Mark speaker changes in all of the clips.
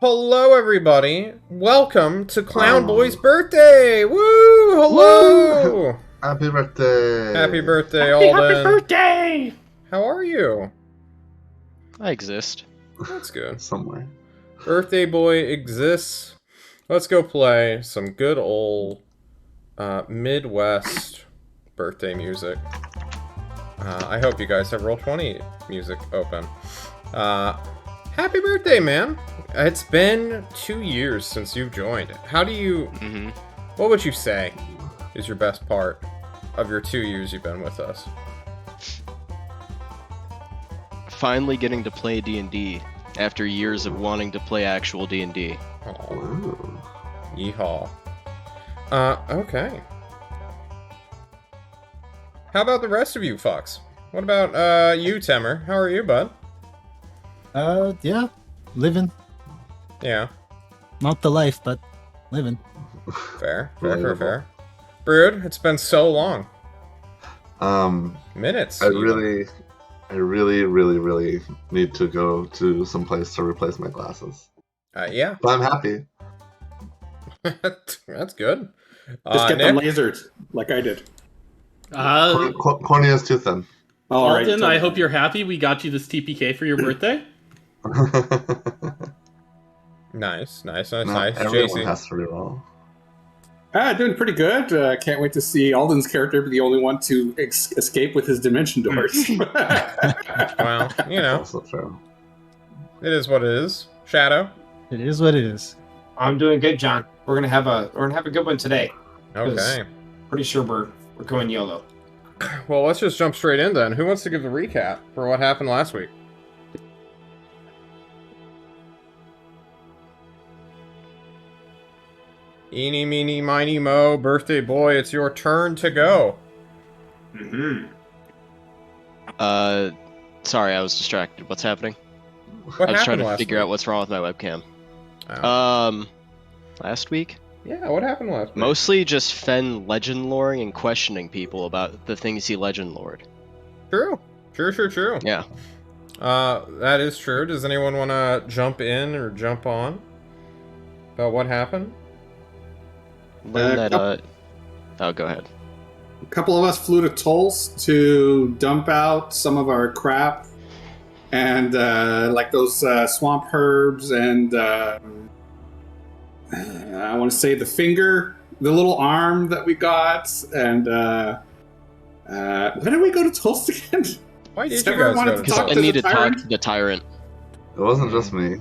Speaker 1: Hello, everybody. Welcome to Clown Boy's birthday. Woo! Hello.
Speaker 2: Woo! Happy birthday!
Speaker 1: Happy birthday,
Speaker 3: Happy
Speaker 1: Alden.
Speaker 3: birthday!
Speaker 1: How are you?
Speaker 4: I exist.
Speaker 1: That's good.
Speaker 2: Somewhere.
Speaker 1: Birthday boy exists. Let's go play some good old Midwest birthday music. I hope you guys have Roll20 music open. Happy birthday, man. It's been 2 years since you've joined. How do you... What would you say is your best part of your 2 years you've been with us?
Speaker 4: Finally getting to play D&D after years of wanting to play actual D&D.
Speaker 2: Ooh.
Speaker 1: Yeehaw. Okay. How about the rest of you fucks? What about, you, Temmer? How are you, bud?
Speaker 5: Yeah. Living.
Speaker 1: Yeah.
Speaker 5: Not the life, but living.
Speaker 1: Fair.
Speaker 2: Relatable.
Speaker 1: Brood, it's been so long. Minutes.
Speaker 2: I
Speaker 1: even.
Speaker 2: really need to go to some place to replace my glasses.
Speaker 1: Yeah.
Speaker 2: But I'm happy.
Speaker 1: That's good.
Speaker 3: Just get them
Speaker 1: Nick?
Speaker 3: lasered, like I did.
Speaker 2: Cornea's too thin.
Speaker 3: All right.
Speaker 6: Alden, I hope you're happy we got you this TPK for your birthday.
Speaker 1: Nice.
Speaker 2: Everyone
Speaker 1: JC.
Speaker 2: has to reroll.
Speaker 3: Doing pretty good. Can't wait to see Alden's character be the only one to escape with his dimension doors.
Speaker 1: Well, you know,
Speaker 2: Also true.
Speaker 1: it is what it is. Shadow.
Speaker 5: It is what it is.
Speaker 7: I'm doing good, John. We're gonna have a good one today.
Speaker 1: Okay.
Speaker 7: Pretty sure we're going YOLO.
Speaker 1: Well, let's just jump straight in then. Who wants to give the recap for what happened last week? Eeny, meeny, miny, mo, birthday boy, it's your turn to go.
Speaker 7: Mm-hmm.
Speaker 4: Sorry, I was distracted. What's happening?
Speaker 1: What
Speaker 4: I was trying
Speaker 1: happened
Speaker 4: to
Speaker 1: last
Speaker 4: figure
Speaker 1: week?
Speaker 4: out what's wrong with my webcam.
Speaker 1: Oh.
Speaker 4: Last week?
Speaker 1: Yeah, what happened last week?
Speaker 4: Mostly just Fen legend loring and questioning people about the things he legend lored.
Speaker 1: True.
Speaker 4: Yeah.
Speaker 1: That is true. Does anyone want to jump in or jump on about what happened?
Speaker 4: Learn that, Oh, go ahead.
Speaker 3: A couple of us flew to Tulsa to dump out some of our crap and like those swamp herbs and I want to say the little arm that we got, and why did we go to Tulsa again?
Speaker 1: Why did you
Speaker 3: Sarah
Speaker 1: guys
Speaker 3: wanted
Speaker 1: go
Speaker 3: to
Speaker 1: to
Speaker 3: talk
Speaker 4: I
Speaker 1: Tulsa?
Speaker 3: to the
Speaker 4: needed to talk
Speaker 3: tyrant?
Speaker 4: to the tyrant.
Speaker 2: It wasn't just me.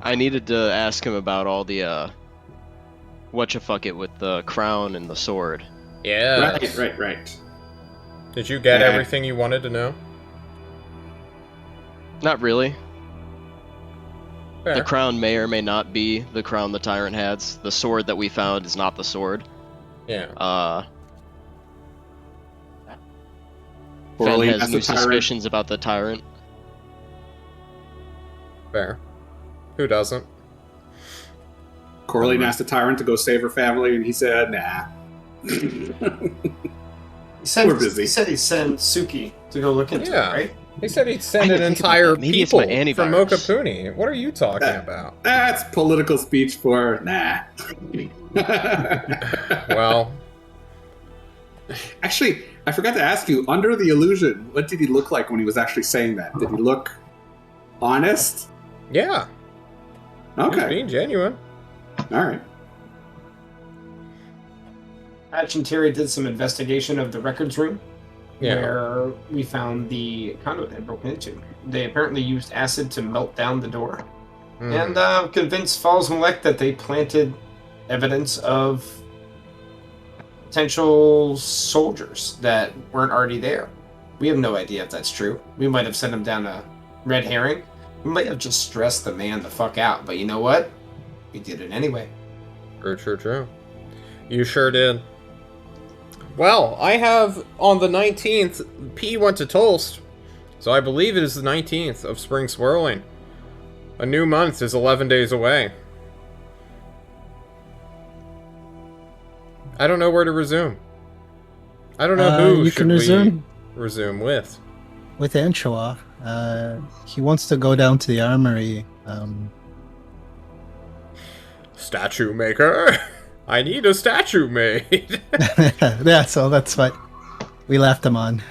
Speaker 4: I needed to ask him about all the, whatchafucket with the crown and the sword.
Speaker 1: Yeah.
Speaker 3: Right.
Speaker 1: Did you get
Speaker 3: Yeah.
Speaker 1: everything you wanted to know?
Speaker 4: Not really.
Speaker 1: Fair.
Speaker 4: The crown may or may not be the crown the tyrant has. The sword that we found is not the sword.
Speaker 1: Yeah.
Speaker 4: Fen
Speaker 3: Orally,
Speaker 4: has
Speaker 3: that's
Speaker 4: new
Speaker 3: the tyrant.
Speaker 4: suspicions about the tyrant.
Speaker 1: Fair. Who doesn't?
Speaker 3: Corley asked the tyrant to go save her family, and he said, "Nah."
Speaker 7: He
Speaker 3: We're busy.
Speaker 7: He said he'd send Suki to go look into
Speaker 1: Yeah.
Speaker 7: it, right?
Speaker 1: He said he'd send
Speaker 4: I
Speaker 1: an
Speaker 4: didn't think about
Speaker 1: entire
Speaker 4: that. Maybe it's
Speaker 1: people
Speaker 4: my
Speaker 1: from
Speaker 4: antivirus.
Speaker 1: Mokapuni. What are you talking about?
Speaker 3: That's political speech for nah.
Speaker 1: Well,
Speaker 3: Actually, I forgot to ask you. Under the illusion, what did he look like when he was actually saying that? Did he look honest?
Speaker 1: yeah. He was
Speaker 3: Okay,
Speaker 1: being genuine.
Speaker 3: all right.
Speaker 7: Hatch and Terry did some investigation of the records room,
Speaker 1: Yeah.
Speaker 7: where we found the conduit they broke into. They apparently used acid to melt down the door,
Speaker 1: Hmm.
Speaker 7: and convinced Falls Malek that they planted evidence of potential soldiers that weren't already there. We have no idea if that's true. We might have sent them down a red herring. We might have just stressed the man the fuck out, but you know what? We did it anyway.
Speaker 1: True. You sure did. Well, I have on the 19th, P went to Tulsa, so I believe it is the 19th of Spring Swirling. A new month is 11 days away. I don't know where to resume. I don't know who
Speaker 5: You
Speaker 1: should
Speaker 5: can resume
Speaker 1: we resume with.
Speaker 5: with Anchoa. He wants to go down to the armory.
Speaker 1: Statue maker. I need a statue made.
Speaker 5: Yeah, so that's what we left him on.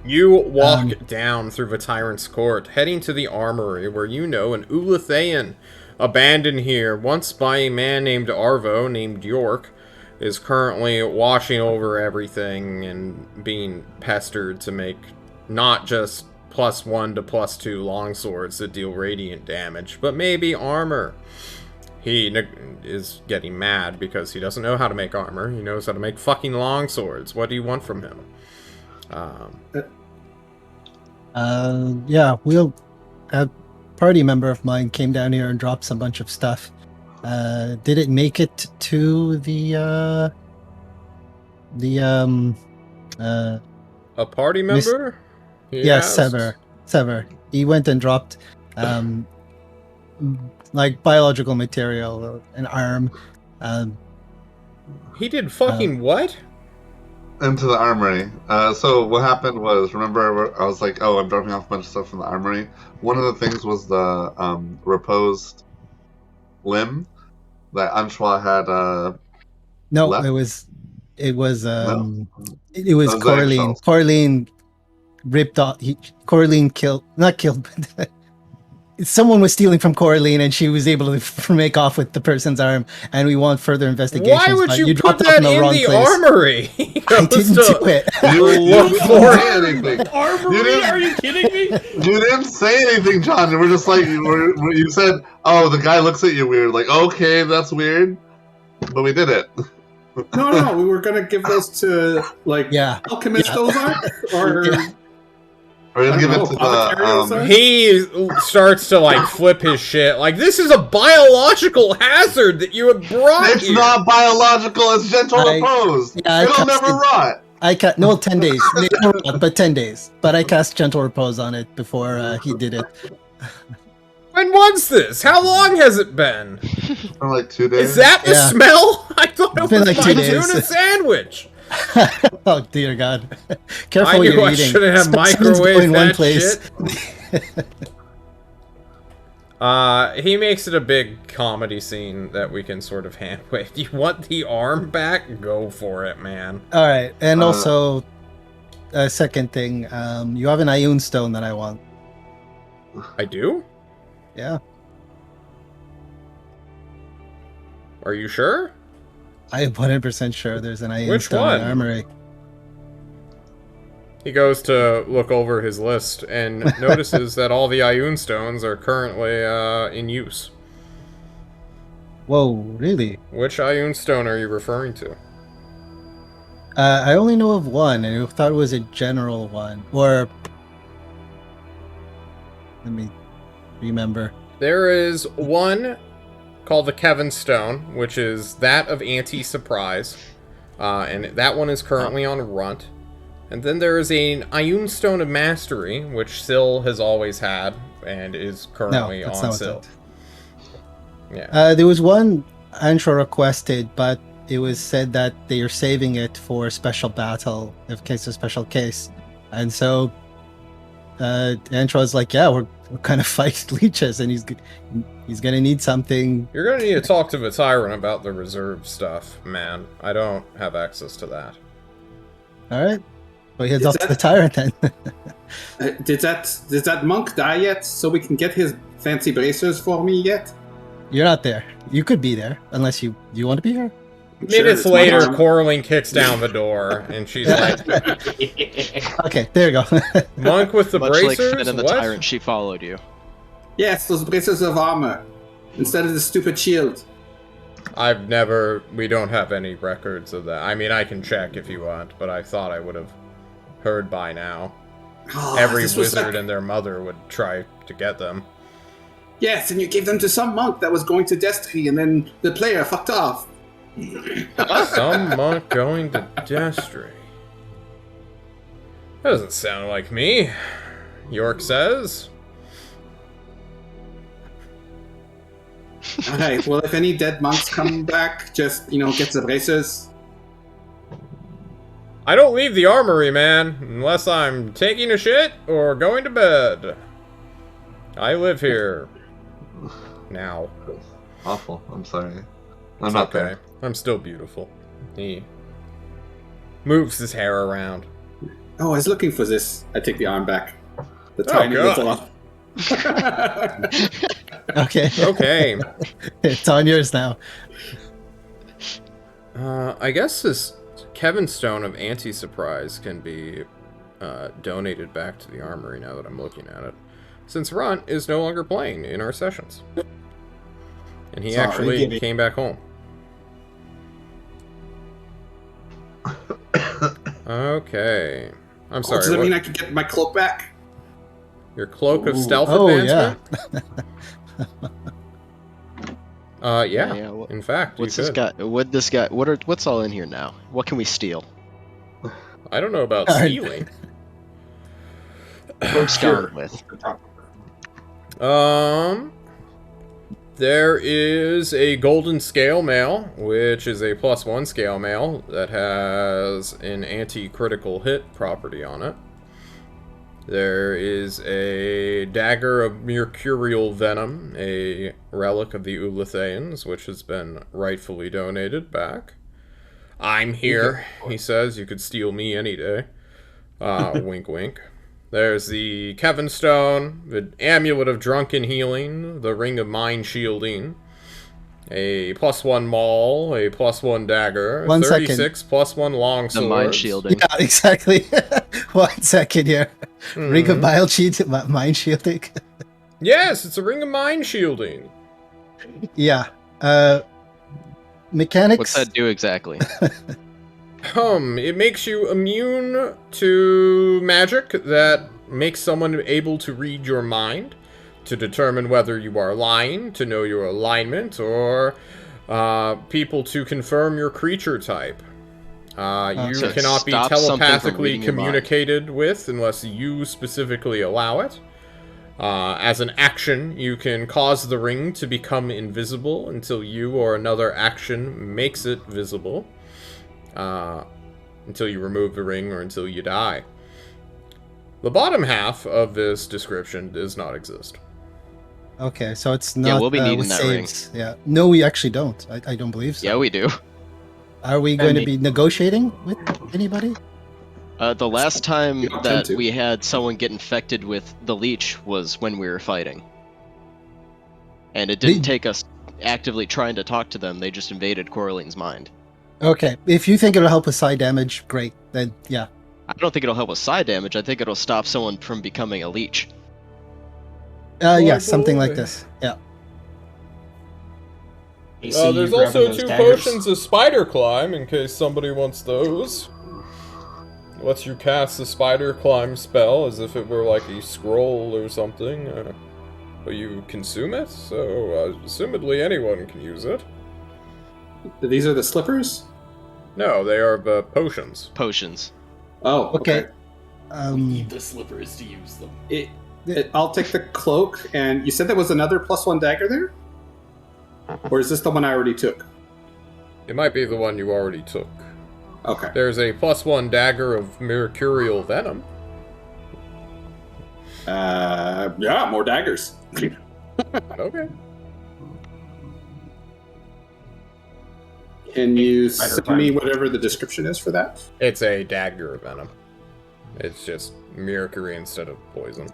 Speaker 1: You walk down through the tyrant's court, heading to the armory, where you know an Ulathaean, abandoned here once by a man named Arvo, named York, is currently watching over everything and being pestered to make not just +1 to +2 longswords that deal radiant damage, but maybe armor. He is getting mad because he doesn't know how to make armor. He knows how to make fucking longswords. What do you want from him?
Speaker 5: Yeah, a party member of mine came down here and dropped some bunch of stuff. Did it make it to
Speaker 1: A party member?
Speaker 5: Yes, Sever. He went and dropped like biological material, an arm.
Speaker 1: He did fucking what?
Speaker 2: Into the armory. So what happened was, remember, I was like, "Oh, I'm dropping off a bunch of stuff from the armory." One of the things was the reposed limb that Anshua had.
Speaker 5: No,
Speaker 2: left?
Speaker 5: it was
Speaker 2: No?
Speaker 5: it was
Speaker 2: Those are
Speaker 5: Coraline.
Speaker 2: eggshells.
Speaker 5: Coraline ripped off. Coraline not killed, but someone was stealing from Coraline, and she was able to make off with the person's arm. And we want further investigations.
Speaker 1: Why would
Speaker 5: but
Speaker 1: you put
Speaker 5: dropped it off
Speaker 1: that in
Speaker 5: wrong
Speaker 1: the
Speaker 5: place.
Speaker 1: armory?
Speaker 5: I didn't do it.
Speaker 2: You
Speaker 1: Look
Speaker 2: didn't
Speaker 1: for
Speaker 2: say anything.
Speaker 6: Armory?
Speaker 2: You didn't-
Speaker 6: Are you kidding me?
Speaker 2: You didn't say anything, John. You were just like, you said, "Oh, the guy looks at you weird." Like, okay, that's weird, but we did it.
Speaker 3: No, we were gonna give those to like
Speaker 5: Yeah.
Speaker 3: alchemists. Those are, or
Speaker 5: Yeah.
Speaker 2: We're gonna
Speaker 3: I
Speaker 2: give
Speaker 3: don't
Speaker 2: it
Speaker 3: know,
Speaker 2: to
Speaker 3: apothecaries
Speaker 2: the.
Speaker 3: are?
Speaker 1: He starts to like flip his shit. Like, this is a biological hazard that you have brought
Speaker 2: It's
Speaker 1: here.
Speaker 2: not biological. It's gentle
Speaker 5: I-
Speaker 2: repose.
Speaker 5: yeah, I
Speaker 2: It'll
Speaker 5: cast
Speaker 2: never
Speaker 5: it.
Speaker 2: rot.
Speaker 5: I cast 10 days, but 10 days. But I cast gentle repose on it before he did it.
Speaker 1: When was this? How long has it been?
Speaker 2: For like 2 days.
Speaker 1: Is that the
Speaker 5: Yeah.
Speaker 1: smell? I thought it
Speaker 5: It's been
Speaker 1: was
Speaker 5: like
Speaker 1: my
Speaker 5: 2 days.
Speaker 1: tuna sandwich.
Speaker 5: Oh dear God! Careful
Speaker 1: I
Speaker 5: what
Speaker 1: knew
Speaker 5: you're
Speaker 1: I
Speaker 5: eating.
Speaker 1: shouldn't have
Speaker 5: Specimens go
Speaker 1: microwaved
Speaker 5: in one
Speaker 1: that
Speaker 5: place.
Speaker 1: shit. He makes it a big comedy scene that we can sort of hand wave. You want the arm back? Go for it, man.
Speaker 5: All right, and also a second thing. You have an Ioun stone that I want.
Speaker 1: I do?
Speaker 5: Yeah,
Speaker 1: Are you sure?
Speaker 5: I am 100% sure there's an Ioun
Speaker 1: Which
Speaker 5: stone
Speaker 1: one?
Speaker 5: in the armory.
Speaker 1: He goes to look over his list and notices that all the Ioun stones are currently in use.
Speaker 5: Whoa, really?
Speaker 1: Which Ioun stone are you referring to?
Speaker 5: I only know of one, and I thought it was a general one. Or let me remember.
Speaker 1: There is one called the Kevin Stone, which is that of Anti-Surprise. And that one is currently on Runt. And then there is an Ioun Stone of Mastery, which Syl has always had, and is currently
Speaker 5: that's
Speaker 1: on
Speaker 5: not what
Speaker 1: Syl.
Speaker 5: that-
Speaker 1: Yeah.
Speaker 5: There was one Antra requested, but it was said that they are saving it for a special battle, in case of special case. And so Antra was like, yeah, we're kind of fight leeches, and he's gonna need something.
Speaker 1: You're gonna need to talk to the Tyrant about the reserve stuff, man. I don't have access to that.
Speaker 5: All right. Well, he's
Speaker 3: Is
Speaker 5: off to
Speaker 3: that-
Speaker 5: the tyrant then.
Speaker 3: did that monk die yet? So we can get his fancy bracers for me yet?
Speaker 5: You're not there. You could be there, unless you want to be here.
Speaker 3: Sure,
Speaker 1: Minutes
Speaker 3: it's my
Speaker 1: later,
Speaker 3: arm.
Speaker 1: Coraline kicks down the door, and she's like,
Speaker 5: Okay, there you go.
Speaker 1: "Monk with the
Speaker 4: Much like
Speaker 1: bracers?
Speaker 4: Finn and the
Speaker 1: What?"
Speaker 4: Tyrant, she followed you.
Speaker 3: Yes, those bracers of armor instead of the stupid shield.
Speaker 1: We don't have any records of that. I mean, I can check if you want, but I thought I would have heard by now.
Speaker 3: Oh,
Speaker 1: Every
Speaker 3: this was
Speaker 1: wizard
Speaker 3: like-
Speaker 1: and their mother would try to get them.
Speaker 3: Yes, and you gave them to some monk that was going to Destry, and then the player fucked off.
Speaker 1: Some monk going to Destry. That doesn't sound like me, York says.
Speaker 3: Alright, well, if any dead monks come back, just, get the bracers.
Speaker 1: I don't leave the armory, man, unless I'm taking a shit or going to bed. I live here. Now.
Speaker 2: Awful. I'm sorry. I'm
Speaker 1: It's
Speaker 2: not
Speaker 1: okay.
Speaker 2: there.
Speaker 1: I'm still beautiful. He moves his hair around.
Speaker 3: Oh, I was looking for this. I take the arm back. The
Speaker 1: Oh,
Speaker 3: tiny
Speaker 1: God.
Speaker 3: little arm.
Speaker 5: Okay.
Speaker 1: Okay.
Speaker 5: It's on yours now.
Speaker 1: I guess this Kevin Stone of Anti-Surprise can be donated back to the armory now that I'm looking at it, since Runt is no longer playing in our sessions. And he
Speaker 3: Sorry,
Speaker 1: actually
Speaker 3: Gibby.
Speaker 1: came back home. Okay. I'm sorry.
Speaker 3: Does that
Speaker 1: what-
Speaker 3: mean I can get my cloak back?
Speaker 1: Your cloak of
Speaker 3: Ooh.
Speaker 1: stealth
Speaker 5: Oh, yeah.
Speaker 1: advancement? Yeah.
Speaker 4: Yeah, what-
Speaker 1: In fact,
Speaker 4: What's
Speaker 1: you
Speaker 4: this
Speaker 1: could.
Speaker 4: guy? What's all in here now? What can we steal?
Speaker 1: I don't know about
Speaker 5: Darn.
Speaker 1: stealing.
Speaker 4: Cloak's gone with.
Speaker 1: There is a golden scale mail, which is a +1 scale mail that has an anti-critical hit property on it. There is a dagger of mercurial venom, a relic of the Ulethaeans, which has been rightfully donated back. I'm here, he says. You could steal me any day. Wink, wink. There's the Kevin Stone, the Amulet of Drunken Healing, the Ring of Mind Shielding, a +1 maul, a +1 dagger,
Speaker 5: 1 second.
Speaker 1: 36 +1
Speaker 4: The
Speaker 1: longsword.
Speaker 4: mind shielding.
Speaker 5: Yeah, exactly. 1 second here. Ring of
Speaker 1: Mhm.
Speaker 5: mind shielding.
Speaker 1: Yes, it's a Ring of Mind Shielding.
Speaker 5: Yeah. Mechanics.
Speaker 4: What's that do exactly?
Speaker 1: It makes you immune to magic that makes someone able to read your mind, to determine whether you are lying, to know your alignment, or people to confirm your creature type. You
Speaker 4: So
Speaker 1: cannot be
Speaker 4: stop something from
Speaker 1: telepathically
Speaker 4: reading your mind.
Speaker 1: communicated with unless you specifically allow it. As an action, you can cause the ring to become invisible until you or another action makes it visible. Until you remove the ring or until you die. The bottom half of this description does not exist.
Speaker 5: Okay, so it's not.
Speaker 4: Yeah, we'll be needing
Speaker 5: with
Speaker 4: that ring.
Speaker 5: saves. Yeah. No, we actually don't. I don't believe so.
Speaker 4: Yeah, we do.
Speaker 5: Are we going to be negotiating with anybody?
Speaker 4: The last time
Speaker 3: You don't
Speaker 4: that
Speaker 3: tend to.
Speaker 4: we had someone get infected with the leech was when we were fighting. And it didn't take us actively trying to talk to them, they just invaded Coraline's mind.
Speaker 5: Okay, if you think it'll help with side damage, great. Then yeah.
Speaker 4: I don't think it'll help with side damage, I think it'll stop someone from becoming a leech.
Speaker 5: Yeah,
Speaker 1: Boy,
Speaker 5: something like
Speaker 1: boy.
Speaker 5: this. Yeah.
Speaker 7: You see you
Speaker 1: There's
Speaker 7: grabbing
Speaker 1: also
Speaker 7: those
Speaker 1: 2
Speaker 7: daggers?
Speaker 1: potions of spider climb in case somebody wants those. Lets you cast the spider climb spell as if it were like a scroll or something. But you consume it, so assumedly anyone can use it.
Speaker 3: These are the slippers?
Speaker 1: No, they are potions.
Speaker 4: Potions.
Speaker 3: Oh,
Speaker 5: Okay.
Speaker 3: okay.
Speaker 6: We need the slippers to use them.
Speaker 3: I'll take the cloak, and you said there was another +1 dagger there? Or is this the one I already took?
Speaker 1: It might be the one you already took.
Speaker 3: Okay.
Speaker 1: There's a +1 dagger of mercurial venom.
Speaker 3: Yeah, more daggers.
Speaker 1: Okay.
Speaker 3: Can you
Speaker 7: Spider
Speaker 3: send
Speaker 7: climb.
Speaker 3: me whatever the description is for that?
Speaker 1: It's a dagger of venom. It's just mercury instead of poison.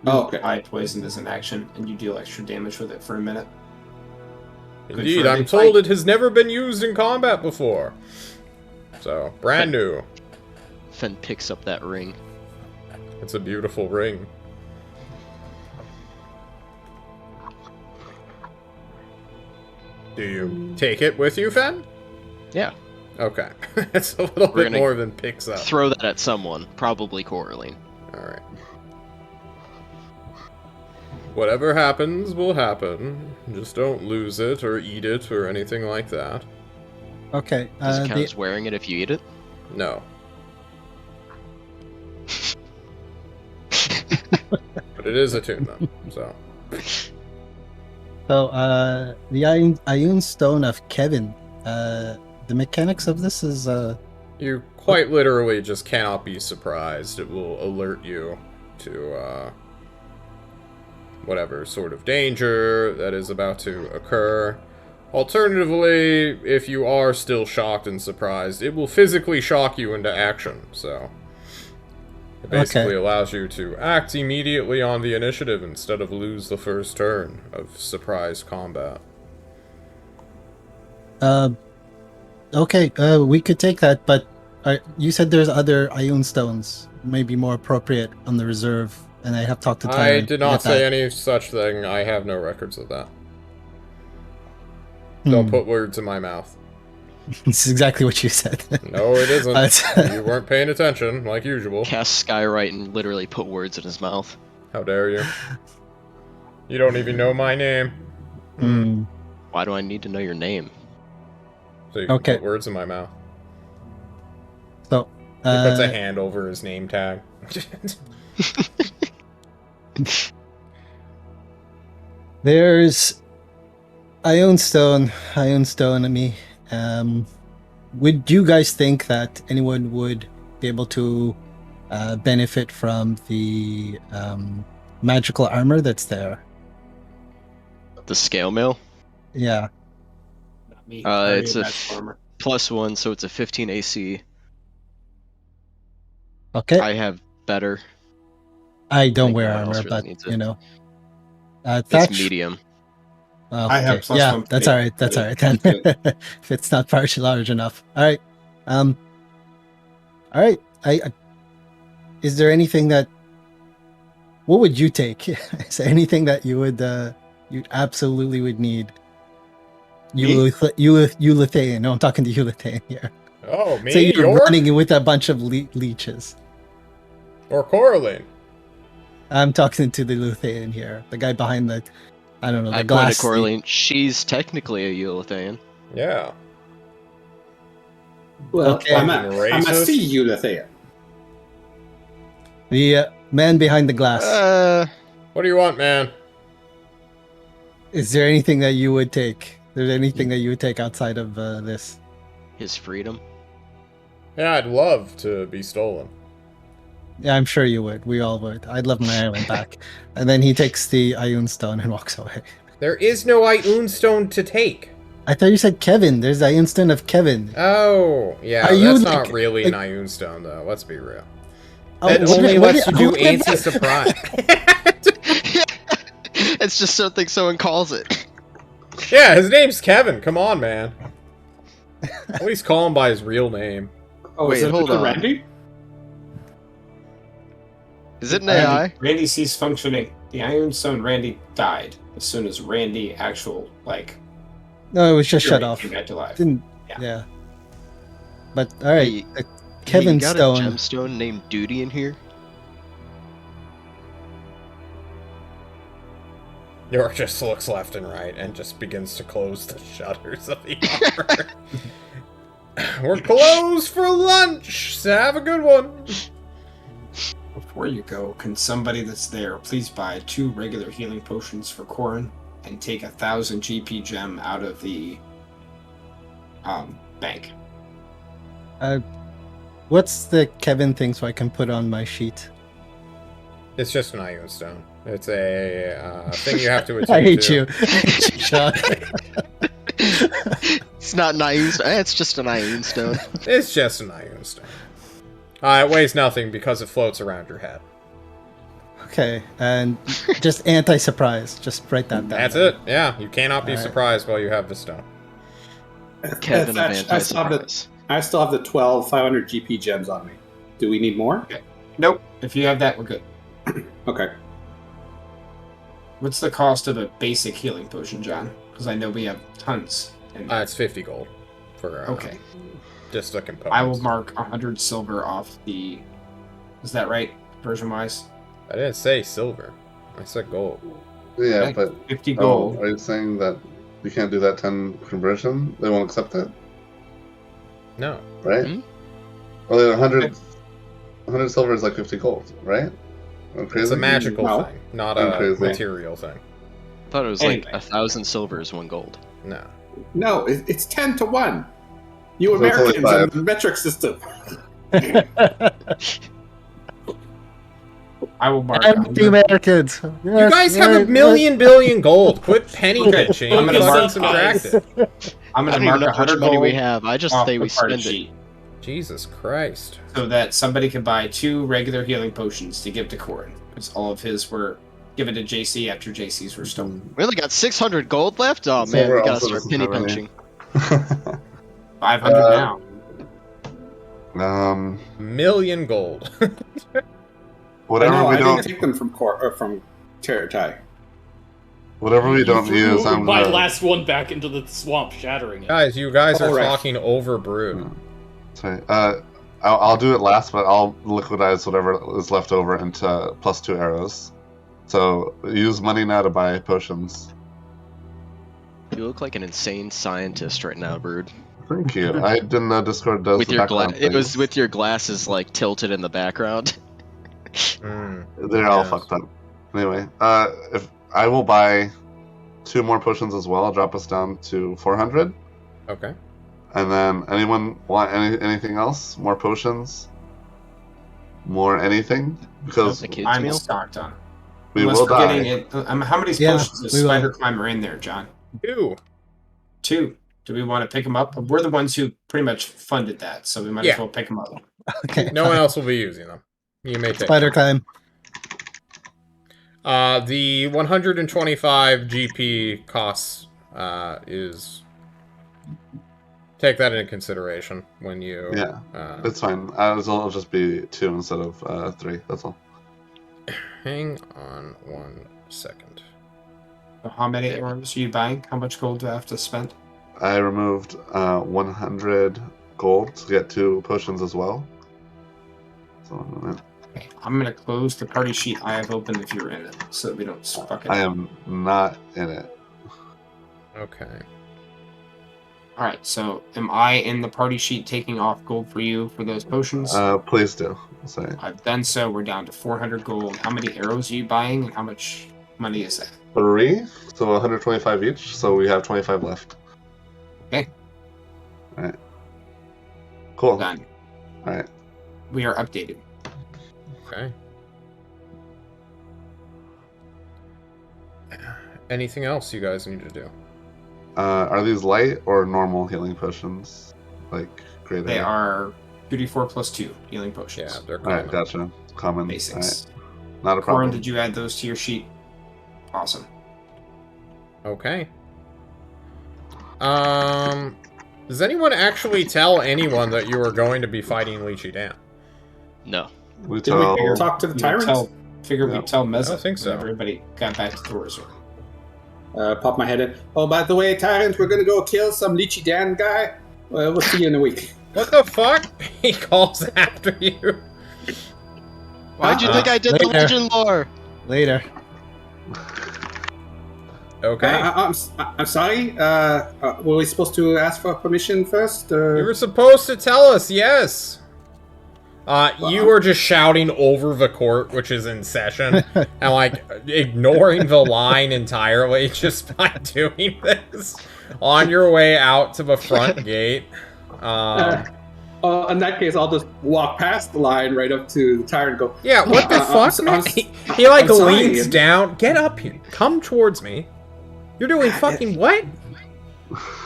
Speaker 3: Oh, okay.
Speaker 7: I poisoned as an action, and you deal extra damage with it for a minute. Good
Speaker 1: Indeed,
Speaker 7: for a
Speaker 1: I'm
Speaker 7: big
Speaker 1: told
Speaker 7: fight.
Speaker 1: it has never been used in combat before. So, brand new.
Speaker 4: Fen picks up that ring.
Speaker 1: It's a beautiful ring. Do you take it with you, Fen?
Speaker 4: Yeah.
Speaker 1: Okay. It's a little
Speaker 4: We're
Speaker 1: bit
Speaker 4: gonna
Speaker 1: more than picks up.
Speaker 4: Throw that at someone, probably Coraline.
Speaker 1: Alright. Whatever happens will happen. Just don't lose it or eat it or anything like that.
Speaker 5: Okay.
Speaker 4: Does it count
Speaker 5: the-
Speaker 4: as wearing it if you eat it?
Speaker 1: No. But it is attunement, so.
Speaker 5: So, the Ion Stone of Kevin. The mechanics of this is
Speaker 1: You quite literally just cannot be surprised. It will alert you to whatever sort of danger that is about to occur. Alternatively, if you are still shocked and surprised, it will physically shock you into action, so... It basically allows you to act immediately on the initiative instead of lose the first turn of surprise combat.
Speaker 5: Okay, we could take that, but you said there's other Ioun stones, maybe more appropriate on the reserve, and I have talked to
Speaker 1: I
Speaker 5: Tyrant.
Speaker 1: did not say any such thing. I have no records of that. Don't put words in my mouth.
Speaker 5: This is exactly what you said.
Speaker 1: No, it isn't. You weren't paying attention, like usual.
Speaker 4: Cast Skywrite and literally put words in his mouth.
Speaker 1: How dare you? You don't even know my name.
Speaker 4: Why do I need to know your name?
Speaker 1: So you can put words in my mouth.
Speaker 5: So,
Speaker 1: he puts a hand over his name tag.
Speaker 5: There's Ioun Stone, me. Would you guys think that anyone would be able to benefit from the magical armor that's there?
Speaker 4: The scale mail?
Speaker 5: Yeah.
Speaker 7: Not me.
Speaker 4: It's a
Speaker 7: armor.
Speaker 4: +1, so it's a 15 AC.
Speaker 5: Okay.
Speaker 4: I have better.
Speaker 5: I don't
Speaker 4: think
Speaker 5: wear
Speaker 4: no one else
Speaker 5: armor,
Speaker 4: really
Speaker 5: but
Speaker 4: needs
Speaker 5: you
Speaker 4: it.
Speaker 5: know.
Speaker 4: It's medium.
Speaker 5: Oh,
Speaker 7: I have
Speaker 5: okay. Yeah,
Speaker 7: +1
Speaker 5: that's
Speaker 7: for
Speaker 5: all right. That's all right then. If it's not partially large enough. All right. All right. I is there anything that? What would you take? Is there anything that you would you absolutely would need? Eulithian. No, I'm talking to Eulithian here.
Speaker 1: Oh, me?
Speaker 5: So you're
Speaker 1: York?
Speaker 5: running with a bunch of leeches.
Speaker 1: Or Coraline?
Speaker 5: I'm talking to the Luthian here, the guy behind the, I don't know, the
Speaker 4: I
Speaker 5: glass.
Speaker 4: pointed Coraline. She's technically a Eulithian.
Speaker 1: Yeah.
Speaker 3: Well,
Speaker 5: Okay.
Speaker 3: I'm a sea Eulithian.
Speaker 5: The man behind the glass.
Speaker 1: What do you want, man?
Speaker 5: Is there anything that you would take? Is there anything that you would take outside of this?
Speaker 4: His freedom.
Speaker 1: Yeah, I'd love to be stolen.
Speaker 5: Yeah, I'm sure you would. We all would. I'd love my island back. And then he takes the Ioun stone and walks away.
Speaker 1: There is no Ioun stone to take.
Speaker 5: I thought you said Kevin. There's the Ioun stone of Kevin.
Speaker 1: Oh, yeah,
Speaker 5: Are you
Speaker 1: that's
Speaker 5: like-
Speaker 1: not really an
Speaker 5: like-
Speaker 1: Ioun stone, though. Let's be real.
Speaker 5: Oh,
Speaker 1: It
Speaker 5: what
Speaker 1: only
Speaker 5: did-
Speaker 1: lets you
Speaker 5: what
Speaker 1: do
Speaker 5: did-
Speaker 1: anti-surprise.
Speaker 4: It's just something someone calls it.
Speaker 1: Yeah, his name's Kevin. Come on, man. At least call him by his real name.
Speaker 3: Oh,
Speaker 4: Wait,
Speaker 3: is it
Speaker 4: hold on.
Speaker 3: Randy?
Speaker 4: Is it an AI?
Speaker 7: Randy ceased functioning. The Ioun Stone Randy died as soon as Randy
Speaker 5: No, it was just shut off.
Speaker 7: came back to life.
Speaker 5: Didn't.
Speaker 7: Yeah.
Speaker 5: Yeah. But all right,
Speaker 4: Hey,
Speaker 5: Kevin
Speaker 4: you got
Speaker 5: Stone.
Speaker 4: a gemstone named Duty in here?
Speaker 1: York just looks left and right and just begins to close the shutters of the armor. We're closed for lunch. So have a good one.
Speaker 7: Before you go, can somebody that's there please buy 2 regular healing potions for Corin and take 1,000 GP gem out of the bank?
Speaker 5: What's the Kevin thing so I can put on my sheet?
Speaker 1: It's just an Ioun stone. It's a thing you have to attend
Speaker 5: I hate
Speaker 1: to.
Speaker 5: you. I hate you, Sean.
Speaker 4: It's not an Ioun stone. It's just an Ioun stone.
Speaker 1: It's just an Ioun stone. It weighs nothing because it floats around your head.
Speaker 5: Okay, and just anti-surprise. Just write that down.
Speaker 1: That's it. Yeah, you cannot be
Speaker 5: Alright.
Speaker 1: surprised while you have this stone.
Speaker 4: Kevin of
Speaker 3: I still have
Speaker 4: anti-surprise.
Speaker 3: I still have the 12 500 GP gems on me. Do we need more?
Speaker 7: Nope. If you have that, we're good.
Speaker 3: Okay.
Speaker 7: What's the cost of a basic healing potion, John? Because I know we have tons. And
Speaker 1: It's 50 gold for
Speaker 7: okay.
Speaker 1: just a component.
Speaker 7: I will mark 100 silver off the... Is that right, version-wise?
Speaker 1: I didn't say silver. I said gold.
Speaker 2: Yeah,
Speaker 7: Okay,
Speaker 2: but
Speaker 7: 50 gold.
Speaker 2: are you saying that you can't do that 10 conversion? They won't accept it,
Speaker 1: No.
Speaker 2: right?
Speaker 4: Hmm?
Speaker 2: Well, 100 silver is like 50 gold, right? I'm crazy.
Speaker 1: It's a magical
Speaker 3: No.
Speaker 1: thing, not
Speaker 2: I'm
Speaker 1: a
Speaker 2: crazy.
Speaker 1: material thing.
Speaker 4: I thought it was
Speaker 7: Anyway.
Speaker 4: like 1,000 silver is 1 gold.
Speaker 1: No.
Speaker 3: No, it's 10 to 1. You
Speaker 2: So it's only
Speaker 3: Americans and
Speaker 2: 5.
Speaker 3: the metric system.
Speaker 7: I will mark.
Speaker 5: And the Americans.
Speaker 1: You
Speaker 5: Yes,
Speaker 1: guys have
Speaker 5: right,
Speaker 1: a million billion gold. Quit penny
Speaker 7: Okay,
Speaker 1: pinching.
Speaker 7: I'm gonna
Speaker 1: Fucking
Speaker 7: mark
Speaker 1: subtract it.
Speaker 7: I'm
Speaker 4: I
Speaker 7: gonna
Speaker 4: don't even
Speaker 7: mark
Speaker 4: know how much
Speaker 7: 100
Speaker 4: money
Speaker 7: gold
Speaker 4: we have. I just
Speaker 7: off
Speaker 4: say
Speaker 7: the
Speaker 4: we
Speaker 7: party
Speaker 4: spend it.
Speaker 7: sheet
Speaker 1: Jesus Christ.
Speaker 7: so that somebody can buy 2 regular healing potions to give to Corin, because all of his were given to JC after JC's were stolen.
Speaker 4: We only got 600 gold left? Oh
Speaker 2: So
Speaker 4: man,
Speaker 2: we're
Speaker 4: we gotta
Speaker 2: also
Speaker 4: start
Speaker 2: doesn't
Speaker 4: penny
Speaker 2: have any.
Speaker 4: punching.
Speaker 7: 500 now.
Speaker 1: Million gold.
Speaker 2: Whatever
Speaker 3: no,
Speaker 2: we
Speaker 3: I
Speaker 2: don't,
Speaker 3: didn't take them from Teratai.
Speaker 2: whatever we don't
Speaker 6: threw
Speaker 2: use, I'm
Speaker 6: my
Speaker 2: gonna.
Speaker 6: last one back into the swamp, shattering it.
Speaker 1: Guys, you guys are
Speaker 3: Alright.
Speaker 1: talking over Brood.
Speaker 2: Sorry. I'll do it last, but I'll liquidize whatever is left over into +2 arrows. So use money now to buy potions.
Speaker 4: You look like an insane scientist right now, Brood.
Speaker 2: Thank you. I didn't know Discord does
Speaker 4: With
Speaker 2: the
Speaker 4: your
Speaker 2: background
Speaker 4: it was
Speaker 2: things.
Speaker 4: with your glasses like tilted in the background.
Speaker 1: Mm.
Speaker 2: They're all
Speaker 1: Yes.
Speaker 2: fucked up. Anyway, if I will buy 2 more potions as well, I'll drop us down to 400.
Speaker 1: Okay.
Speaker 2: And then anyone want anything else? More potions? More anything? Because
Speaker 4: The kids
Speaker 7: I'm
Speaker 4: meal?
Speaker 7: stocked on.
Speaker 2: we
Speaker 7: Unless
Speaker 2: will
Speaker 7: we're getting
Speaker 2: die.
Speaker 7: it. How many
Speaker 5: Yeah,
Speaker 7: potions does
Speaker 5: we will.
Speaker 7: Spider Climber in there, John?
Speaker 1: 2.
Speaker 7: 2. Do we want to pick them up? We're the ones who pretty much funded that, so we might
Speaker 1: Yeah.
Speaker 7: as well pick them up.
Speaker 5: Okay.
Speaker 1: No one else will be using them. You may take
Speaker 5: Spider
Speaker 1: them.
Speaker 5: climb.
Speaker 1: The 125 GP costs is... Take that into consideration when you...
Speaker 2: Yeah, it's fine. It'll just be 2 instead of 3. That's all.
Speaker 1: Hang on 1 second.
Speaker 7: So how many arrows are you buying? How much gold do I have to spend?
Speaker 2: I removed 100 gold to get 2 potions as well. So
Speaker 7: Okay, I'm gonna close the party sheet I have open if you're in it, so that we don't fuck it
Speaker 2: I
Speaker 7: up.
Speaker 2: am not in it.
Speaker 1: Okay.
Speaker 7: Alright, so am I in the party sheet taking off gold for you for those potions?
Speaker 2: Please do. Sorry.
Speaker 7: I've done so. We're down to 400 gold. How many arrows are you buying, and how much money is that?
Speaker 2: 3, so 125 each. So we have 25 left.
Speaker 7: Okay.
Speaker 2: All right. Cool.
Speaker 7: Done.
Speaker 2: All right.
Speaker 7: We are updated.
Speaker 1: Okay. Anything else you guys need to do?
Speaker 2: Are these light or normal healing potions? Like great.
Speaker 7: They are 2d4 plus 2 healing potions.
Speaker 1: Yeah, they're
Speaker 2: All right,
Speaker 1: common.
Speaker 2: gotcha. Common.
Speaker 7: Basics.
Speaker 2: All right. Not a
Speaker 7: Corin,
Speaker 2: problem.
Speaker 7: did you add those to your sheet? Awesome.
Speaker 1: Okay. Does anyone actually tell anyone that you are going to be fighting Lychee Dan?
Speaker 4: No.
Speaker 2: We
Speaker 3: Did we
Speaker 2: tell.
Speaker 3: talk to the
Speaker 7: We
Speaker 3: tyrants?
Speaker 7: figured
Speaker 2: Yeah.
Speaker 7: we'd tell Meza.
Speaker 1: I don't think so.
Speaker 7: when everybody got back to the resort.
Speaker 3: Pop my head in. Oh, by the way, tyrant, we're gonna go kill some Lychee Dan guy. We'll see you in a week.
Speaker 1: What the fuck? He calls after you.
Speaker 4: Why'd you think I did the
Speaker 5: Later.
Speaker 4: legend lore?
Speaker 5: Later.
Speaker 1: Okay.
Speaker 3: I'm sorry. Were we supposed to ask for permission first?
Speaker 1: You were supposed to tell us, yes. You were just shouting over the court, which is in session, and like ignoring the line entirely just by doing this on your way out to the front gate.
Speaker 3: In that case, I'll just walk past the line right up to the tyrant and go,
Speaker 1: Yeah, what the
Speaker 3: I'm
Speaker 1: fuck, man? He like
Speaker 3: I'm sorry.
Speaker 1: leans down. Get up here. Come towards me. You're doing fucking what?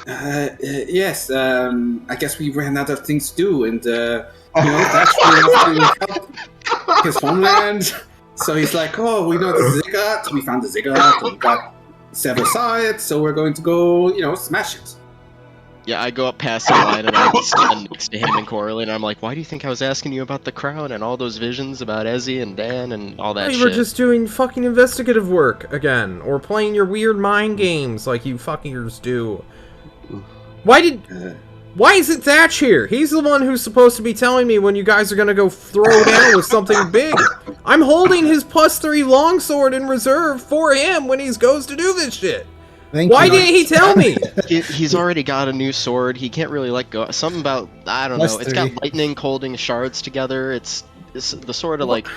Speaker 3: yes, I guess we ran out of things to do, and, Dash really wants to help his homeland. So he's like, oh, we know the ziggurat. We found the ziggurat, and we got several sides, so we're going to go, smash it.
Speaker 4: Yeah, I go up past the line and I stand next to him and Coralie, and I'm like, why do you think I was asking you about the crown and all those visions about Ezzy and Dan and all that
Speaker 1: You
Speaker 4: shit?
Speaker 1: were just doing fucking investigative work again, or playing your weird mind games like you fuckers do. Why isn't Thatch here? He's the one who's supposed to be telling me when you guys are gonna go throw down with something big. I'm holding his +3 longsword in reserve for him when he goes to do this shit. Why didn't he tell me?
Speaker 4: He's already got a new sword. He can't really let go. Something about, I don't know. It's got
Speaker 5: +3.
Speaker 4: lightning holding shards together. It's the sort of like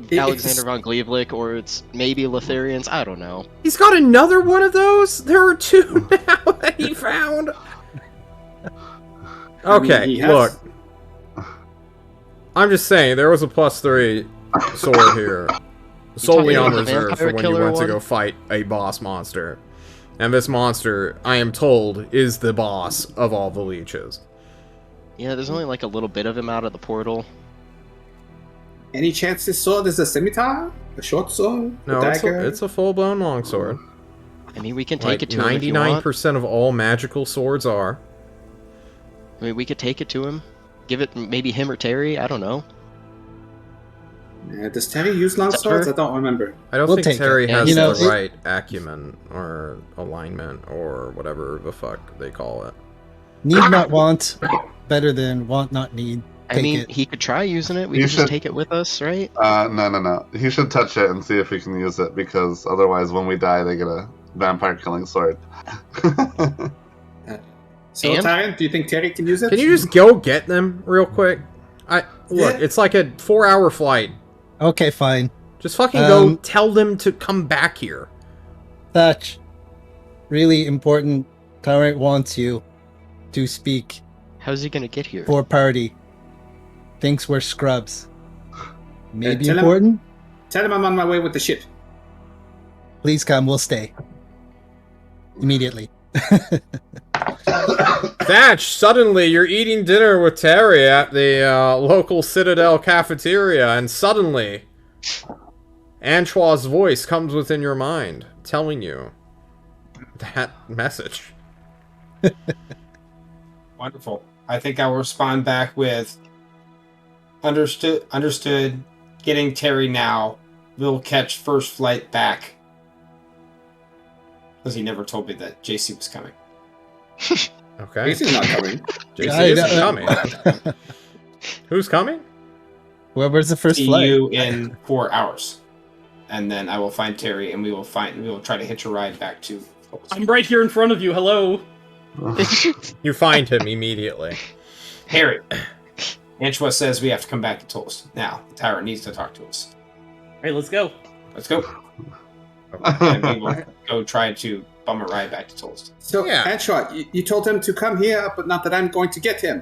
Speaker 3: It's-
Speaker 4: Alexander von Gleevlik, or it's maybe Litharians. I don't know.
Speaker 1: He's got another one of those? There are 2 now that he found. Okay,
Speaker 3: he has-
Speaker 1: look. I'm just saying, there was a +3 sword here, solely
Speaker 4: talking
Speaker 1: on
Speaker 4: about the
Speaker 1: reserve for
Speaker 4: vampire
Speaker 1: when you
Speaker 4: killer
Speaker 1: went to
Speaker 4: one?
Speaker 1: go fight a boss monster. And this monster, I am told, is the boss of all the leeches.
Speaker 4: Yeah, there's only like a little bit of him out of the portal.
Speaker 3: Any chance this sword is a scimitar? A short sword?
Speaker 1: No,
Speaker 3: a dagger?
Speaker 1: it's a full-blown longsword.
Speaker 4: I mean, we can take
Speaker 1: Like
Speaker 4: it to him if you want.
Speaker 1: 99% of all magical swords are.
Speaker 4: I mean, we could take it to him. Give it maybe him or Terry. I don't know.
Speaker 3: Does Terry use long swords? I don't remember.
Speaker 1: I don't
Speaker 5: We'll
Speaker 1: think
Speaker 5: take
Speaker 1: Terry
Speaker 5: it.
Speaker 1: has
Speaker 4: You
Speaker 5: know,
Speaker 1: the
Speaker 5: it-
Speaker 1: right acumen or alignment or whatever the fuck they call it.
Speaker 5: Need not want, better than want not need.
Speaker 4: I
Speaker 5: Take
Speaker 4: mean,
Speaker 5: it.
Speaker 4: he could try using it. We
Speaker 2: You
Speaker 4: could just
Speaker 2: should-
Speaker 4: take it with us, right?
Speaker 2: No. He should touch it and see if he can use it, because otherwise, when we die, they get a vampire killing sword.
Speaker 3: So,
Speaker 4: And?
Speaker 3: Tyrant, do you think Terry can use it?
Speaker 1: Can you just go get them real quick? Look,
Speaker 3: Yeah.
Speaker 1: it's like a 4-hour flight.
Speaker 5: Okay, fine.
Speaker 1: Just fucking go
Speaker 5: Um,
Speaker 1: tell them to come back here.
Speaker 5: Thatch, really important. Tyrant wants you to speak
Speaker 4: How's he gonna get here?
Speaker 5: for party. Thinks we're scrubs. Maybe
Speaker 3: tell him-
Speaker 5: important?
Speaker 3: Tell him I'm on my way with the ship.
Speaker 5: Please come, we'll stay. Immediately.
Speaker 1: Thatch, suddenly you're eating dinner with Terry at the local Citadel cafeteria, and suddenly Antoine's voice comes within your mind, telling you that message.
Speaker 7: Wonderful. I think I will respond back with understood. Getting Terry now. We'll catch first flight back. Because he never told me that JC was coming.
Speaker 1: Okay.
Speaker 3: Casey's not coming.
Speaker 1: JC
Speaker 5: I
Speaker 1: isn't
Speaker 5: know.
Speaker 1: coming. Who's coming?
Speaker 5: Whoever's the first
Speaker 7: See
Speaker 5: flight.
Speaker 7: you in 4 hours. And then I will find Terry and we will try to hitch a ride back to
Speaker 6: I'm right here in front of you. Hello.
Speaker 1: You find him immediately.
Speaker 7: Harry. Antoine says we have to come back to Tulsa. Now, the tyrant needs to talk to us.
Speaker 6: Hey, let's go.
Speaker 7: Let's go. And we will go try to bum a ride back to Tulsa.
Speaker 3: So,
Speaker 1: Yeah.
Speaker 3: Anshot, you told him to come here, but not that I'm going to get him.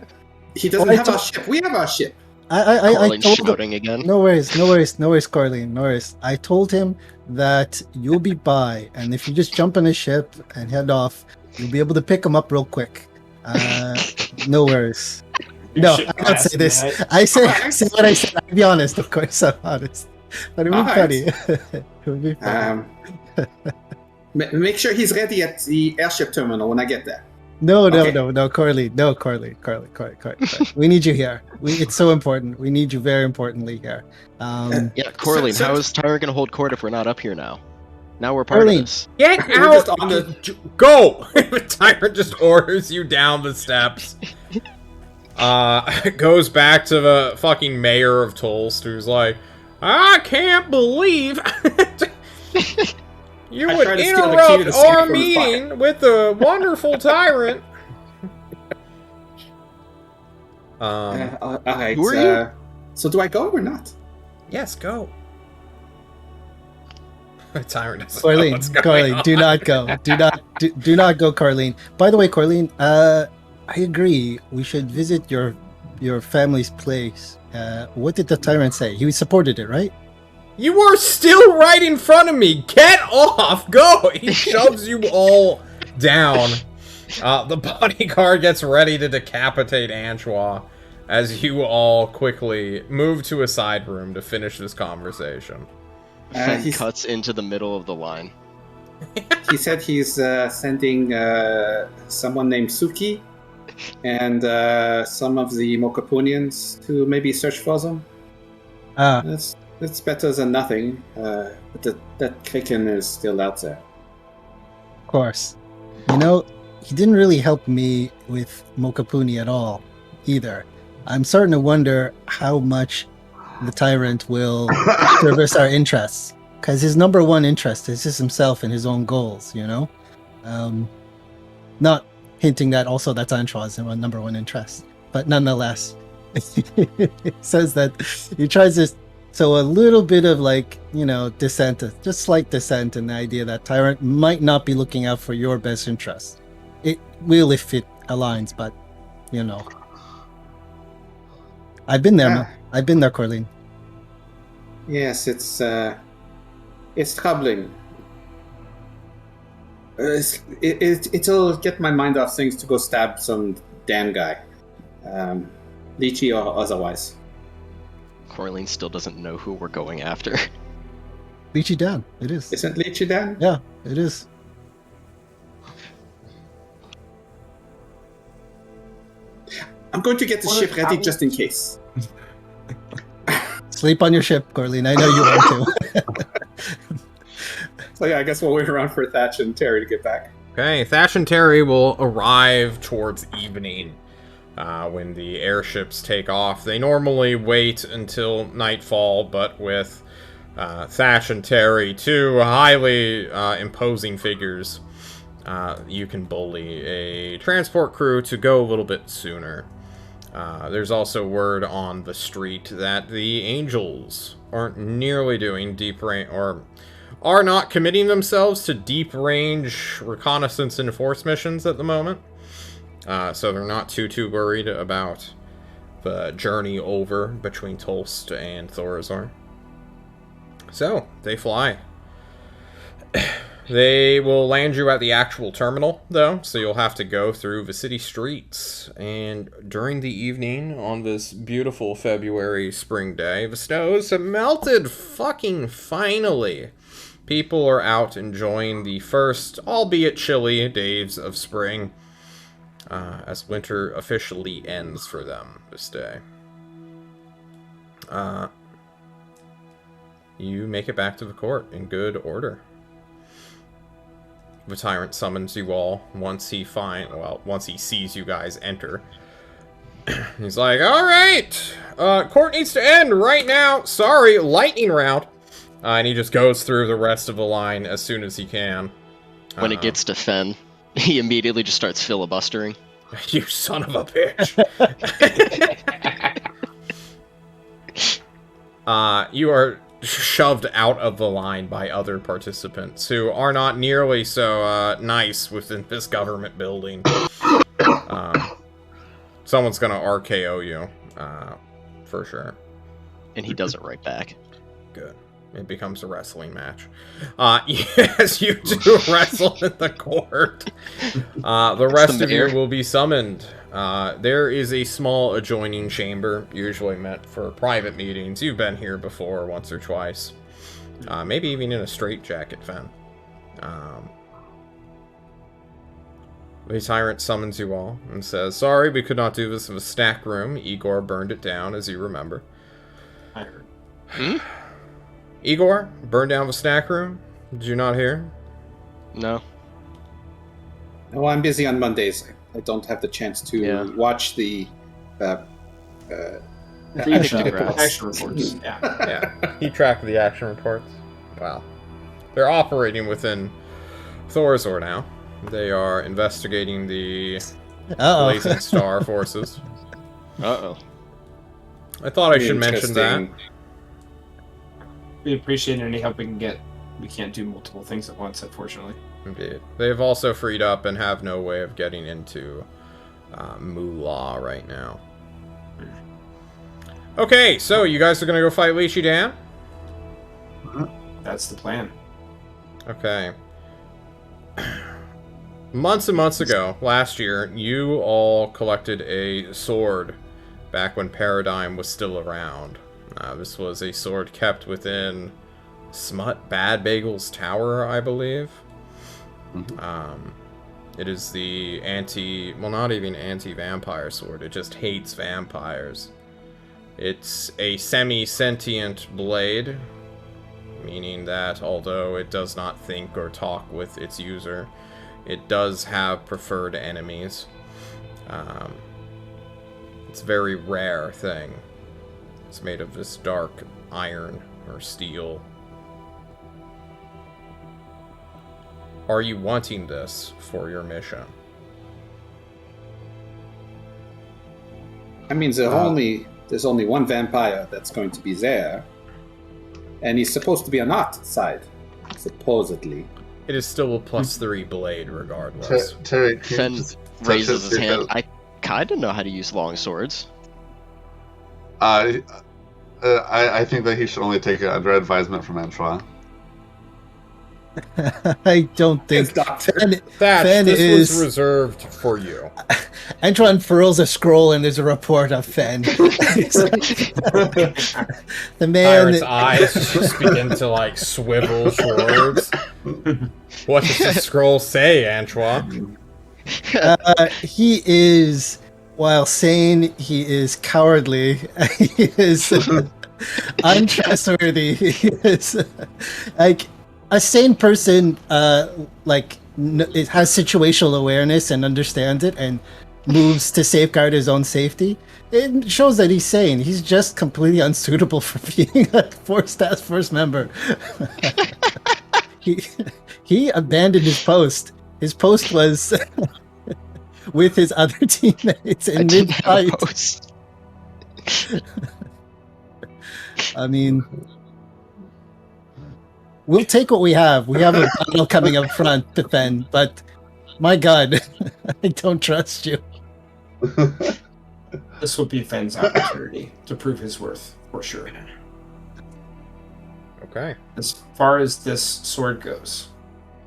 Speaker 3: He doesn't
Speaker 5: Well, I
Speaker 3: have our
Speaker 5: told-
Speaker 3: ship. We have our ship.
Speaker 5: I
Speaker 4: Corlin
Speaker 5: told him.
Speaker 4: shouting again.
Speaker 5: No worries, Corleen, no worries. I told him that you'll be by, and if you just jump on a ship and head off, you'll be able to pick him up real quick. No worries. No,
Speaker 7: Ship
Speaker 5: I don't say this.
Speaker 7: capacity,
Speaker 5: I say what I said. I'll be honest, of course, I'm honest. But it would be
Speaker 3: Alright.
Speaker 5: funny. It would be funny.
Speaker 3: Make sure he's ready at the airship terminal when I get there.
Speaker 5: No,
Speaker 3: okay.
Speaker 5: Corley. We need you here. It's so important. We need you very importantly here.
Speaker 4: Yeah, Corlin,
Speaker 3: So-
Speaker 4: how is Tyra gonna hold court if we're not up here now? Now we're part
Speaker 5: Corlin.
Speaker 4: of this.
Speaker 1: Get
Speaker 3: We're
Speaker 1: out!
Speaker 3: just on the-
Speaker 1: Go! The tyrant just orders you down the steps. Goes back to the fucking mayor of Tulst, who's like, I can't believe you
Speaker 3: I
Speaker 1: would
Speaker 3: tried to steal the key to
Speaker 1: interrupt
Speaker 3: the safe
Speaker 1: our
Speaker 3: from his pocket."
Speaker 1: meeting with the wonderful tyrant.
Speaker 3: All right.
Speaker 4: Who are you?
Speaker 3: So do I go or not?
Speaker 1: Yes, go. The tyrant doesn't know
Speaker 5: Corleen,
Speaker 1: what's going
Speaker 5: Corleen,
Speaker 1: on.
Speaker 5: do not go. Do not go, Corleen. By the way, Corleen, I agree. We should visit your family's place. What did the tyrant say? He supported it, right?
Speaker 1: You are still right in front of me. Get off. Go. He shoves you all down. The bodyguard gets ready to decapitate Antoine as you all quickly move to a side room to finish this conversation.
Speaker 4: And
Speaker 3: He's-
Speaker 4: cuts into the middle of the line.
Speaker 3: He said he's sending someone named Suki and some of the Mokapunians to maybe search for them.
Speaker 5: Ah,
Speaker 3: That's better than nothing. But that Kraken is still out there.
Speaker 5: of course. You know, he didn't really help me with Mokapuni at all, either. I'm starting to wonder how much the tyrant will service our interests, because his number one interest is just himself and his own goals. You know, not hinting that also that's Antoine's number one interest, but nonetheless, he says that he tries to sow a little bit of dissent, just slight dissent in the idea that tyrant might not be looking out for your best interests. It will if it aligns, but you know, I've been there.
Speaker 3: Ah.
Speaker 5: Man. I've been there, Corleen.
Speaker 3: Yes, it's troubling. It'll get my mind off things to go stab some damn guy, Lychee or otherwise.
Speaker 4: Corlene still doesn't know who we're going after.
Speaker 5: Lychee Dan. It is.
Speaker 3: Isn't Lychee Dan?
Speaker 5: Yeah, it is.
Speaker 3: I'm going to get the ship ready just in case.
Speaker 5: Sleep on your ship, Corlene. I know you want to.
Speaker 3: So yeah, I guess we'll wait around for Thatch and Terry to get back.
Speaker 1: Okay, Thatch and Terry will arrive towards evening when the airships take off. They normally wait until nightfall, but with Thatch and Terry, two highly imposing figures, you can bully a transport crew to go a little bit sooner. There's also word on the street that the Angels aren't nearly doing deep range, or are not committing themselves to deep range reconnaissance and force missions at the moment. So they're not too worried about the journey over between Tolst and Thorazor. So they fly. They will land you at the actual terminal, though, so you'll have to go through the city streets. And during the evening, on this beautiful February spring day, the snows have melted fucking finally. People are out enjoying the first, albeit chilly, days of spring, as winter officially ends for them this day. You make it back to the court in good order. The tyrant summons you all once he sees you guys enter. He's like, alright, court needs to end right now. Sorry, lightning round. And he just goes through the rest of the line as soon as he can.
Speaker 4: When it gets to Fen, he immediately just starts filibustering.
Speaker 1: You son of a bitch. You are shoved out of the line by other participants who are not nearly so nice within this government building. Someone's gonna RKO you, for sure.
Speaker 4: And he does it right back.
Speaker 1: Good. It becomes a wrestling match. Yes, you do wrestle in the court. The rest of you will be summoned. There is a small adjoining chamber, usually meant for private meetings. You've been here before, once or twice. Maybe even in a straitjacket, Fen. The tyrant summons you all and says, sorry, we could not do this in the snack room. Igor burned it down, as you remember.
Speaker 7: I heard.
Speaker 4: Hmm?
Speaker 1: Igor, burned down the snack room? Did you not hear?
Speaker 4: No.
Speaker 3: No, I'm busy on Mondays. I don't have the chance to watch the
Speaker 5: Action
Speaker 3: reports.
Speaker 7: Action reports. Yeah.
Speaker 1: Yeah. Keep track of the action reports. Wow. They're operating within Thorazor now. They are investigating the Blazing Star forces.
Speaker 4: Uh-oh.
Speaker 1: I thought I should mention that.
Speaker 7: We appreciate any help we can get. We can't do multiple things at once, unfortunately.
Speaker 1: Indeed. They've also freed up and have no way of getting into Moolah right now. Okay, so you guys are going to go fight Lychee Dan?
Speaker 7: That's the plan.
Speaker 1: Okay. Months and months ago, last year, you all collected a sword back when Paradigm was still around. This was a sword kept within Smut Bad Bagel's tower, I believe.
Speaker 2: Mm-hmm.
Speaker 1: It is the not even anti-vampire sword, it just hates vampires. It's a semi-sentient blade, meaning that although it does not think or talk with its user, it does have preferred enemies. It's a very rare thing. It's made of this dark iron or steel. Are you wanting this for your mission?
Speaker 3: I mean, there's only one vampire that's going to be there, and he's supposed to be on our side, supposedly.
Speaker 1: It is still a +3 blade, regardless.
Speaker 2: Terry, can you
Speaker 4: Fen
Speaker 2: just touch
Speaker 4: raises his
Speaker 2: see if
Speaker 4: hand. I kind of know how to use long swords.
Speaker 2: I think that he should only take it under advisement from Antoine.
Speaker 5: I don't
Speaker 3: His
Speaker 5: think
Speaker 3: doctor.
Speaker 1: Thatch,
Speaker 5: Fen
Speaker 1: this
Speaker 5: is
Speaker 1: was reserved for you.
Speaker 5: Antoine furls a scroll and there's a report of Fen. The man.
Speaker 1: Pirate's eyes just begin to like swivel towards. What does the scroll say, Antoine?
Speaker 5: He is, while sane, he is cowardly. He is untrustworthy. He is like a sane person. It has situational awareness and understands it and moves to safeguard his own safety. It shows that he's sane. He's just completely unsuitable for being a task force member. He abandoned his post. His post was with his other teammates in mid-fight. I mean, we'll take what we have. We have a battle coming up front to defend, but my God, I don't trust you.
Speaker 7: This will be Fenn's opportunity to prove his worth, for sure.
Speaker 1: Okay.
Speaker 7: As far as this sword goes,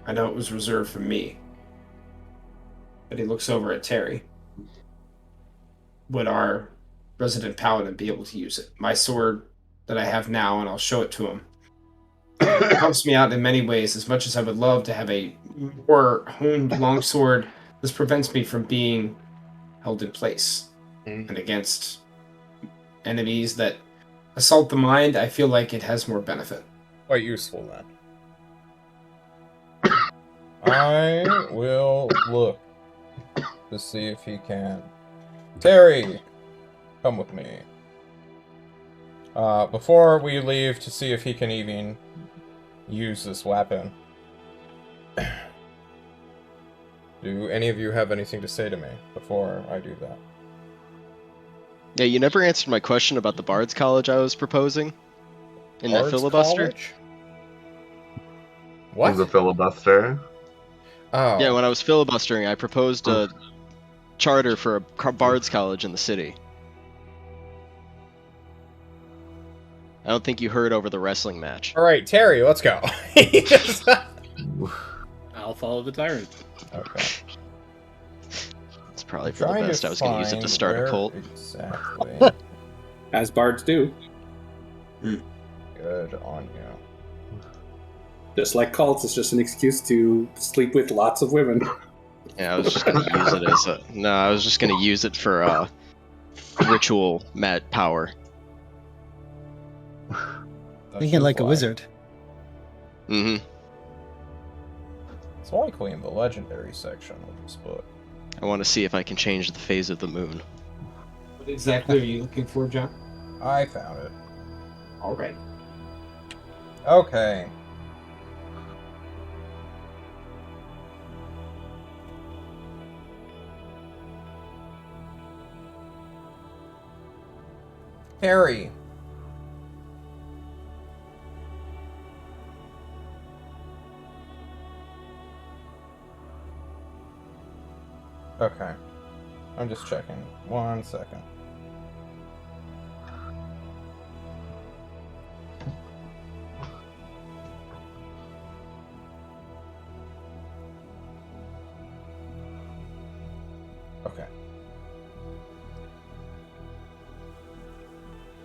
Speaker 7: I know it was reserved for me. But he looks over at Terry. Would our resident paladin be able to use it? My sword that I have now, and I'll show it to him, helps me out in many ways. As much as I would love to have a more honed longsword, this prevents me from being held in place. And against enemies that assault the mind, I feel like it has more benefit.
Speaker 1: Quite useful then. I will look to see if he can. Terry, come with me. Before we leave to see if he can even use this weapon. Do any of you have anything to say to me before I do that?
Speaker 4: Yeah, you never answered my question about the Bard's College I was proposing in that
Speaker 1: Bard's
Speaker 4: filibuster.
Speaker 1: College? What?
Speaker 2: He's a filibuster.
Speaker 1: Oh.
Speaker 4: Yeah, when I was filibustering, I proposed a charter for a Bard's College in the city. I don't think you heard over the wrestling match.
Speaker 1: All right, Terry, let's go.
Speaker 6: I'll follow the tyrant.
Speaker 1: Okay.
Speaker 4: It's probably for the best. I was going to use it to start a cult.
Speaker 1: Exactly.
Speaker 3: As bards do.
Speaker 1: Good on you.
Speaker 3: Just like cults, it's just an excuse to sleep with lots of women.
Speaker 4: Yeah, I was just going to use it as a... No, I was just going to use it for ritual mat power.
Speaker 5: Thinking like a wizard.
Speaker 4: Mm-hmm.
Speaker 1: It's likely in the legendary section of this book.
Speaker 4: I want to see if I can change the phase of the moon.
Speaker 7: What exactly are you looking for, John?
Speaker 1: I found it.
Speaker 7: All right.
Speaker 1: Okay. Harry. Okay. I'm just checking. 1 second. Okay.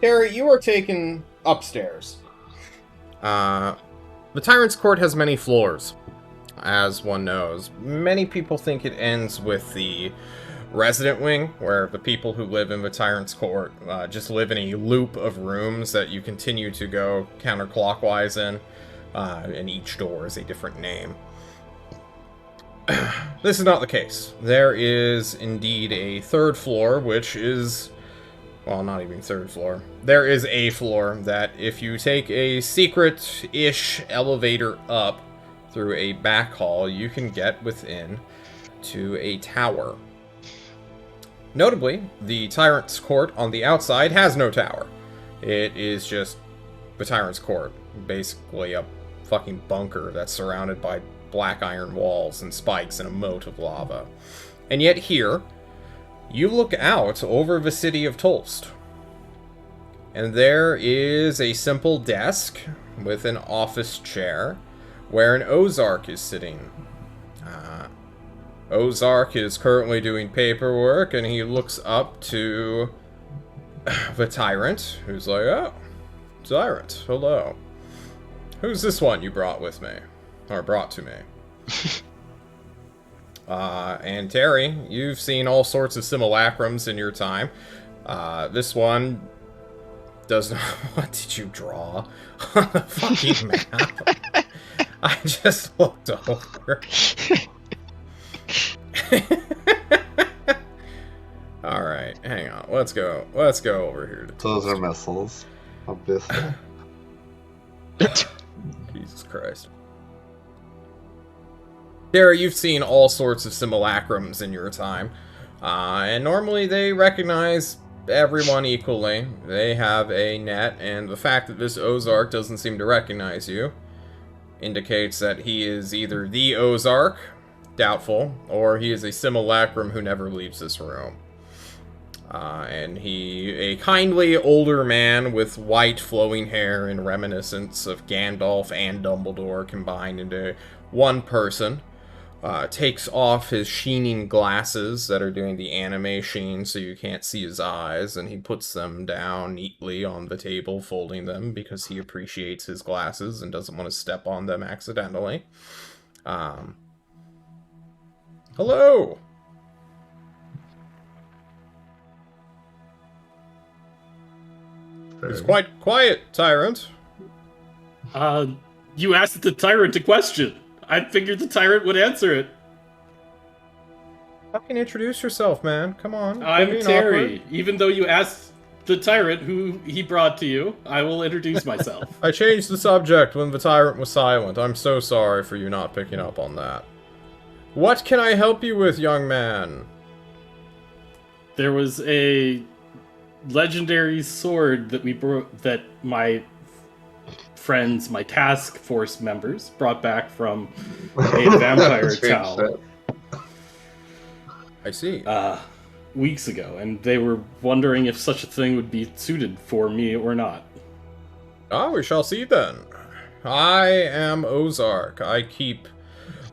Speaker 1: Harry, you are taken upstairs. The Tyrant's Court has many floors, as one knows. Many people think it ends with the resident wing, where the people who live in the Tyrant's Court just live in a loop of rooms that you continue to go counterclockwise in, and each door is a different name. This is not the case. There is indeed a third floor, which is... well, not even third floor. There is a floor that if you take a secret-ish elevator up through a back hall, you can get within to a tower. Notably, the Tyrant's Court on the outside has no tower. It is just the Tyrant's Court. Basically a fucking bunker that's surrounded by black iron walls and spikes and a moat of lava. And yet here, you look out over the city of Tolst. And there is a simple desk with an office chair where an Ozark is sitting. Ozark is currently doing paperwork, and he looks up to the Tyrant, who's like, "Oh, Tyrant, hello. Who's this one you brought with me? Or brought to me?" And Terry, you've seen all sorts of simulacrums in your time. This one does not... What did you draw on the fucking map? I just looked over. Alright, hang on. Let's go over here.
Speaker 2: Those are missiles, obviously.
Speaker 1: Jesus Christ. Terry, you've seen all sorts of simulacrums in your time. And normally they recognize everyone equally. They have a net, and the fact that this Ozark doesn't seem to recognize you indicates that he is either the Ozark, doubtful, or he is a simulacrum who never leaves this room. And a kindly older man with white flowing hair in reminiscence of Gandalf and Dumbledore combined into one person, takes off his sheening glasses that are doing the anime sheen so you can't see his eyes, and he puts them down neatly on the table, folding them because he appreciates his glasses and doesn't want to step on them accidentally. Hello! It's quite quiet, Tyrant.
Speaker 6: You asked the Tyrant a question. I figured the Tyrant would answer it.
Speaker 1: Fucking introduce yourself, man. Come on.
Speaker 6: I'm Terry. Even though you asked the Tyrant who he brought to you, I will introduce myself.
Speaker 1: I changed the subject when the Tyrant was silent. I'm so sorry for you not picking up on that. What can I help you with, young man?
Speaker 6: There was a legendary sword that that my friends, my task force members, brought back from a vampire town.
Speaker 1: I see.
Speaker 6: Weeks ago, and they were wondering if such a thing would be suited for me or not.
Speaker 1: Ah, we shall see then. I am Ozark. I keep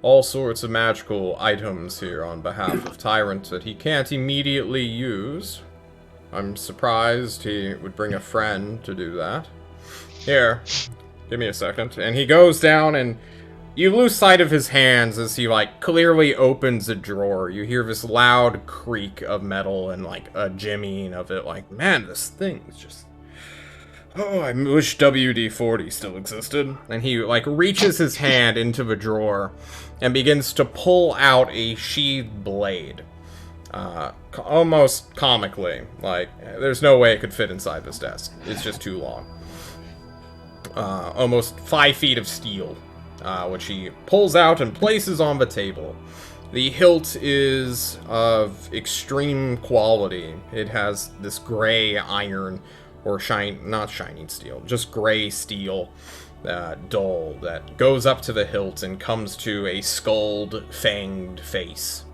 Speaker 1: all sorts of magical items here on behalf of Tyrant that he can't immediately use. I'm surprised he would bring a friend to do that. Here, give me a second. And he goes down, and you lose sight of his hands as he, like, clearly opens a drawer. You hear this loud creak of metal and, like, a jimmying of it. Like, man, this thing is just... Oh, I wish WD-40 still existed. And he, like, reaches his hand into the drawer and begins to pull out a sheathed blade. Almost comically. Like, there's no way it could fit inside this desk. It's just too long. Almost 5 feet of steel, which he pulls out and places on the table. The hilt is of extreme quality. It has this gray iron, or not shining steel, just gray steel, dull, that goes up to the hilt and comes to a skulled, fanged face.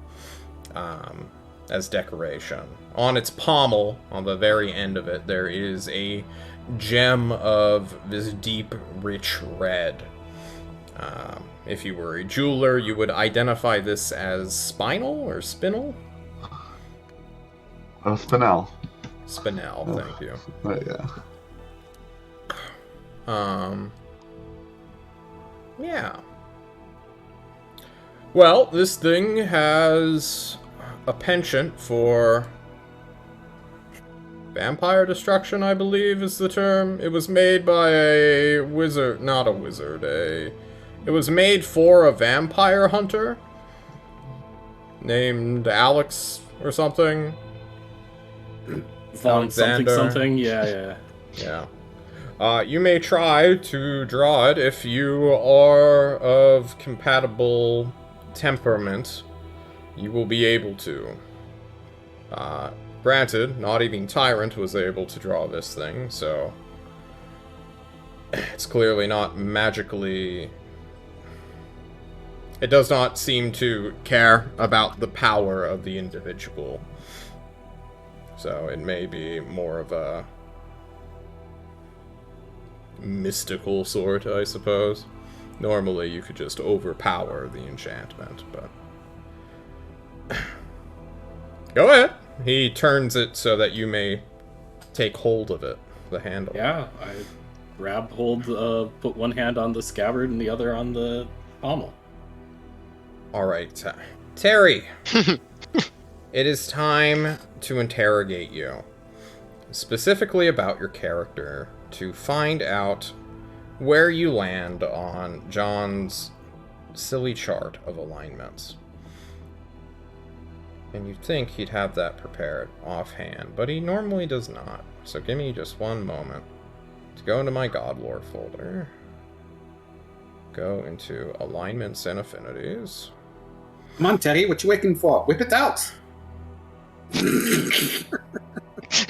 Speaker 1: As decoration. On its pommel, on the very end of it, there is a gem of this deep, rich red. If you were a jeweler, you would identify this as spinel or spinel?
Speaker 2: Spinel.
Speaker 1: Spinel, thank you.
Speaker 2: Yeah.
Speaker 1: Yeah. Well, this thing has a penchant for vampire destruction, I believe is the term. It was made by a wizard, not a wizard, it was made for a vampire hunter named Alex or something.
Speaker 6: Von something, yeah.
Speaker 1: You may try to draw it if you are of compatible temperament. You will be able to. Granted, not even Tyrant was able to draw this thing, so it's clearly not magically... It does not seem to care about the power of the individual. So it may be more of a mystical sort, I suppose. Normally, you could just overpower the enchantment, but... Go ahead. He turns it so that you may take hold of it, the handle.
Speaker 6: Yeah, I grab hold, put one hand on the scabbard and the other on the pommel.
Speaker 1: Alright, Terry. It is time to interrogate you. Specifically about your character, to find out where you land on John's silly chart of alignments. And you'd think he'd have that prepared offhand, but he normally does not. So give me just one moment to go into my Godlore folder. Go into Alignments and Affinities.
Speaker 3: Come on, Terry, what you waiting for? Whip it out!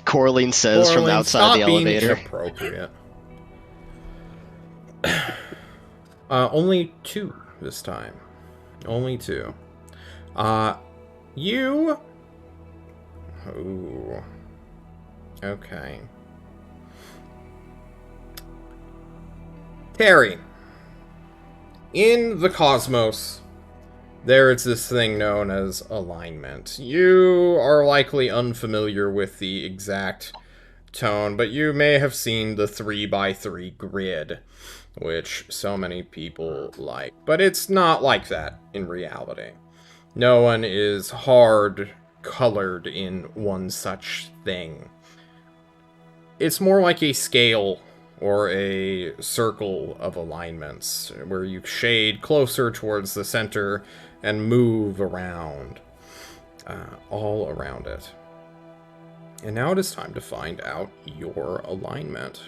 Speaker 4: Coraline says from
Speaker 1: Coraline,
Speaker 4: outside the
Speaker 1: stop being
Speaker 4: elevator.
Speaker 1: inappropriate. Only 2 this time. Only 2. You... Ooh. Okay. Terry. In the cosmos, there is this thing known as alignment. You are likely unfamiliar with the exact tone, but you may have seen the 3x3 grid, which so many people like. But it's not like that in reality. No one is hard-colored in one such thing. It's more like a scale or a circle of alignments, where you shade closer towards the center and move around, all around it. And now it is time to find out your alignment.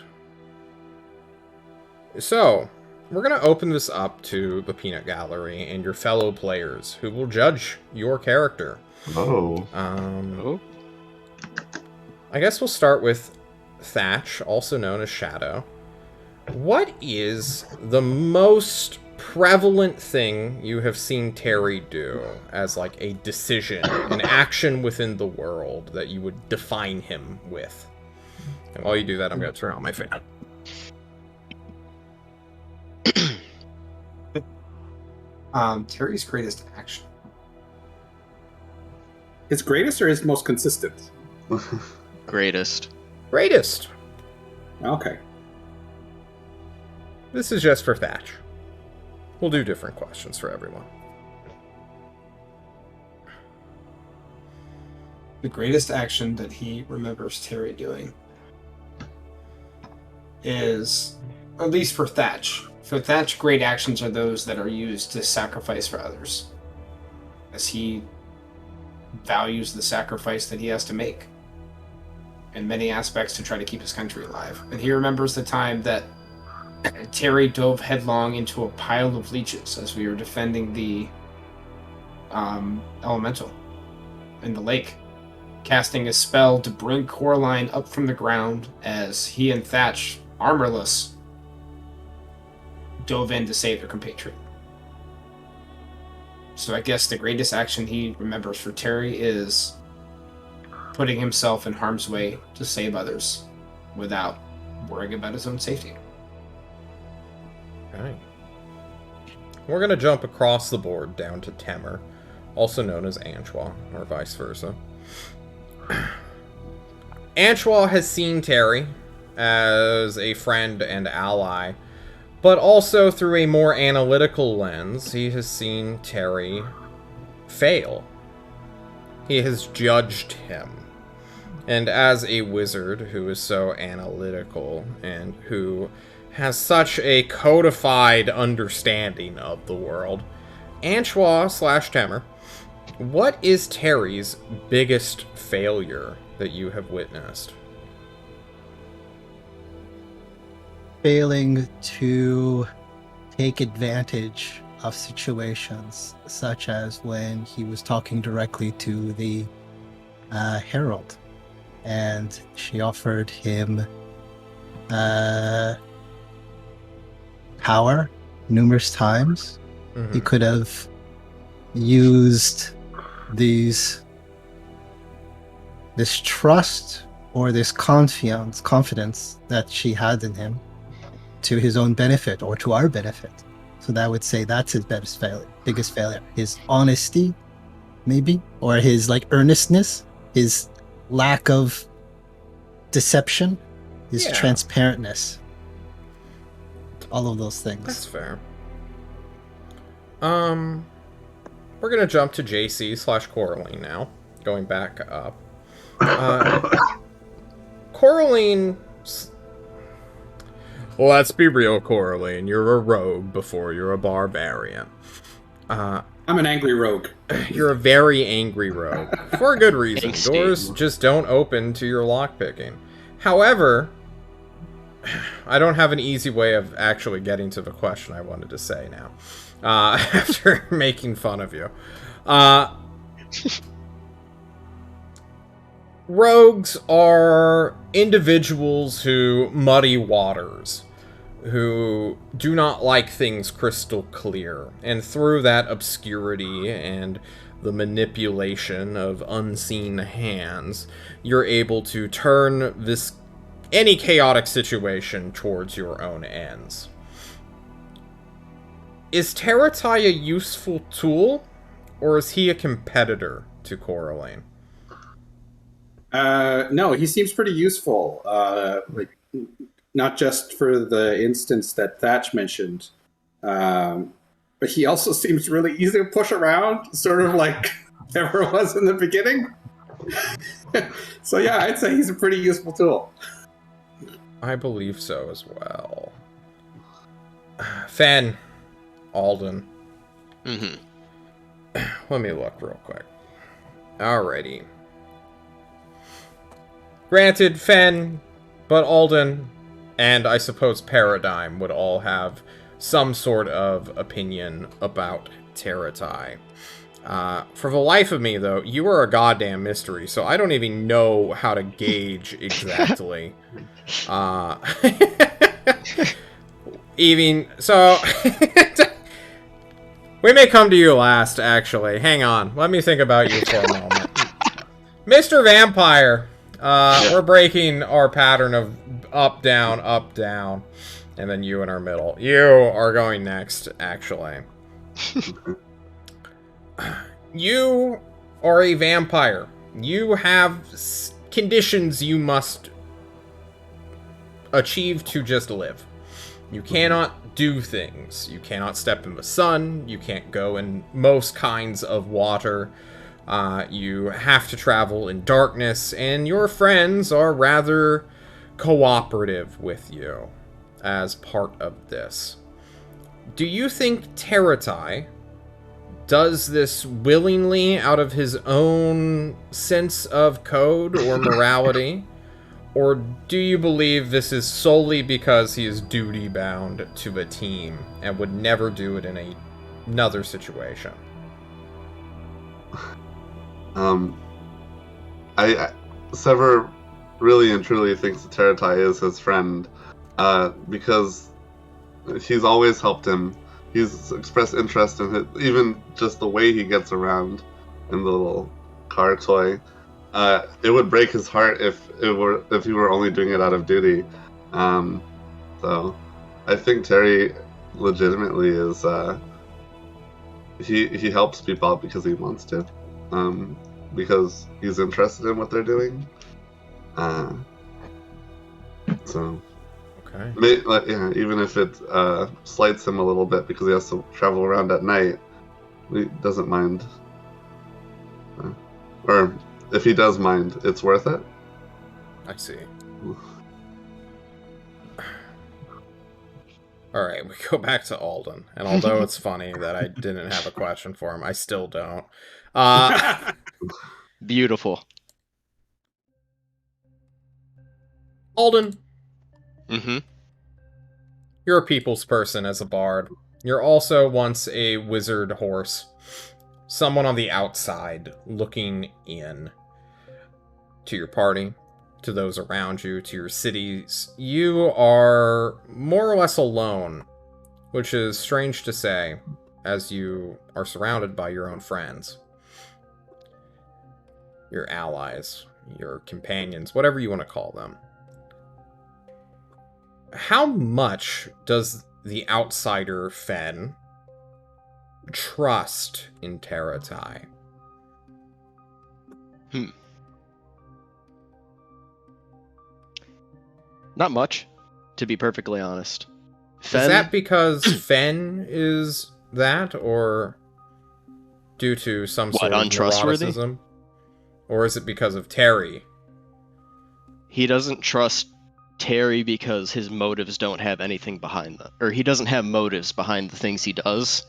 Speaker 1: So, we're going to open this up to the Peanut Gallery and your fellow players, who will judge your character.
Speaker 2: Oh.
Speaker 1: I guess we'll start with Thatch, also known as Shadow. What is the most prevalent thing you have seen Terry do as like a decision, an action within the world that you would define him with? And while you do that, I'm going to turn on my fan.
Speaker 7: Terry's greatest action.
Speaker 3: His greatest or his most consistent?
Speaker 4: Greatest.
Speaker 1: Greatest.
Speaker 3: Okay.
Speaker 1: This is just for Thatch. We'll do different questions for everyone.
Speaker 7: The greatest action that he remembers Terry doing is, at least for Thatch. For Thatch, great actions are those that are used to sacrifice for others, as he values the sacrifice that he has to make in many aspects to try to keep his country alive. And he remembers the time that Terry dove headlong into a pile of leeches as we were defending the elemental in the lake, casting a spell to bring Coraline up from the ground as he and Thatch, armorless, dove in to save their compatriot. So I guess the greatest action he remembers for Terry is putting himself in harm's way to save others without worrying about his own safety.
Speaker 1: Okay. We're going to jump across the board down to Temer, also known as Antoine, or vice versa. Antoine has seen Terry as a friend and ally, but also through a more analytical lens, he has seen Terry fail. He has judged him. And as a wizard who is so analytical and who has such a codified understanding of the world, Antoine/Temer, what is Terry's biggest failure that you have witnessed?
Speaker 5: Failing to take advantage of situations, such as when he was talking directly to the Herald, and she offered him power numerous times.
Speaker 1: Mm-hmm.
Speaker 5: He could have used this trust or this confidence that she had in him to his own benefit or to our benefit. So that would say that's his biggest failure. His honesty, maybe, or his like earnestness, his lack of deception, his
Speaker 1: Yeah.
Speaker 5: transparentness. All of those things.
Speaker 1: That's fair. We're gonna jump to JC/Coraline now. Going back up. Coraline. Let's be real, Coraline. You're a rogue before you're a barbarian.
Speaker 3: I'm an angry rogue.
Speaker 1: You're a very angry rogue. For a good reason.
Speaker 4: Angsty.
Speaker 1: Doors just don't open to your lockpicking. However, I don't have an easy way of actually getting to the question I wanted to say now. After making fun of you. Rogues are individuals who muddy waters, who do not like things crystal clear, and through that obscurity and the manipulation of unseen hands, you're able to turn any chaotic situation towards your own ends. Is Teratai a useful tool, or is he a competitor to Coraline?
Speaker 3: No, he seems pretty useful. Like, not just for the instance that Thatch mentioned, but he also seems really easy to push around, sort of like Ever was in the beginning. So yeah, I'd say he's a pretty useful tool.
Speaker 1: I believe so as well. Fen, Alden.
Speaker 4: Mm-hmm.
Speaker 1: Let me look real quick. Alrighty. Granted, Fen, but Alden, and I suppose Paradigm would all have some sort of opinion about Teratai. For the life of me, though, you are a goddamn mystery, so I don't even know how to gauge exactly. Even so, we may come to you last. Actually, hang on. Let me think about you for a moment, Mr. Vampire. We're breaking our pattern of up, down, and then you in our middle. You are going next, actually. You are a vampire. You have conditions you must achieve to just live. You cannot do things. You cannot step in the sun. You can't go in most kinds of water. You have to travel in darkness, and your friends are rather cooperative with you as part of this. Do you think Teratai does this willingly out of his own sense of code or morality? Or do you believe this is solely because he is duty-bound to the team and would never do it in another situation?
Speaker 2: Sever really and truly thinks that Teratai is his friend, because he's always helped him. He's expressed interest in it, even just the way he gets around in the little car toy. It would break his heart if he were only doing it out of duty. So I think Terry legitimately is he helps people out because he wants to, because he's interested in what they're doing. So.
Speaker 1: Okay.
Speaker 2: Yeah, even if it slights him a little bit because he has to travel around at night, he doesn't mind. Or if he does mind, it's worth it.
Speaker 1: I see. Alright, we go back to Alden. And although it's funny that I didn't have a question for him, I still don't.
Speaker 4: Beautiful.
Speaker 1: Alden.
Speaker 4: Mm-hmm.
Speaker 1: You're a people's person as a bard. You're also once a wizard horse. Someone on the outside looking in. To your party, to those around you, to your cities. You are more or less alone, which is strange to say, as you are surrounded by your own friends. Your allies, your companions, whatever you want to call them. how much does the outsider Fen trust in Teratai?
Speaker 4: Not much, to be perfectly honest.
Speaker 1: Is that because Fen is that, or due to some sort of
Speaker 4: untrustworthy?
Speaker 1: neuroticism? Or is it because of Terry?
Speaker 4: He doesn't trust Terry because his motives don't have anything behind them. Or he doesn't have motives behind the things he does.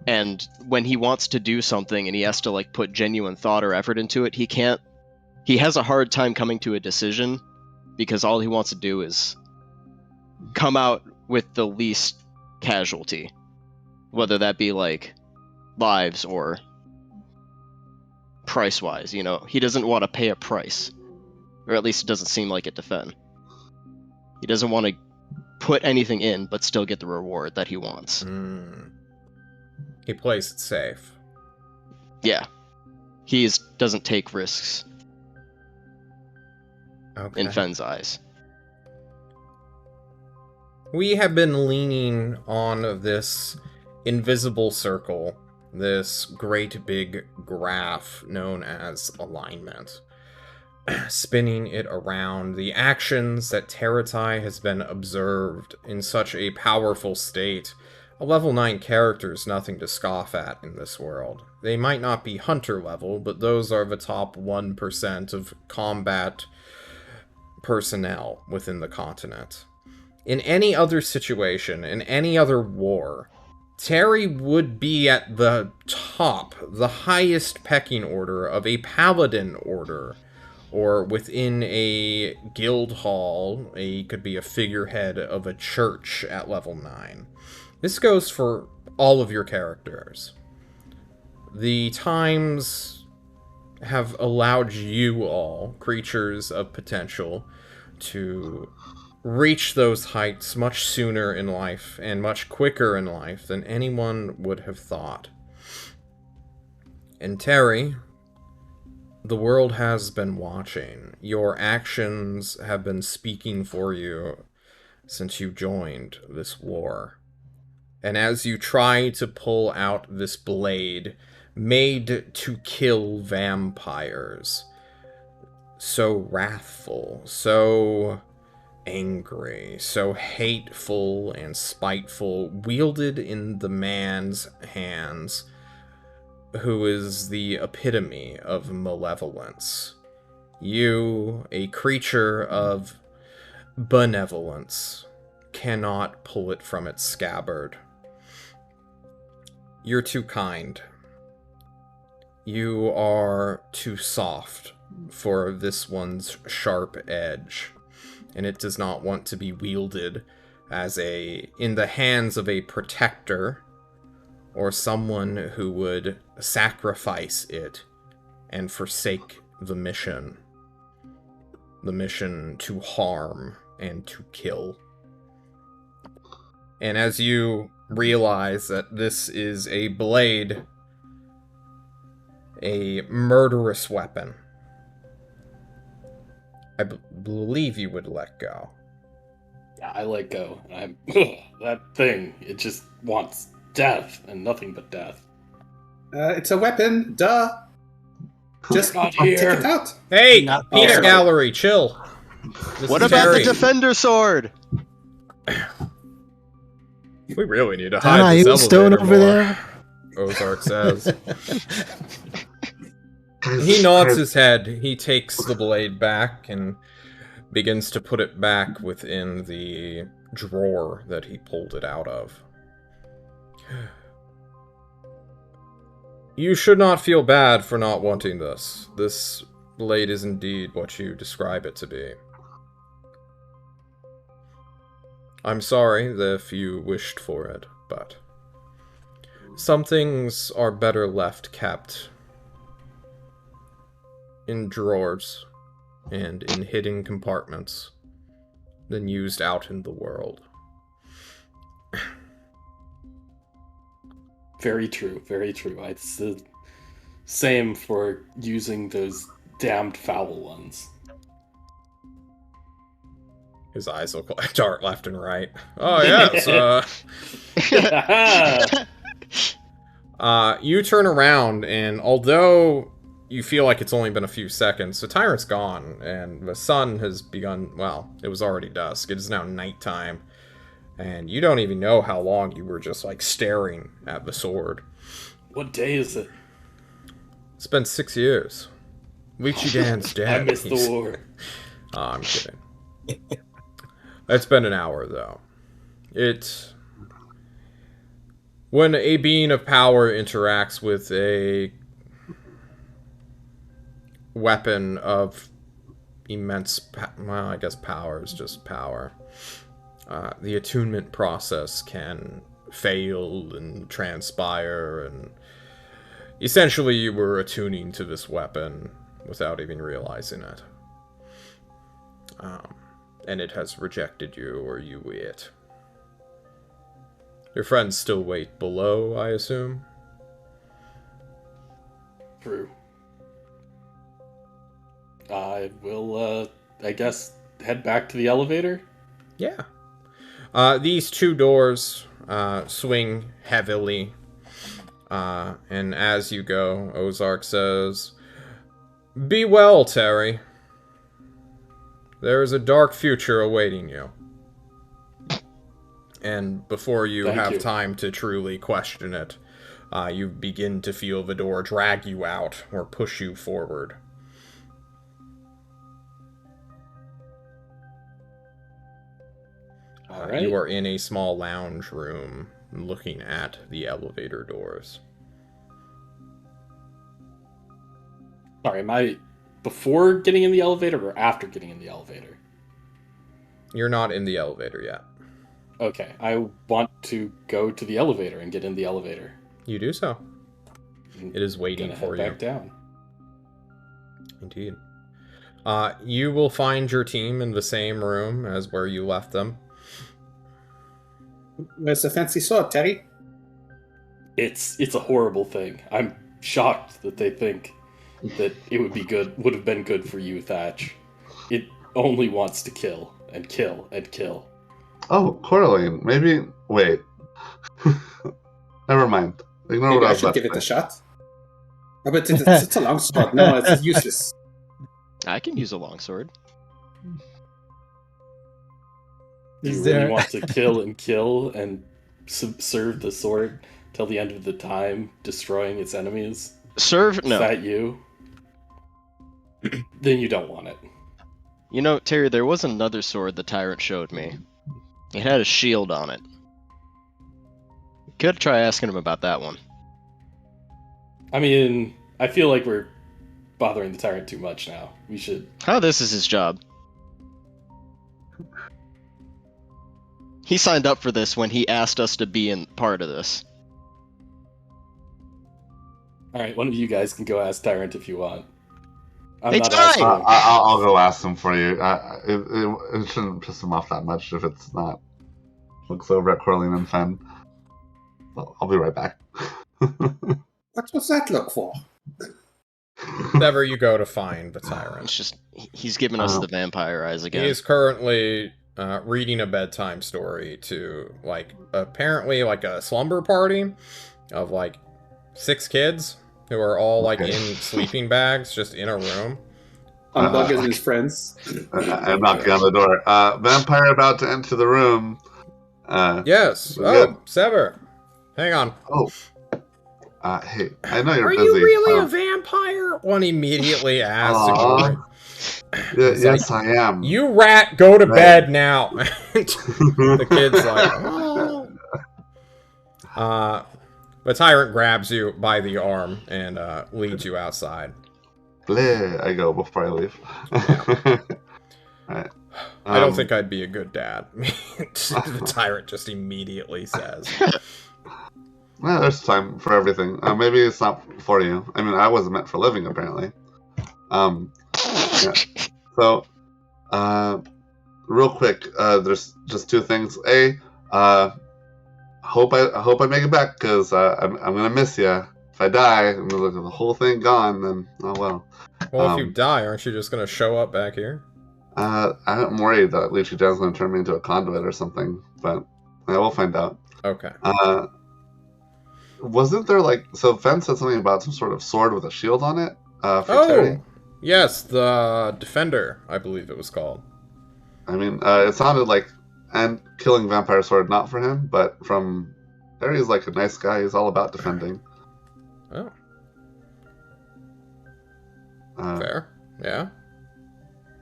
Speaker 4: And when he wants to do something and he has to like put genuine thought or effort into it, he has a hard time coming to a decision because all he wants to do is come out with the least casualty. Whether that be like lives or price-wise, you know. He doesn't want to pay a price. Or at least it doesn't seem like it to Fen. He doesn't want to put anything in, but still get the reward that he wants.
Speaker 1: He plays it safe.
Speaker 4: Yeah. He doesn't take risks.
Speaker 1: Okay.
Speaker 4: In Fen's eyes.
Speaker 1: We have been leaning on this invisible circle, this great big graph known as alignment. Spinning it around the actions that Teratai has been observed in such a powerful state. A level 9 character is nothing to scoff at in this world. They might not be hunter level, but those are the top 1% of combat personnel within the continent. In any other situation, in any other war, Terry would be at the top, the highest pecking order of a paladin order, or within a guild hall, could be a figurehead of a church at level 9. This goes for all of your characters. The times have allowed you all, creatures of potential, to reach those heights much sooner in life and much quicker in life than anyone would have thought. And Terry, the world has been watching. Your actions have been speaking for you since you joined this war. And as you try to pull out this blade made to kill vampires, so wrathful, so angry, so hateful and spiteful, wielded in the man's hands, who is the epitome of malevolence. You, a creature of benevolence, cannot pull it from its scabbard. You're too kind. You are too soft for this one's sharp edge, and it does not want to be wielded as in the hands of a protector or someone who would sacrifice it and forsake the mission to harm and to kill. And as you realize that this is a blade, a murderous weapon, I believe you would let go.
Speaker 6: Yeah, I let go. That thing, it just wants death and nothing but death.
Speaker 3: It's a weapon, duh. Just
Speaker 6: not
Speaker 3: take
Speaker 6: here.
Speaker 3: it out.
Speaker 1: Hey,
Speaker 7: Not
Speaker 1: peanut
Speaker 7: there.
Speaker 1: gallery, chill. This
Speaker 4: What
Speaker 1: is
Speaker 4: about
Speaker 1: Terry.
Speaker 4: the Defender Sword?
Speaker 1: We really need to
Speaker 5: Donna,
Speaker 1: hide
Speaker 5: are
Speaker 1: this
Speaker 5: you
Speaker 1: elevator
Speaker 5: stone over
Speaker 1: more,
Speaker 5: there?
Speaker 1: Ozark says.
Speaker 2: Guys,
Speaker 1: He nods
Speaker 2: guys,
Speaker 1: his head. He takes the blade back and begins to put it back within the drawer that he pulled it out of. You should not feel bad for not wanting this. This blade is indeed what you describe it to be. I'm sorry if you wished for it, but some things are better left kept in drawers and in hidden compartments than used out in the world.
Speaker 6: Very true, very true. It's the same for using those damned foul ones.
Speaker 1: His eyes look like dart left and right. Oh, yes. You turn around, and although you feel like it's only been a few seconds, the tyrant's gone, and the sun has begun. Well, it was already dusk. It is now nighttime, and you don't even know how long you were just like staring at the sword.
Speaker 6: What day is it?
Speaker 1: It's been 6 years. Lichigan's dead.
Speaker 6: I missed the war.
Speaker 1: Oh, I'm kidding. It's been an hour, though. It's... When a being of power interacts with a weapon of immense... well, I guess power is just power. The attunement process can fail and transpire, and... essentially, you were attuning to this weapon without even realizing it. And it has rejected you, or you it. Your friends still wait below, I assume?
Speaker 6: True. I will, I guess, head back to the elevator?
Speaker 1: Yeah. These two doors swing heavily. And as you go, Ozark says, "Be well, Terry. There is a dark future awaiting you." And before you
Speaker 6: Thank
Speaker 1: have
Speaker 6: you.
Speaker 1: time to truly question it, you begin to feel the door drag you out or push you forward.
Speaker 6: All right.
Speaker 1: You are in a small lounge room looking at the elevator doors.
Speaker 6: Sorry, am I before getting in the elevator or after getting in the elevator?
Speaker 1: You're not in the elevator yet.
Speaker 6: Okay, I want to go to the elevator and get in the elevator.
Speaker 1: You do so. It is waiting
Speaker 6: Gonna
Speaker 1: for
Speaker 6: head
Speaker 1: you.
Speaker 6: back down.
Speaker 1: Indeed. You will find your team in the same room as where you left them.
Speaker 3: Where's the fancy sword, Terry?
Speaker 6: It's a horrible thing. I'm shocked that they think that it would have been good for you, Thatch. It only wants to kill and kill and kill.
Speaker 2: Oh, Coraline, maybe... Wait. Never mind. Ignore
Speaker 3: Maybe
Speaker 2: what I
Speaker 3: I
Speaker 2: was
Speaker 3: should
Speaker 2: about
Speaker 3: give
Speaker 2: to
Speaker 3: it a
Speaker 2: say.
Speaker 3: shot. Oh, but it's a long sword. No, it's useless.
Speaker 4: I can use a longsword.
Speaker 6: Do you
Speaker 5: Is
Speaker 6: really
Speaker 5: there-
Speaker 6: want to kill and kill and serve the sword till the end of the time, destroying its enemies?
Speaker 4: Serve?
Speaker 6: Is
Speaker 4: No.
Speaker 6: that you? Then you don't want it.
Speaker 4: You know, Terry, there was another sword the tyrant showed me. It had a shield on it. Could try asking him about that one.
Speaker 6: I mean, I feel like we're bothering the tyrant too much now. We should...
Speaker 4: Oh, this is his job. He signed up for this when he asked us to be in part of this.
Speaker 6: Alright, one of you guys can go ask Tyrant if you want. I'm
Speaker 4: Hey,
Speaker 6: not
Speaker 4: Ty!
Speaker 6: asking him.
Speaker 2: I'll go ask him for you. It shouldn't piss him off that much if it's not. Looks over at Coraline and Fen. I'll be right back.
Speaker 3: What was that look for?
Speaker 1: Whenever you go to find the tyrant.
Speaker 4: It's just, he's giving us the vampire eyes
Speaker 1: He
Speaker 4: again.
Speaker 1: is currently reading a bedtime story to, like, apparently, like, a slumber party of, like, 6 kids who are all, like,
Speaker 2: Okay.
Speaker 1: in sleeping bags, just in a room.
Speaker 3: Unbug and his friends.
Speaker 2: I'm knocking on the door. Vampire about to enter the room.
Speaker 1: Yes.
Speaker 2: Good.
Speaker 1: Oh, Sever. Hang on.
Speaker 2: Hey, I know you're
Speaker 1: Are
Speaker 2: busy.
Speaker 1: you really a vampire? One immediately asks.
Speaker 2: Aw. Yes, I am.
Speaker 1: You rat, go to
Speaker 2: Right.
Speaker 1: bed now. The kid's like, oh. The tyrant grabs you by the arm and leads you outside.
Speaker 2: Bleh, I go before I leave. Alright.
Speaker 1: I don't think I'd be a good dad. The tyrant just immediately says.
Speaker 2: Well, there's time for everything. Maybe it's not for you. I mean, I wasn't meant for living, apparently. Yeah. So, real quick, there's just 2 things. Hope I make it back, because I'm gonna miss you. If I die, I'm gonna look at the whole thing gone. Then oh well.
Speaker 1: Well, if you die, aren't you just gonna show up back here?
Speaker 2: I'm worried that Lychee Jan's going to turn me into a conduit or something, but we'll find out.
Speaker 1: Okay.
Speaker 2: Wasn't there so Fen said something about some sort of sword with a shield on it for Terry?
Speaker 1: Yes, the Defender, I believe it was called.
Speaker 2: I mean, it sounded like, and killing vampire sword not for him, but from Terry's like a nice guy. He's all about defending.
Speaker 1: Oh. Fair. Yeah.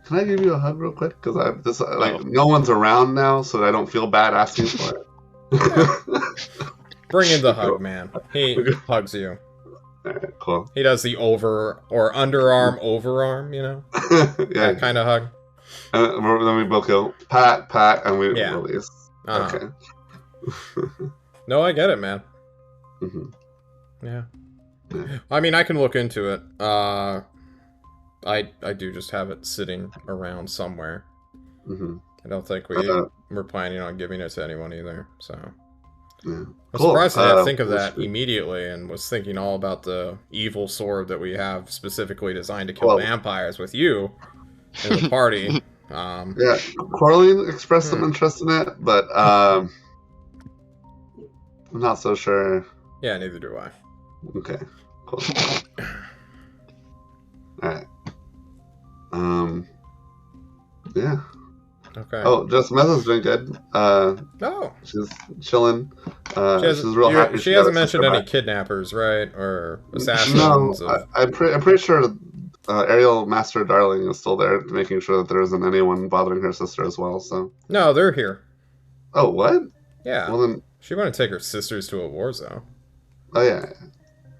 Speaker 2: Can I give you a hug real quick? Because I'm just no one's around now, so I don't feel bad asking for it.
Speaker 1: Bring in the hug, man. He hugs you.
Speaker 2: Alright, cool.
Speaker 1: He does the underarm, overarm, you know?
Speaker 2: Yeah.
Speaker 1: That kind of hug.
Speaker 2: And then we both go, pat, and we release.
Speaker 1: Uh-huh.
Speaker 2: Okay.
Speaker 1: No, I get it, man.
Speaker 2: Mm-hmm.
Speaker 1: Yeah. I mean, I can look into it. I do just have it sitting around somewhere.
Speaker 2: Mm-hmm.
Speaker 1: I don't think we're planning on giving it to anyone either, so...
Speaker 2: Yeah.
Speaker 1: I'm surprised I didn't think of that immediately and was thinking all about the evil sword that we have specifically designed to kill vampires with you in the party.
Speaker 2: Yeah, Coraline expressed some interest in it, but I'm not so sure.
Speaker 1: Yeah, neither do I.
Speaker 2: Okay, cool. Alright. Yeah.
Speaker 1: Okay.
Speaker 2: Oh, Just Meta's doing good. She's chilling. She's real happy.
Speaker 1: She hasn't mentioned any kidnappers, right? Or assassins?
Speaker 2: No, I'm pretty sure Ariel Master Darling is still there, making sure that there isn't anyone bothering her sister as well. So.
Speaker 1: No, they're here.
Speaker 2: Oh, what?
Speaker 1: Yeah.
Speaker 2: Well then,
Speaker 1: she wanted to take her sisters to a war zone.
Speaker 2: Oh yeah.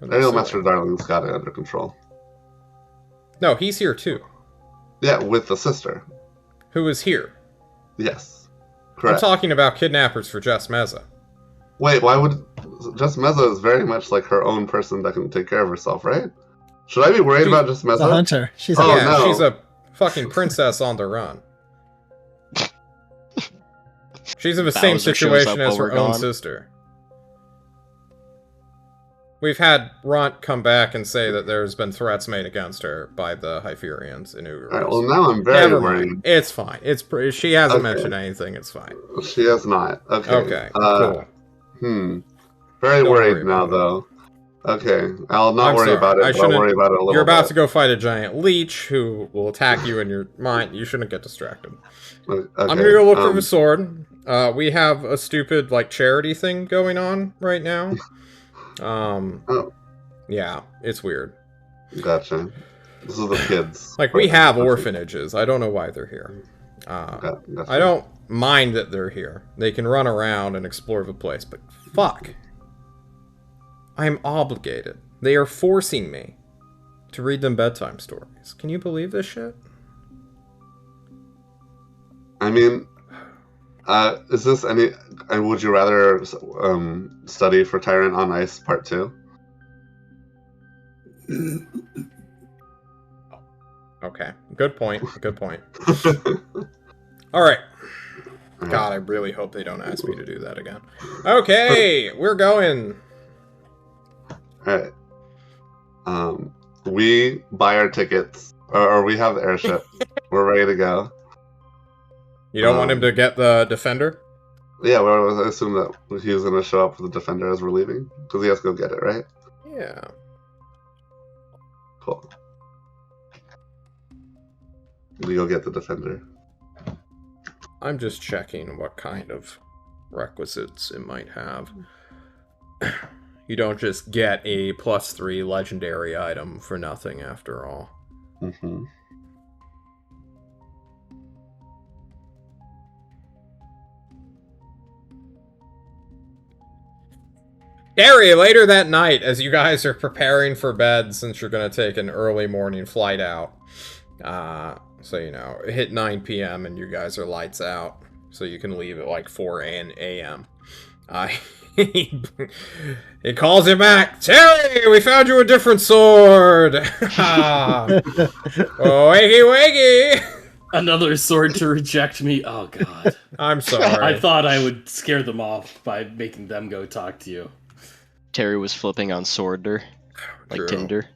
Speaker 2: Ariel Master Darling's got it under control.
Speaker 1: No, he's here too.
Speaker 2: Yeah, with the sister.
Speaker 1: Who is here?
Speaker 2: Yes. Correct.
Speaker 1: I'm talking about kidnappers for Just Meza.
Speaker 2: Wait, why would... Just Meza is very much like her own person that can take care of herself, right? Should I be worried about Just Meza?
Speaker 5: The hunter. She's
Speaker 1: she's a fucking princess on the run. She's in the same situation as her own sister. We've had Ront come back and say that there's been threats made against her by the Hyperions in Ugaros.
Speaker 2: Alright, well now I'm very worried.
Speaker 1: It's fine. She hasn't mentioned anything. It's fine.
Speaker 2: She has not. Okay.
Speaker 1: Okay, cool.
Speaker 2: Very worried now, though. Okay, I'll not worry about it, but I'll worry about it a little bit.
Speaker 1: You're about to go fight a giant leech who will attack you in your mind. You shouldn't get distracted. Okay. I'm gonna go look for the sword. We have a stupid, charity thing going on right now. Yeah, it's weird.
Speaker 2: Gotcha. This is the kids.
Speaker 1: We have orphanages. I don't know why they're here.
Speaker 2: Gotcha.
Speaker 1: I don't mind that they're here. They can run around and explore the place, but fuck. I'm obligated. They are forcing me to read them bedtime stories. Can you believe this shit?
Speaker 2: I mean, is this any... would you rather study for Tyrant on Ice Part 2?
Speaker 1: Okay. Good point. Good point. Alright. God, I really hope they don't ask me to do that again. Okay, we're going.
Speaker 2: Alright. We buy our tickets, or we have the airship. We're ready to go.
Speaker 1: You don't want him to get the Defender?
Speaker 2: Yeah, well, I assume that he was going to show up for the Defender as we're leaving. Because he has to go get it, right?
Speaker 1: Yeah.
Speaker 2: Cool. We go get the Defender.
Speaker 1: I'm just checking what kind of requisites it might have. You don't just get a +3 legendary item for nothing, after all.
Speaker 2: Mm-hmm.
Speaker 1: Gary, later that night, as you guys are preparing for bed, since you're going to take an early morning flight out, so, hit 9 p.m. and you guys are lights out, so you can leave at 4 a.m. He calls you back. Terry, we found you a different sword. Wakey wakey.
Speaker 6: Another sword to reject me. Oh god.
Speaker 1: I'm sorry.
Speaker 6: I thought I would scare them off by making them go talk to you.
Speaker 4: Terry was flipping on Swordder, like
Speaker 1: True.
Speaker 4: Tinder.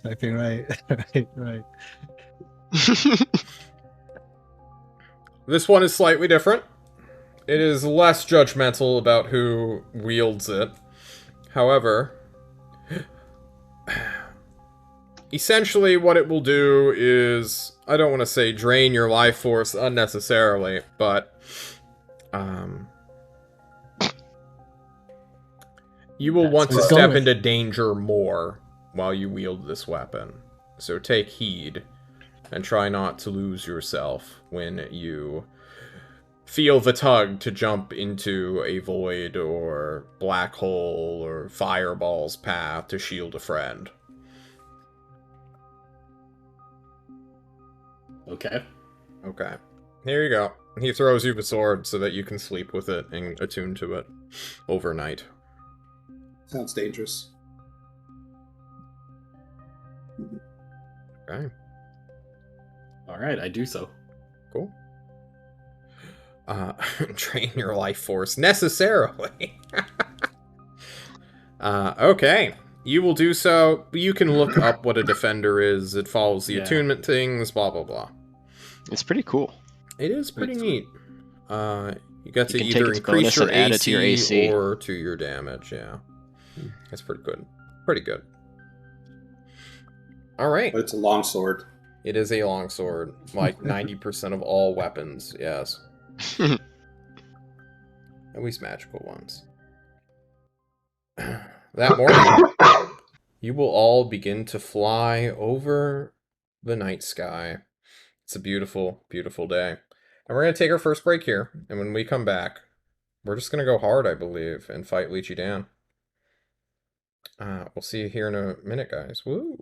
Speaker 5: Typing right. Right. Right.
Speaker 1: This one is slightly different. It is less judgmental about who wields it. However, essentially what it will do is, I don't want to say drain your life force unnecessarily, but you will want to
Speaker 5: Let's go
Speaker 1: step
Speaker 5: with-
Speaker 1: into danger more while you wield this weapon. So take heed and try not to lose yourself when you feel the tug to jump into a void or black hole or fireball's path to shield a friend.
Speaker 6: Okay.
Speaker 1: Okay. Here you go. He throws you the sword so that you can sleep with it and attune to it overnight.
Speaker 3: Sounds dangerous.
Speaker 1: Okay.
Speaker 6: All right, I do so.
Speaker 1: Cool. Drain your life force necessarily. Okay. You will do so. You can look up what a defender is. It follows the
Speaker 6: Yeah.
Speaker 1: attunement things, blah, blah, blah.
Speaker 4: It's pretty cool.
Speaker 1: It is pretty
Speaker 3: Right.
Speaker 1: neat. You get to
Speaker 4: You can take
Speaker 1: either
Speaker 4: its
Speaker 1: increase
Speaker 4: bonus
Speaker 1: your
Speaker 4: and add it to your AC.
Speaker 1: or to your damage, yeah. That's pretty good. Pretty good. Alright.
Speaker 3: But it's a long sword.
Speaker 1: It is a longsword. Like 90% of all weapons, yes. At least magical ones. That morning, you will all begin to fly over the night sky. It's a beautiful, beautiful day. And we're going to take our first break here. And when we come back, we're just going to go hard, I believe, and fight Lychee Dan. We'll see you here in a minute, guys. Woo!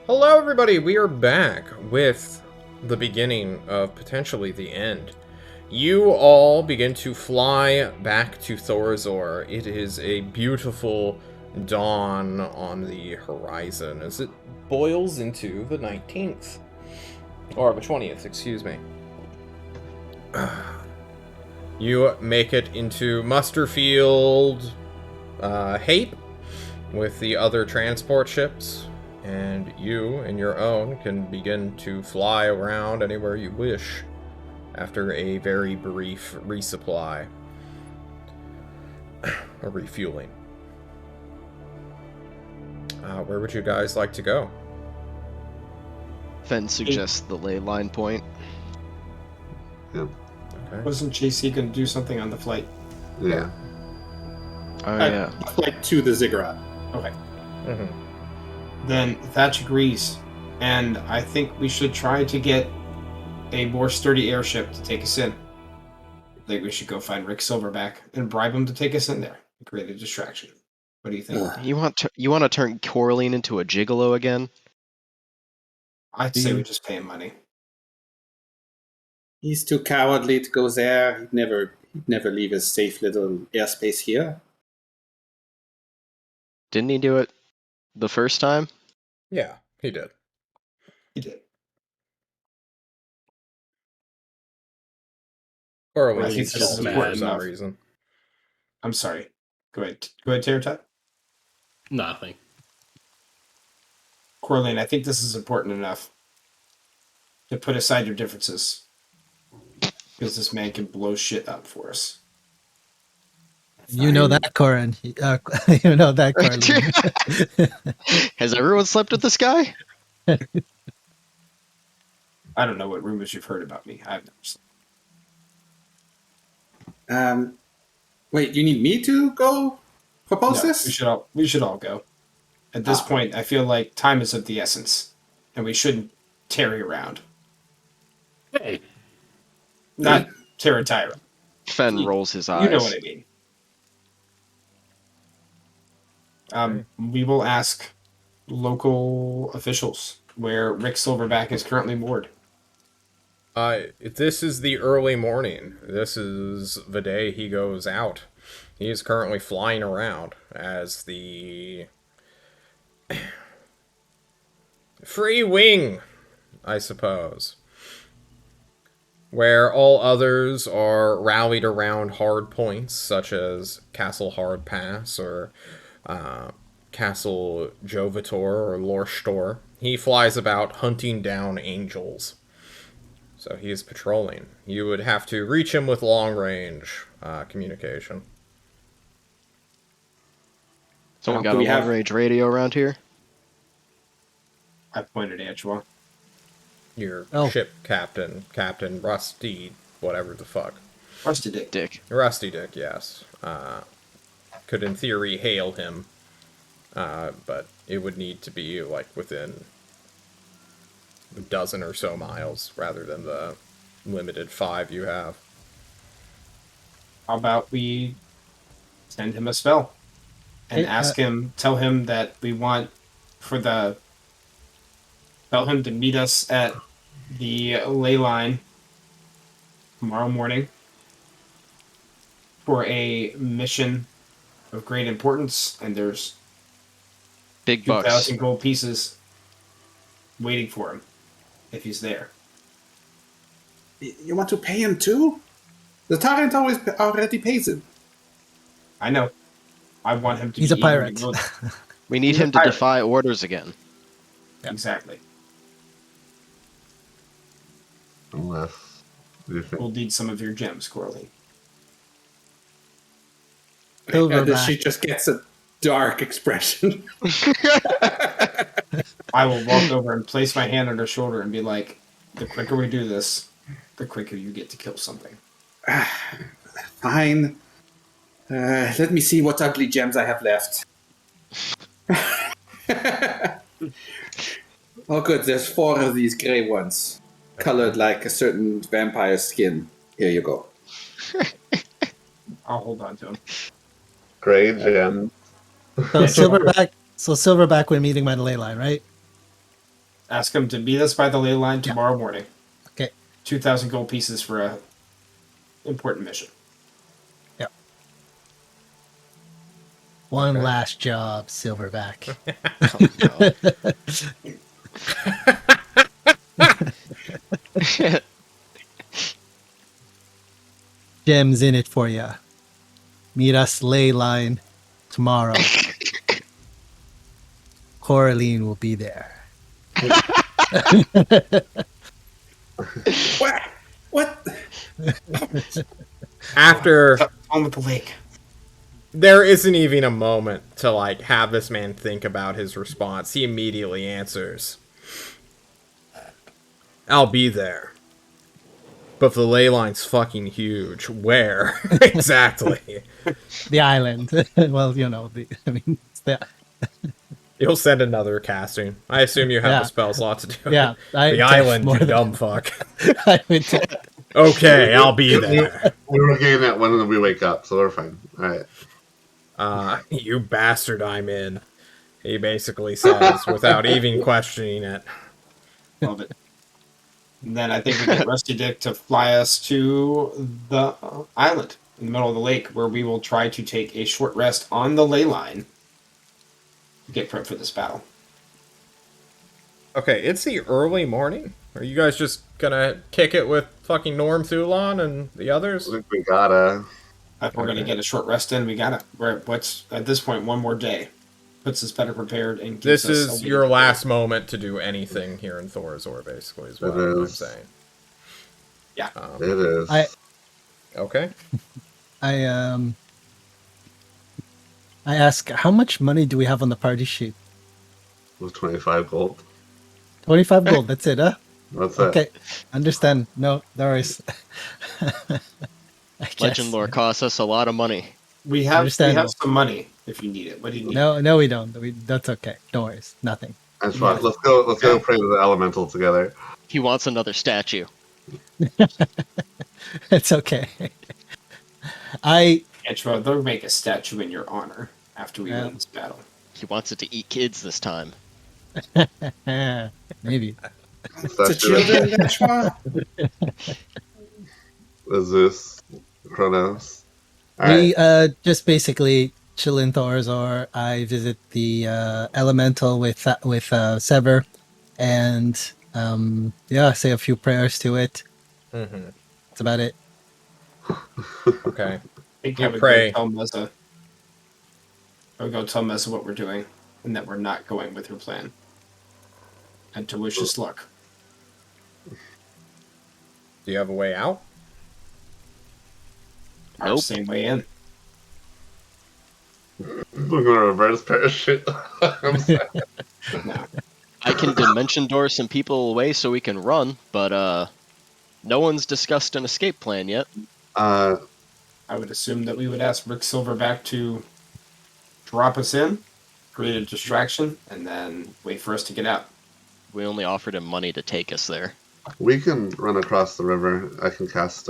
Speaker 1: Hello, everybody! We are back with the beginning of potentially the end. You all begin to fly back to Thorazor. It is a beautiful dawn on the horizon as it boils into the 19th. Or the 20th, excuse me. You make it into Musterfield, Hape, with the other transport ships, and you, in your own, can begin to fly around anywhere you wish after a very brief resupply. Or refueling. Where would you guys like to go?
Speaker 4: Fen suggests the ley line point.
Speaker 2: Yeah.
Speaker 1: Okay.
Speaker 7: Wasn't JC going to do something on the flight?
Speaker 2: Yeah.
Speaker 4: Oh, yeah.
Speaker 3: Like to the ziggurat.
Speaker 7: Okay.
Speaker 1: Mm-hmm.
Speaker 7: Then Thatch agrees, and I think we should try to get a more sturdy airship to take us in. I think we should go find Rick Silverback and bribe him to take us in there and create a distraction. What do you think?
Speaker 3: Ugh.
Speaker 4: You want to turn Coraline into a gigolo again?
Speaker 7: I'd say we just pay him money.
Speaker 3: He's too cowardly to go there. He'd never leave his safe little airspace here.
Speaker 4: Didn't he do it the first time?
Speaker 1: Yeah, he did.
Speaker 7: He did.
Speaker 1: Or
Speaker 7: I
Speaker 1: at
Speaker 7: think
Speaker 1: least
Speaker 7: this is
Speaker 1: for
Speaker 7: important
Speaker 1: some
Speaker 7: enough.
Speaker 1: reason.
Speaker 7: I'm sorry. Go ahead, Terratut.
Speaker 6: Nothing.
Speaker 7: Coraline, I think this is important enough to put aside your differences. Because this man can blow shit up for us.
Speaker 5: You know that, Corin. You know that, Corin.
Speaker 4: Has everyone slept with this guy?
Speaker 7: I don't know what rumors you've heard about me. I've never slept.
Speaker 3: Wait, you need me to go propose
Speaker 7: No,
Speaker 3: this?
Speaker 7: we should all go. At this point, I feel like time is of the essence, and we shouldn't tarry around.
Speaker 6: Hey,
Speaker 7: Not Terratira.
Speaker 4: Fen rolls his eyes.
Speaker 7: You know what I mean. We will ask local officials where Rick Silverback is currently moored.
Speaker 1: This is the early morning. This is the day he goes out. He is currently flying around as the free wing, I suppose, where all others are rallied around hard points such as Castle Hard Pass or Castle Jovator or Lorstor. He flies about hunting down angels. So he is patrolling. You would have to reach him with long-range communication.
Speaker 4: Someone
Speaker 3: Do
Speaker 4: got a
Speaker 3: we have-
Speaker 4: long-range radio around here?
Speaker 7: I pointed at you.
Speaker 1: Your
Speaker 5: Oh.
Speaker 1: ship captain, Captain Rusty, whatever the fuck.
Speaker 7: Rusty Dick.
Speaker 4: Dick.
Speaker 1: Rusty Dick, yes. Could in theory hail him, but it would need to be like within a dozen or so miles rather than the limited 5 you have.
Speaker 7: How about we send him a spell and
Speaker 5: Hey,
Speaker 7: tell him that we want tell him to meet us at the ley line tomorrow morning for a mission of great importance, and there's
Speaker 4: Big bucks.
Speaker 7: 2,000 gold pieces waiting for him if he's there.
Speaker 3: You want to pay him too? The tyrant already pays him.
Speaker 7: I know. I want him to
Speaker 5: He's
Speaker 7: be
Speaker 5: a pirate.
Speaker 7: eager to go-
Speaker 4: We need
Speaker 7: He's a
Speaker 4: him to
Speaker 7: pirate.
Speaker 4: defy orders again.
Speaker 7: Exactly.
Speaker 2: Unless you think
Speaker 7: We'll need some of your gems, Coraline.
Speaker 3: And she just gets a dark expression.
Speaker 7: I will walk over and place my hand on her shoulder and be like, the quicker we do this, the quicker you get to kill something.
Speaker 3: Fine. Let me see what ugly gems I have left. Oh, good. There's 4 of these gray ones, colored like a certain vampire skin. Here you go.
Speaker 7: I'll hold on to him.
Speaker 2: gray gem.
Speaker 5: So Silverback we're meeting by the ley line, right?
Speaker 7: Ask him to meet us by the ley line tomorrow morning.
Speaker 5: Okay.
Speaker 7: 2,000 gold pieces for a important mission.
Speaker 5: Yeah. One
Speaker 1: Okay.
Speaker 5: last job, Silverback.
Speaker 4: Oh,
Speaker 5: Gems in it for ya. Meet us ley line tomorrow. Coraline will be there.
Speaker 3: What?
Speaker 1: After
Speaker 7: On with the lake.
Speaker 1: there isn't even a moment to like have this man think about his response. He immediately answers, "I'll be there." But the ley line's fucking huge. Where exactly?
Speaker 5: The island. Well, you know, it's the,
Speaker 1: You'll send another casting. I assume you have
Speaker 5: Yeah.
Speaker 1: the spell slot to do
Speaker 5: yeah.
Speaker 1: it. The
Speaker 5: def-
Speaker 1: island,
Speaker 5: more
Speaker 1: you
Speaker 5: than-
Speaker 1: dumb fuck.
Speaker 5: I would say-
Speaker 1: Okay, I'll be there.
Speaker 2: We were getting it when we wake up, so we're fine. All right.
Speaker 1: You bastard, I'm in. He basically says without even questioning it.
Speaker 7: Love it. And then I think we get Rusty Dick to fly us to the island in the middle of the lake, where we will try to take a short rest on the ley line. Get prepped for this battle.
Speaker 1: Okay, it's the early morning. Are you guys just gonna kick it with fucking Norm Thulon and the others?
Speaker 2: I think we gotta.
Speaker 7: If we're going to get a short rest in, we gotta. What's at this point one more day puts us better prepared and gives
Speaker 1: This
Speaker 7: us
Speaker 1: is
Speaker 7: a
Speaker 1: your
Speaker 7: week.
Speaker 1: last moment to do anything here in Thorazor, basically, is what
Speaker 2: It
Speaker 1: I'm
Speaker 2: is.
Speaker 1: saying.
Speaker 7: Yeah.
Speaker 2: It is.
Speaker 1: Okay.
Speaker 5: I ask, how much money do we have on the party sheet?
Speaker 2: With 25 gold.
Speaker 5: 25 gold. That's it, huh?
Speaker 2: That's it.
Speaker 5: Okay, understand. No worries. I
Speaker 4: Legend
Speaker 5: guess.
Speaker 4: lore costs us a lot of money.
Speaker 7: We have
Speaker 5: Understandable.
Speaker 7: some money if you need it. What do you need?
Speaker 5: No, we don't. That's okay. No worries. Nothing.
Speaker 2: That's fine. Let's go pray to the elemental together.
Speaker 4: He wants another statue.
Speaker 5: It's okay. I
Speaker 7: Antro, they'll make a statue in your honor after we
Speaker 5: Yeah.
Speaker 7: win this battle.
Speaker 4: He wants it to eat kids this time.
Speaker 5: maybe.
Speaker 3: It's the children, Yashua.
Speaker 2: The Zeus, Kronos. All right.
Speaker 5: We just basically chill in Thorazor. I visit the elemental with Sever, and say a few prayers to it.
Speaker 1: Mm-hmm.
Speaker 5: That's about it.
Speaker 1: Okay.
Speaker 7: I think
Speaker 1: You
Speaker 7: I would
Speaker 1: pray.
Speaker 7: go tell Meza. I would go tell Meza what we're doing and that we're not going with her plan. And to wish us luck.
Speaker 1: Do you have a way out?
Speaker 7: Our
Speaker 4: Nope.
Speaker 7: same way in.
Speaker 2: We're going to reverse parachute. I'm sorry.
Speaker 7: No.
Speaker 4: I can dimension door some people away so we can run, but no one's discussed an escape plan yet.
Speaker 2: Uh,
Speaker 7: I would assume that we would ask Rick Silverback to drop us in, create a distraction, and then wait for us to get out.
Speaker 4: We only offered him money to take us there.
Speaker 2: we can run across the river. I can cast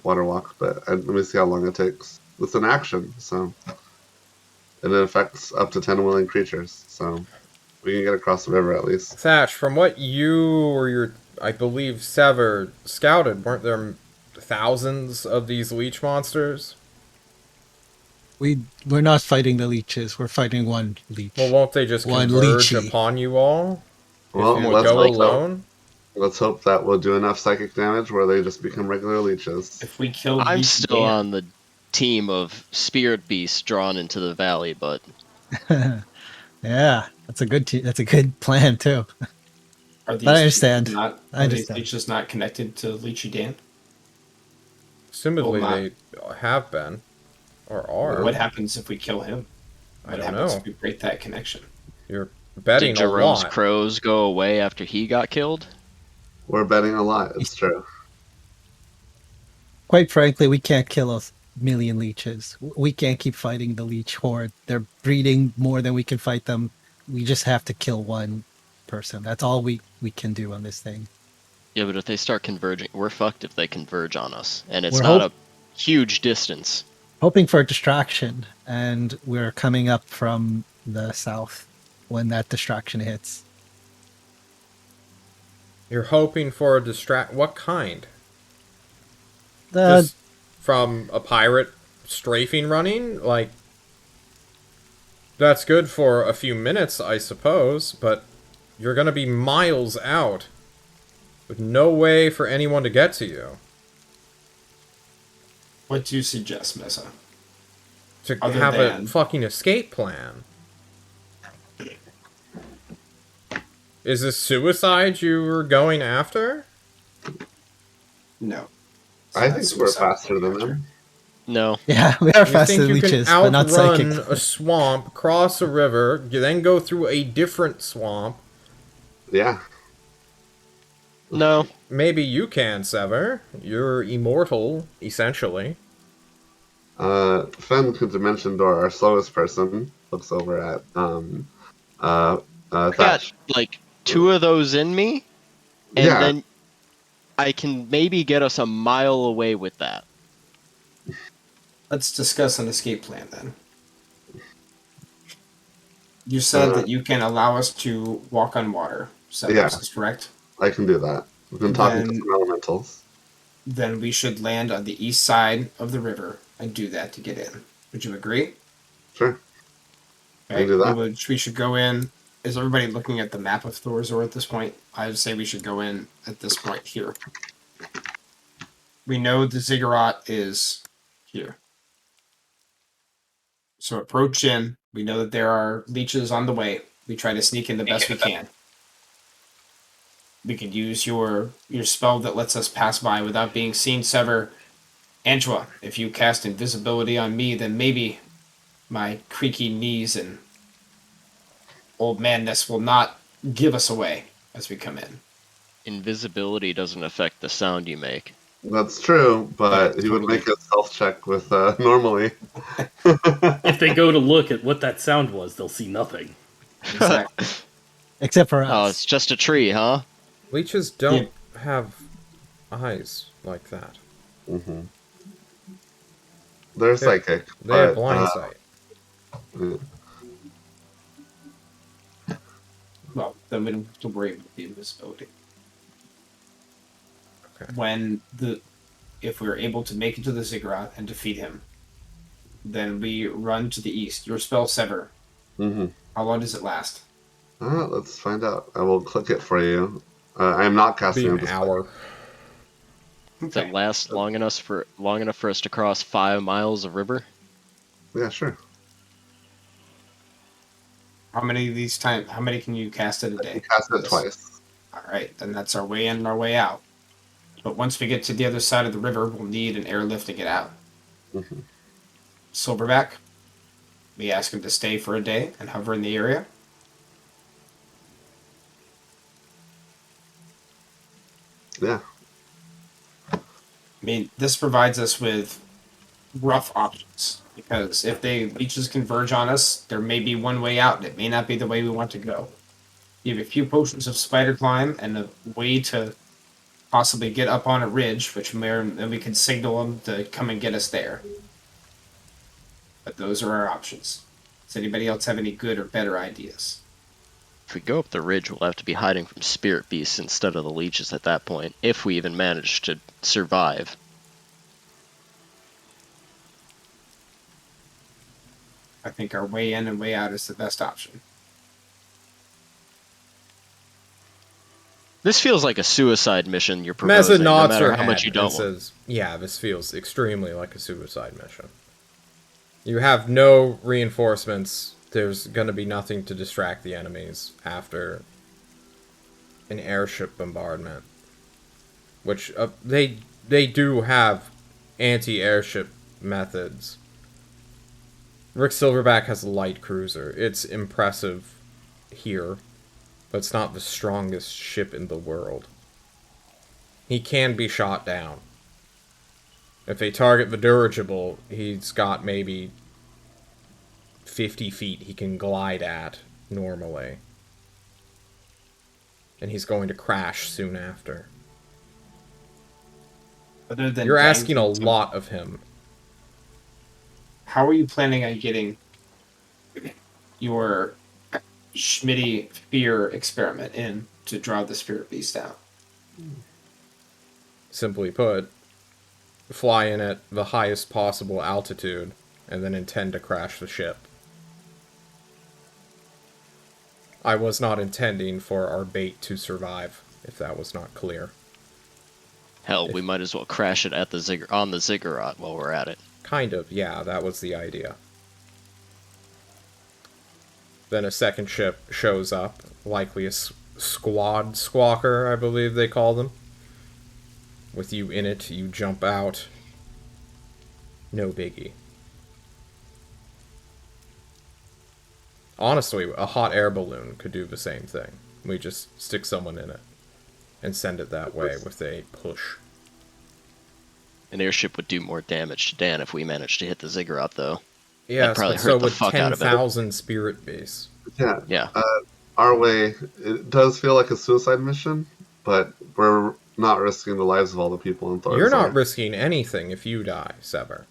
Speaker 2: Water Walk, but let me see how long it takes. It's an action, so. And it affects up to 10 willing creatures, so we can get across the river at least.
Speaker 1: Thatch, from what you or your, I believe, Sever scouted, weren't there thousands of these leech monsters?
Speaker 5: We're not fighting the leeches. We're fighting one leech.
Speaker 1: Well, won't they just
Speaker 5: One
Speaker 1: converge
Speaker 5: leechy.
Speaker 1: upon you all?
Speaker 2: Well,
Speaker 1: If you
Speaker 2: let's
Speaker 1: go
Speaker 2: hope,
Speaker 1: alone?
Speaker 2: let's hope that will do enough psychic damage where they just become regular leeches.
Speaker 7: If we kill
Speaker 4: I'm
Speaker 7: Leech
Speaker 4: still
Speaker 7: Dan-
Speaker 4: on the team of spirit beasts drawn into the valley, but
Speaker 5: Yeah, that's a good plan too.
Speaker 7: Are these
Speaker 5: But I understand.
Speaker 7: Not,
Speaker 5: I
Speaker 7: are these
Speaker 5: understand.
Speaker 7: leeches not connected to Leechy Dan?
Speaker 1: Assumedly
Speaker 7: Well,
Speaker 1: they have been. Or are.
Speaker 7: What happens if we kill him?
Speaker 1: I
Speaker 7: What
Speaker 1: don't
Speaker 7: happens
Speaker 1: know.
Speaker 7: if we break that connection?
Speaker 1: You're betting
Speaker 4: did
Speaker 1: a
Speaker 4: Jerome's
Speaker 1: lot.
Speaker 4: crows go away after he got killed?
Speaker 2: We're betting a lot, it's true.
Speaker 5: Quite frankly, we can't kill a million leeches. We can't keep fighting the leech horde. They're breeding more than we can fight them. We just have to kill one person. That's all we can do on this thing.
Speaker 4: Yeah, but if they start converging, we're fucked if they converge on us. And it's
Speaker 5: We're
Speaker 4: not
Speaker 5: hope-
Speaker 4: a huge distance.
Speaker 5: Hoping for a distraction, and we're coming up from the south when that distraction hits.
Speaker 1: You're hoping for a distract. What kind?
Speaker 5: Uh,
Speaker 1: Just from a pirate strafing running? Like, that's good for a few minutes, I suppose, but you're gonna be miles out with no way for anyone to get to you.
Speaker 7: What do you suggest, Mesa?
Speaker 1: To
Speaker 7: Other
Speaker 1: have a
Speaker 7: than-
Speaker 1: fucking escape plan. Is this suicide you were going after?
Speaker 7: No. It's
Speaker 2: I
Speaker 7: not
Speaker 2: think we're
Speaker 7: suicide
Speaker 2: faster than
Speaker 7: after.
Speaker 2: them.
Speaker 4: No.
Speaker 5: yeah, we are
Speaker 1: You
Speaker 5: faster
Speaker 1: think
Speaker 5: than
Speaker 1: you can
Speaker 5: leeches, but not
Speaker 1: outrun
Speaker 5: psychic.
Speaker 1: a swamp, cross a river, you then go through a different swamp?
Speaker 2: Yeah.
Speaker 4: No.
Speaker 1: Maybe you can, Sever. You're immortal, essentially.
Speaker 2: Fen could mention door, our slowest person, looks over at
Speaker 4: I got
Speaker 2: Thatch.
Speaker 4: like 2 of those in me, and
Speaker 2: Yeah.
Speaker 4: then I can maybe get us a mile away with that.
Speaker 7: Let's discuss an escape plan then. You said that you can allow us to walk on water.
Speaker 2: Yeah.
Speaker 7: Is correct?
Speaker 2: I can do that. We've been talking to
Speaker 7: Then-
Speaker 2: some elementals.
Speaker 7: Then we should land on the east side of the river and do that to get in. Would you agree?
Speaker 2: Sure. I
Speaker 7: Okay.
Speaker 2: can do that.
Speaker 7: We should go in. Is everybody looking at the map of Thorazor at this point? I would say we should go in at this point here. We know the ziggurat is here. So approach in. We know that there are leeches on the way. We try to sneak in the best we can. We can use your spell that lets us pass by without being seen, Sever. Angela, if you cast invisibility on me, then maybe my creaky knees and old manness will not give us away as we come in.
Speaker 4: Invisibility doesn't affect the sound you make.
Speaker 2: That's true, but
Speaker 7: Yeah,
Speaker 2: he would
Speaker 7: totally.
Speaker 2: make a stealth check with normally.
Speaker 6: If they go to look at what that sound was, they'll see nothing.
Speaker 7: Exactly.
Speaker 5: Except for
Speaker 4: Oh,
Speaker 5: us.
Speaker 4: it's just a tree, huh?
Speaker 1: Leeches don't have eyes like that.
Speaker 2: Mm-hmm. They're psychic.
Speaker 1: They have
Speaker 2: but,
Speaker 1: blind sight.
Speaker 7: Well, then we don't have to worry about the invisibility.
Speaker 1: Okay.
Speaker 7: If we're able to make it to the ziggurat and defeat him, then we run to the east. Your spell Sever.
Speaker 2: Mm-hmm.
Speaker 7: How long does it last?
Speaker 2: Let's find out. I will click it for you. I am not
Speaker 1: Be
Speaker 2: casting
Speaker 1: an
Speaker 2: it this
Speaker 1: hour.
Speaker 4: Does it last long enough for us to cross 5 miles of river?
Speaker 2: Yeah, sure.
Speaker 7: How many can you cast in a
Speaker 2: I
Speaker 7: day?
Speaker 2: can cast it
Speaker 7: Yes.
Speaker 2: twice.
Speaker 7: Alright, then that's our way in and our way out. But once we get to the other side of the river, we'll need an airlift to get out.
Speaker 2: Mm-hmm.
Speaker 7: Silverback, we ask him to stay for a day and hover in the area.
Speaker 2: Yeah.
Speaker 7: I mean, this provides us with rough options, because if they leeches converge on us, there may be one way out, and it may not be the way we want to go. You have a few potions of spider climb and a way to possibly get up on a ridge, then we can signal them to come and get us there. But those are our options. Does anybody else have any good or better ideas?
Speaker 4: If we go up the ridge, we'll have to be hiding from spirit beasts instead of the leeches at that point, if we even manage to survive.
Speaker 7: I think our way in and way out is the best option.
Speaker 4: This feels like a suicide mission you're
Speaker 1: Meza
Speaker 4: proposing, no
Speaker 1: nods
Speaker 4: matter
Speaker 1: her
Speaker 4: how much
Speaker 1: head
Speaker 4: you don't
Speaker 1: and
Speaker 4: want.
Speaker 1: says, yeah, this feels extremely like a suicide mission. You have no reinforcements. There's going to be nothing to distract the enemies after an airship bombardment. Which, they do have anti-airship methods. Rick Silverback has a light cruiser. It's impressive here, but it's not the strongest ship in the world. He can be shot down. If they target the dirigible, he's got maybe 50 feet he can glide at normally. And he's going to crash soon after.
Speaker 7: Other than
Speaker 1: You're asking a
Speaker 7: dangling to-
Speaker 1: lot of him.
Speaker 7: How are you planning on getting your Schmitty fear experiment in to draw the spirit beast out?
Speaker 1: Simply put, fly in at the highest possible altitude and then intend to crash the ship. I was not intending for our bait to survive, if that was not clear.
Speaker 4: Hell, we might as well crash it at the on the ziggurat while we're at it.
Speaker 1: Kind of, yeah, that was the idea. Then a second ship shows up, likely a squad squawker, I believe they call them. With you in it, you jump out. No biggie. Honestly, a hot air balloon could do the same thing. We just stick someone in it and send it that way with a push.
Speaker 4: An airship would do more damage to Dan if we managed to hit the ziggurat, though.
Speaker 1: Yes,
Speaker 4: probably
Speaker 1: but
Speaker 4: hurt
Speaker 1: so
Speaker 4: the
Speaker 1: would
Speaker 4: fuck out of it.
Speaker 1: 10,000 spirit base.
Speaker 2: Yeah.
Speaker 4: Yeah.
Speaker 2: Our way, it does feel like a suicide mission, but we're not risking the lives of all the people in Thor.
Speaker 1: You're not risking anything if you die, Sever.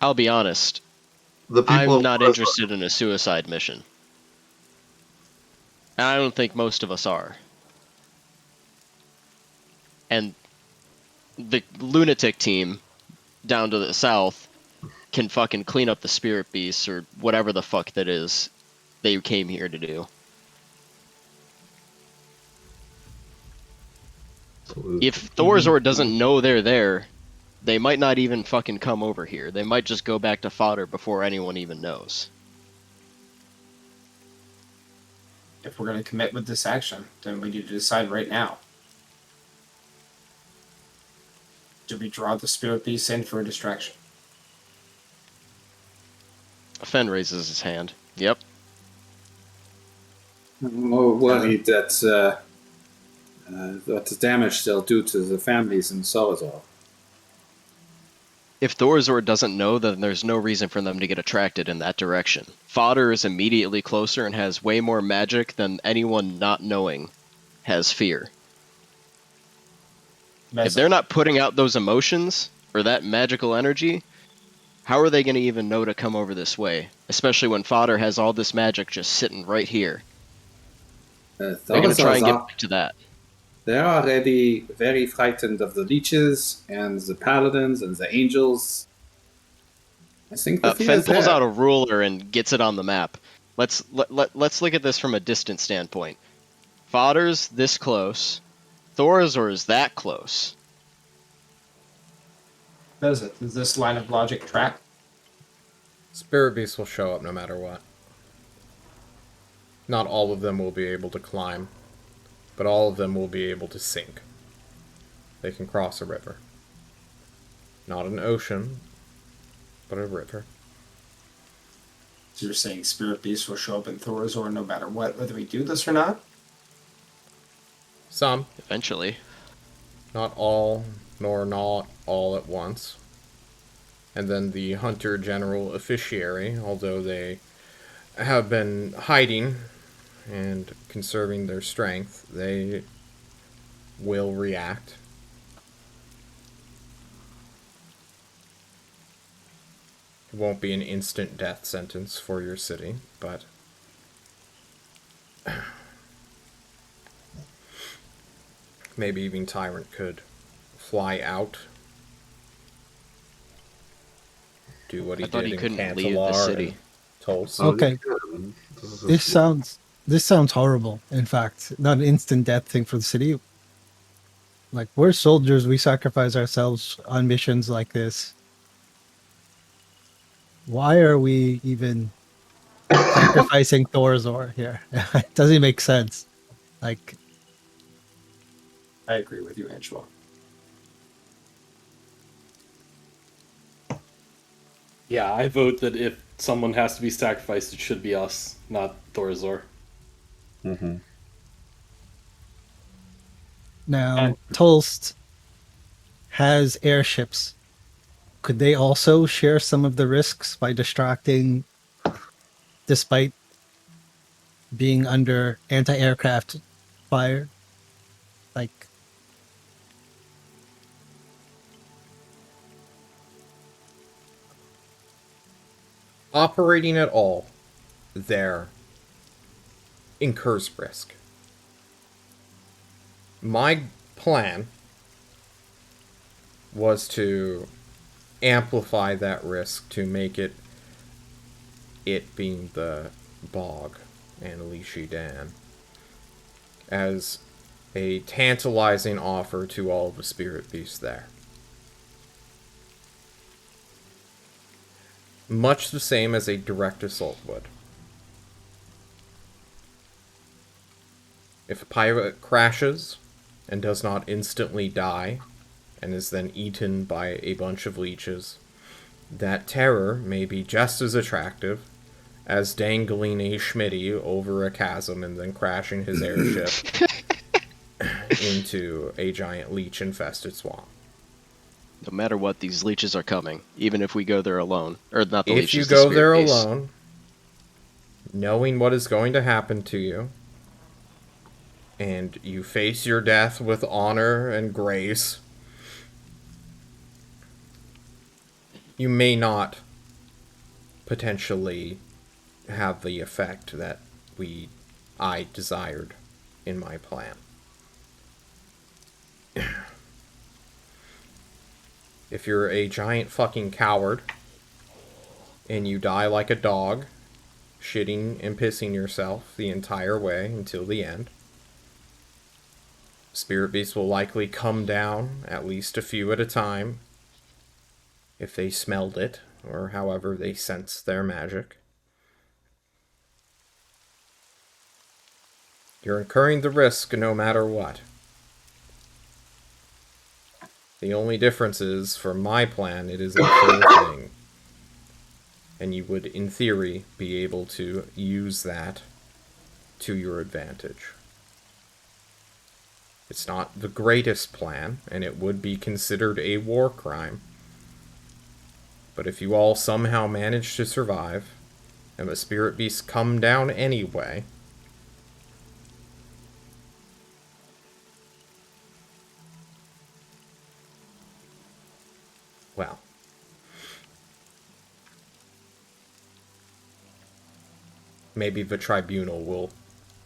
Speaker 4: I'll be honest.
Speaker 2: The people
Speaker 4: I'm not interested in a suicide mission. And I don't think most of us are. And the lunatic team down to the south can fucking clean up the spirit beasts or whatever the fuck that is they came here to do. If Thorazor doesn't know they're there, they might not even fucking come over here. They might just go back to fodder before anyone even knows.
Speaker 7: If we're going to commit with this action, then we need to decide right now. Do we draw the spirit beast in for a distraction?
Speaker 4: Fen raises his hand. Yep.
Speaker 3: I'm more worried that what the damage they'll do to the families in Salazar.
Speaker 4: If Thorazor doesn't know, then there's no reason for them to get attracted in that direction. Fodder is immediately closer and has way more magic than anyone not knowing has fear. If they're not putting out those emotions, or that magical energy, how are they going to even know to come over this way? Especially when Fodder has all this magic just sitting right here. They're going to try and get back to that.
Speaker 3: They're already very frightened of the leeches and the paladins and the angels. I think the fear
Speaker 4: Fen
Speaker 3: is
Speaker 4: pulls
Speaker 3: there.
Speaker 4: out a ruler and gets it on the map. Let's look at this from a distant standpoint. Fodder's this close. Thorazor is that close.
Speaker 7: Does it? Does this line of logic track?
Speaker 1: Spirit beasts will show up no matter what. Not all of them will be able to climb, but all of them will be able to sink. They can cross a river. Not an ocean, but a river.
Speaker 7: So you're saying spirit beasts will show up in Thorazor no matter what, whether we do this or not?
Speaker 1: Some.
Speaker 4: Eventually.
Speaker 1: Not all, nor not all at once. And then the Hunter General Officiary, although they have been hiding and conserving their strength, they will react. It won't be an instant death sentence for your city, but maybe even Tyrant could fly out, do what he
Speaker 4: I thought
Speaker 1: did
Speaker 4: he
Speaker 1: in
Speaker 4: couldn't leave the
Speaker 1: Cantalar
Speaker 4: city.
Speaker 1: and Tulsa.
Speaker 5: Okay. This sounds horrible. In fact, not an instant death thing for the city. Like, we're soldiers. We sacrifice ourselves on missions like this. Why are we even sacrificing Thorazor here? It doesn't make sense. Like,
Speaker 7: I agree with you, Angelo.
Speaker 6: Yeah, I vote that if someone has to be sacrificed, it should be us, not Thorazor.
Speaker 2: Mm-hmm.
Speaker 5: now, Tulst has airships. Could they also share some of the risks by distracting, despite being under anti-aircraft fire? Like,
Speaker 1: Operating at all there incurs risk. My plan was to amplify that risk to make it being the bog and Lishi Dan as a tantalizing offer to all the spirit beasts there. Much the same as a direct assault would. If a pirate crashes and does not instantly die, and is then eaten by a bunch of leeches, that terror may be just as attractive as dangling a Schmitty over a chasm and then crashing his airship into a giant leech-infested swamp.
Speaker 4: No matter what, these leeches are coming, even if we go there alone. Or not the
Speaker 1: If
Speaker 4: leeches,
Speaker 1: you
Speaker 4: the
Speaker 1: go
Speaker 4: spirit
Speaker 1: there
Speaker 4: beasts.
Speaker 1: alone, knowing what is going to happen to you, and you face your death with honor and grace, you may not potentially have the effect that I desired in my plan. If you're a giant fucking coward and you die like a dog, shitting and pissing yourself the entire way until the end, spirit beasts will likely come down, at least a few at a time, if they smelled it, or however they sense their magic. You're incurring the risk no matter what. The only difference is, for my plan, it is a sure thing. And you would, in theory, be able to use that to your advantage. It's not the greatest plan, and it would be considered a war crime. But if you all somehow manage to survive, and the spirit beasts come down anyway, well, maybe the tribunal will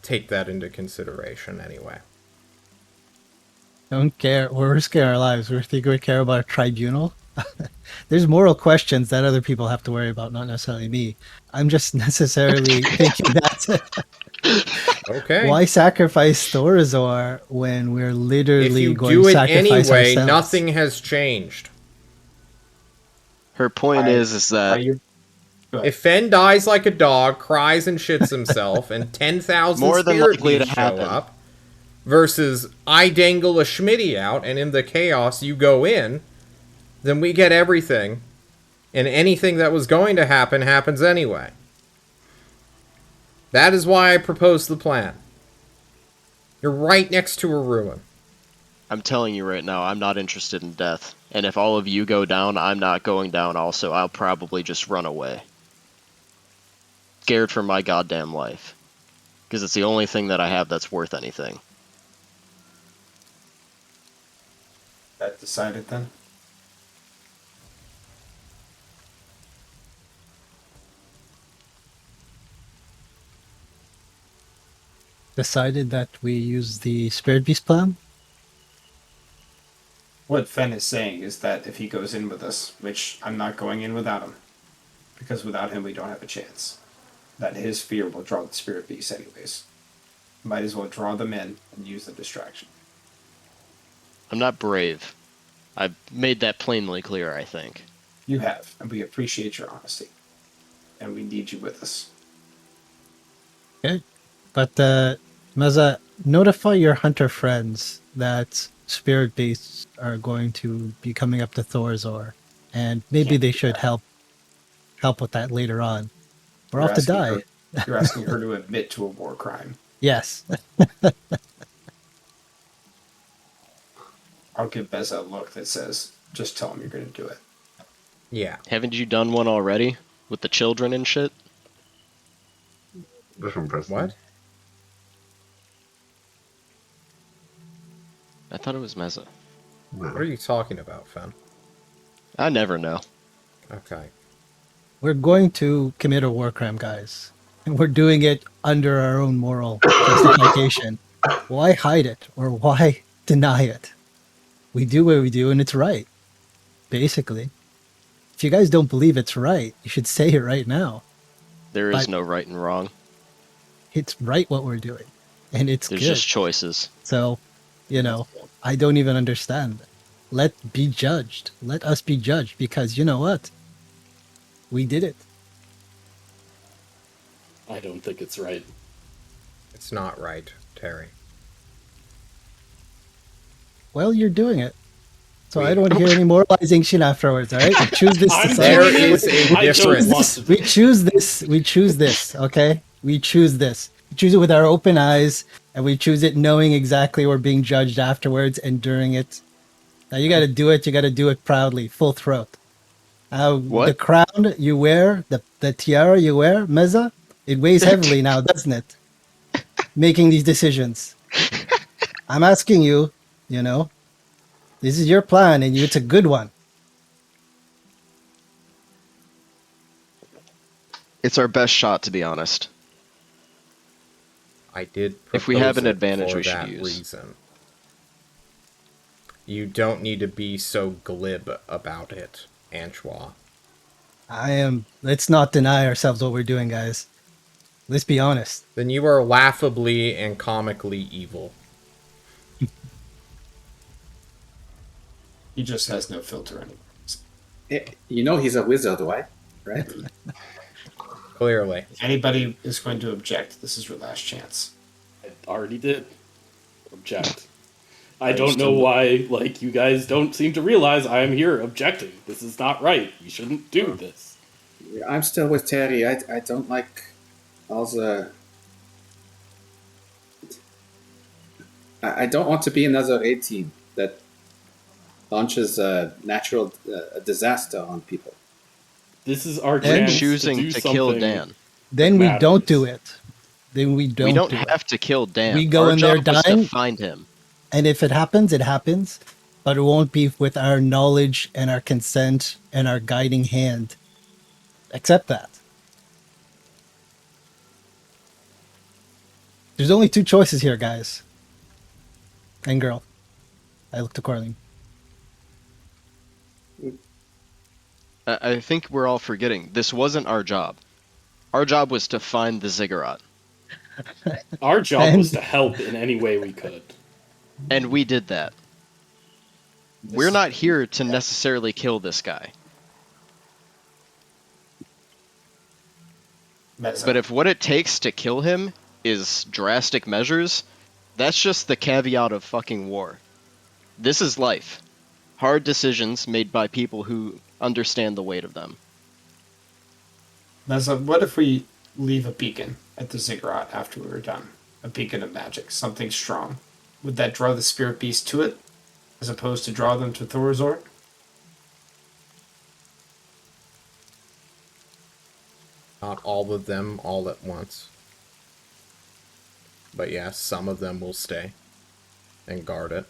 Speaker 1: take that into consideration anyway.
Speaker 5: Don't care. We're risking our lives. We think we care about a tribunal. There's moral questions that other people have to worry about, not necessarily me. I'm just necessarily thinking that
Speaker 1: Okay.
Speaker 5: why sacrifice Thorazor when we're
Speaker 1: If
Speaker 5: literally
Speaker 1: you
Speaker 5: going
Speaker 1: do
Speaker 5: to
Speaker 1: it
Speaker 5: sacrifice
Speaker 1: anyway,
Speaker 5: ourselves?
Speaker 1: nothing has changed.
Speaker 4: Her point is
Speaker 7: Are
Speaker 4: that
Speaker 7: you? Go ahead.
Speaker 1: If Fen dies like a dog, cries and shits himself, and 10,000
Speaker 4: More than
Speaker 1: spirit
Speaker 4: likely to
Speaker 1: beasts show
Speaker 4: happen.
Speaker 1: up, versus I dangle a Schmitty out, and in the chaos you go in, then we get everything, and anything that was going to happen happens anyway. That is why I proposed the plan. You're right next to a ruin.
Speaker 4: I'm telling you right now, I'm not interested in death. And if all of you go down, I'm not going down also. I'll probably just run away. Scared for my goddamn life. Because it's the only thing that I have that's worth anything.
Speaker 7: That decided then.
Speaker 5: Decided that we use the Spirit Beast plan?
Speaker 7: What Fen is saying is that if he goes in with us, which I'm not going in without him, because without him we don't have a chance, that his fear will draw the spirit beasts anyways. Might as well draw them in and use the distraction.
Speaker 4: I'm not brave. I've made that plainly clear, I think.
Speaker 7: You have, and we appreciate your honesty. And we need you with us.
Speaker 5: Okay. But, Maza, notify your hunter friends that spirit beasts are going to be coming up to Thorazor, and maybe
Speaker 7: Can't
Speaker 5: they
Speaker 7: do
Speaker 5: should
Speaker 7: that.
Speaker 5: help with that later on. We're
Speaker 7: You're
Speaker 5: off to
Speaker 7: asking
Speaker 5: die.
Speaker 7: You're asking her to admit to a war crime.
Speaker 5: Yes.
Speaker 7: I'll give Beza a look that says, just tell him you're going to do it.
Speaker 1: Yeah.
Speaker 4: Haven't you done one already? With the children and shit?
Speaker 2: Different person.
Speaker 1: What?
Speaker 4: I thought it was Meza.
Speaker 2: No.
Speaker 1: What are you talking about, Fen?
Speaker 4: I never know.
Speaker 1: Okay.
Speaker 5: We're going to commit a war crime, guys. And we're doing it under our own moral justification. Why hide it? Or why deny it. We do what we do, and it's right. Basically, if you guys don't believe it's right, you should say it right now.
Speaker 4: There is
Speaker 5: But-
Speaker 4: no right and wrong.
Speaker 5: It's right what we're doing, and it's
Speaker 4: There's
Speaker 5: good.
Speaker 4: just choices.
Speaker 5: So, I don't even understand. Let be judged. Let us be judged, because you know what? We did it.
Speaker 6: I don't think it's right.
Speaker 1: It's not right, Terry.
Speaker 5: Well, you're doing it. So I don't want to hear any moralizing shit afterwards, all right? We choose this
Speaker 6: I'm
Speaker 5: society.
Speaker 1: There is a
Speaker 6: I don't
Speaker 1: difference.
Speaker 6: want to.
Speaker 5: We choose this. We choose this, okay? We choose this. We choose it with our open eyes, and we choose it knowing exactly we're being judged afterwards and during it. Now, you got to do it. You got to do it proudly, full throat. The
Speaker 4: What?
Speaker 5: crown you wear, the tiara you wear, Meza, it weighs heavily now, doesn't it? Making these decisions. I'm asking you, this is your plan, and it's a good one.
Speaker 4: It's our best shot, to be honest.
Speaker 1: I did
Speaker 4: If we have
Speaker 1: propose
Speaker 4: an
Speaker 1: it
Speaker 4: advantage,
Speaker 1: for
Speaker 4: we should
Speaker 1: that
Speaker 4: use.
Speaker 1: reason. You don't need to be so glib about it, Anchois.
Speaker 5: Let's not deny ourselves what we're doing, guys. Let's be honest.
Speaker 1: Then you are laughably and comically evil.
Speaker 7: He just has no filter anymore.
Speaker 3: He's a wizard, right? Right?
Speaker 1: Clearly.
Speaker 7: If anybody is going to object, this is your last chance.
Speaker 6: I already did. Object. I don't know why, you guys don't seem to realize I am here objecting. This is not right. You shouldn't do this.
Speaker 3: I'm still with Terry. I don't like all the. I don't want to be another A team that launches a natural disaster on people.
Speaker 6: This is our
Speaker 5: And
Speaker 6: chance
Speaker 4: Choosing
Speaker 6: to, do
Speaker 4: to kill
Speaker 6: something.
Speaker 4: Dan.
Speaker 5: Then we
Speaker 6: matters.
Speaker 5: don't do it. Then we don't.
Speaker 4: We don't
Speaker 5: do it.
Speaker 4: have to kill Dan.
Speaker 5: We go
Speaker 4: Our
Speaker 5: in there
Speaker 4: job was to
Speaker 5: dying.
Speaker 4: find him.
Speaker 5: And if it happens, it happens. But it won't be with our knowledge and our consent and our guiding hand. Accept that. There's only two choices here, guys. And girl. I look to Corlin.
Speaker 4: I think we're all forgetting. This wasn't our job. Our job was to find the ziggurat.
Speaker 6: Our job
Speaker 5: And-
Speaker 6: was to help in any way we could.
Speaker 4: And we did that. We're not here to necessarily kill this guy. But if what it takes to kill him is drastic measures, that's just the caveat of fucking war. This is life. Hard decisions made by people who understand the weight of them.
Speaker 7: Meza, what if we leave a beacon at the ziggurat after we were done? A beacon of magic, something strong. Would that draw the spirit beast to it, as opposed to draw them to Thorazor?
Speaker 1: Not all of them all at once. But yes, some of them will stay and guard it.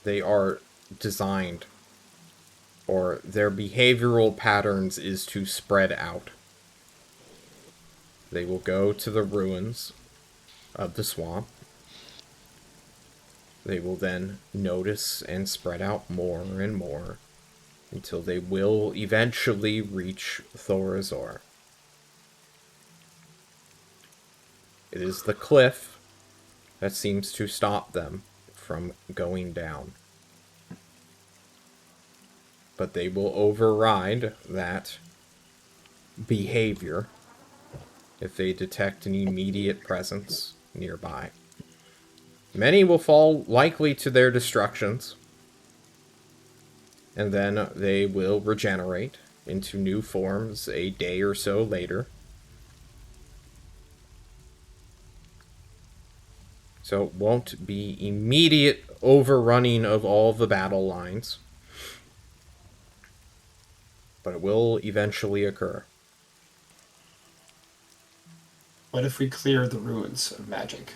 Speaker 1: They are designed, or their behavioral patterns is to spread out. They will go to the ruins of the swamp. They will then notice and spread out more and more until they will eventually reach Thorazor. It is the cliff that seems to stop them from going down. But they will override that behavior if they detect an immediate presence nearby. Many will fall likely to their destructions, and then they will regenerate into new forms a day or so later. So it won't be immediate overrunning of all the battle lines, but it will eventually occur.
Speaker 7: What if we clear the ruins of magic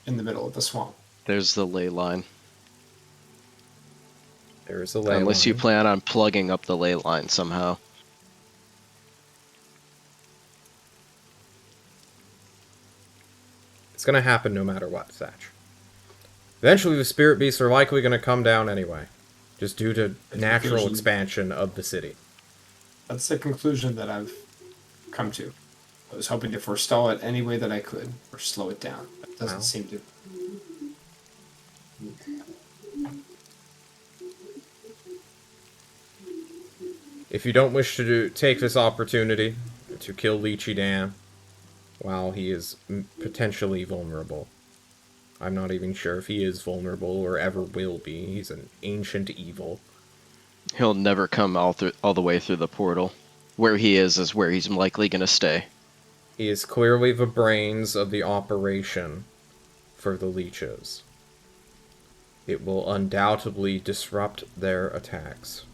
Speaker 7: in the middle of the swamp?
Speaker 4: There's the ley line.
Speaker 1: There is a ley
Speaker 4: Unless you
Speaker 1: line.
Speaker 4: plan on plugging up the ley line somehow.
Speaker 1: It's going to happen no matter what, Satch. Eventually, the spirit beasts are likely going to come down anyway, just due to
Speaker 7: The
Speaker 1: natural
Speaker 7: conclusion.
Speaker 1: expansion of the city.
Speaker 7: That's the conclusion that I've come to. I was hoping to forestall it any way that I could, or slow it down. That doesn't
Speaker 1: Well.
Speaker 7: seem to.
Speaker 1: If you don't wish to take this opportunity to kill Lychee Dan while he is potentially vulnerable, I'm not even sure if he is vulnerable or ever will be. He's an ancient evil.
Speaker 4: He'll never come all the way through the portal. Where he is where he's likely gonna stay.
Speaker 1: He is clearly the brains of the operation for the leeches. It will undoubtedly disrupt their attacks.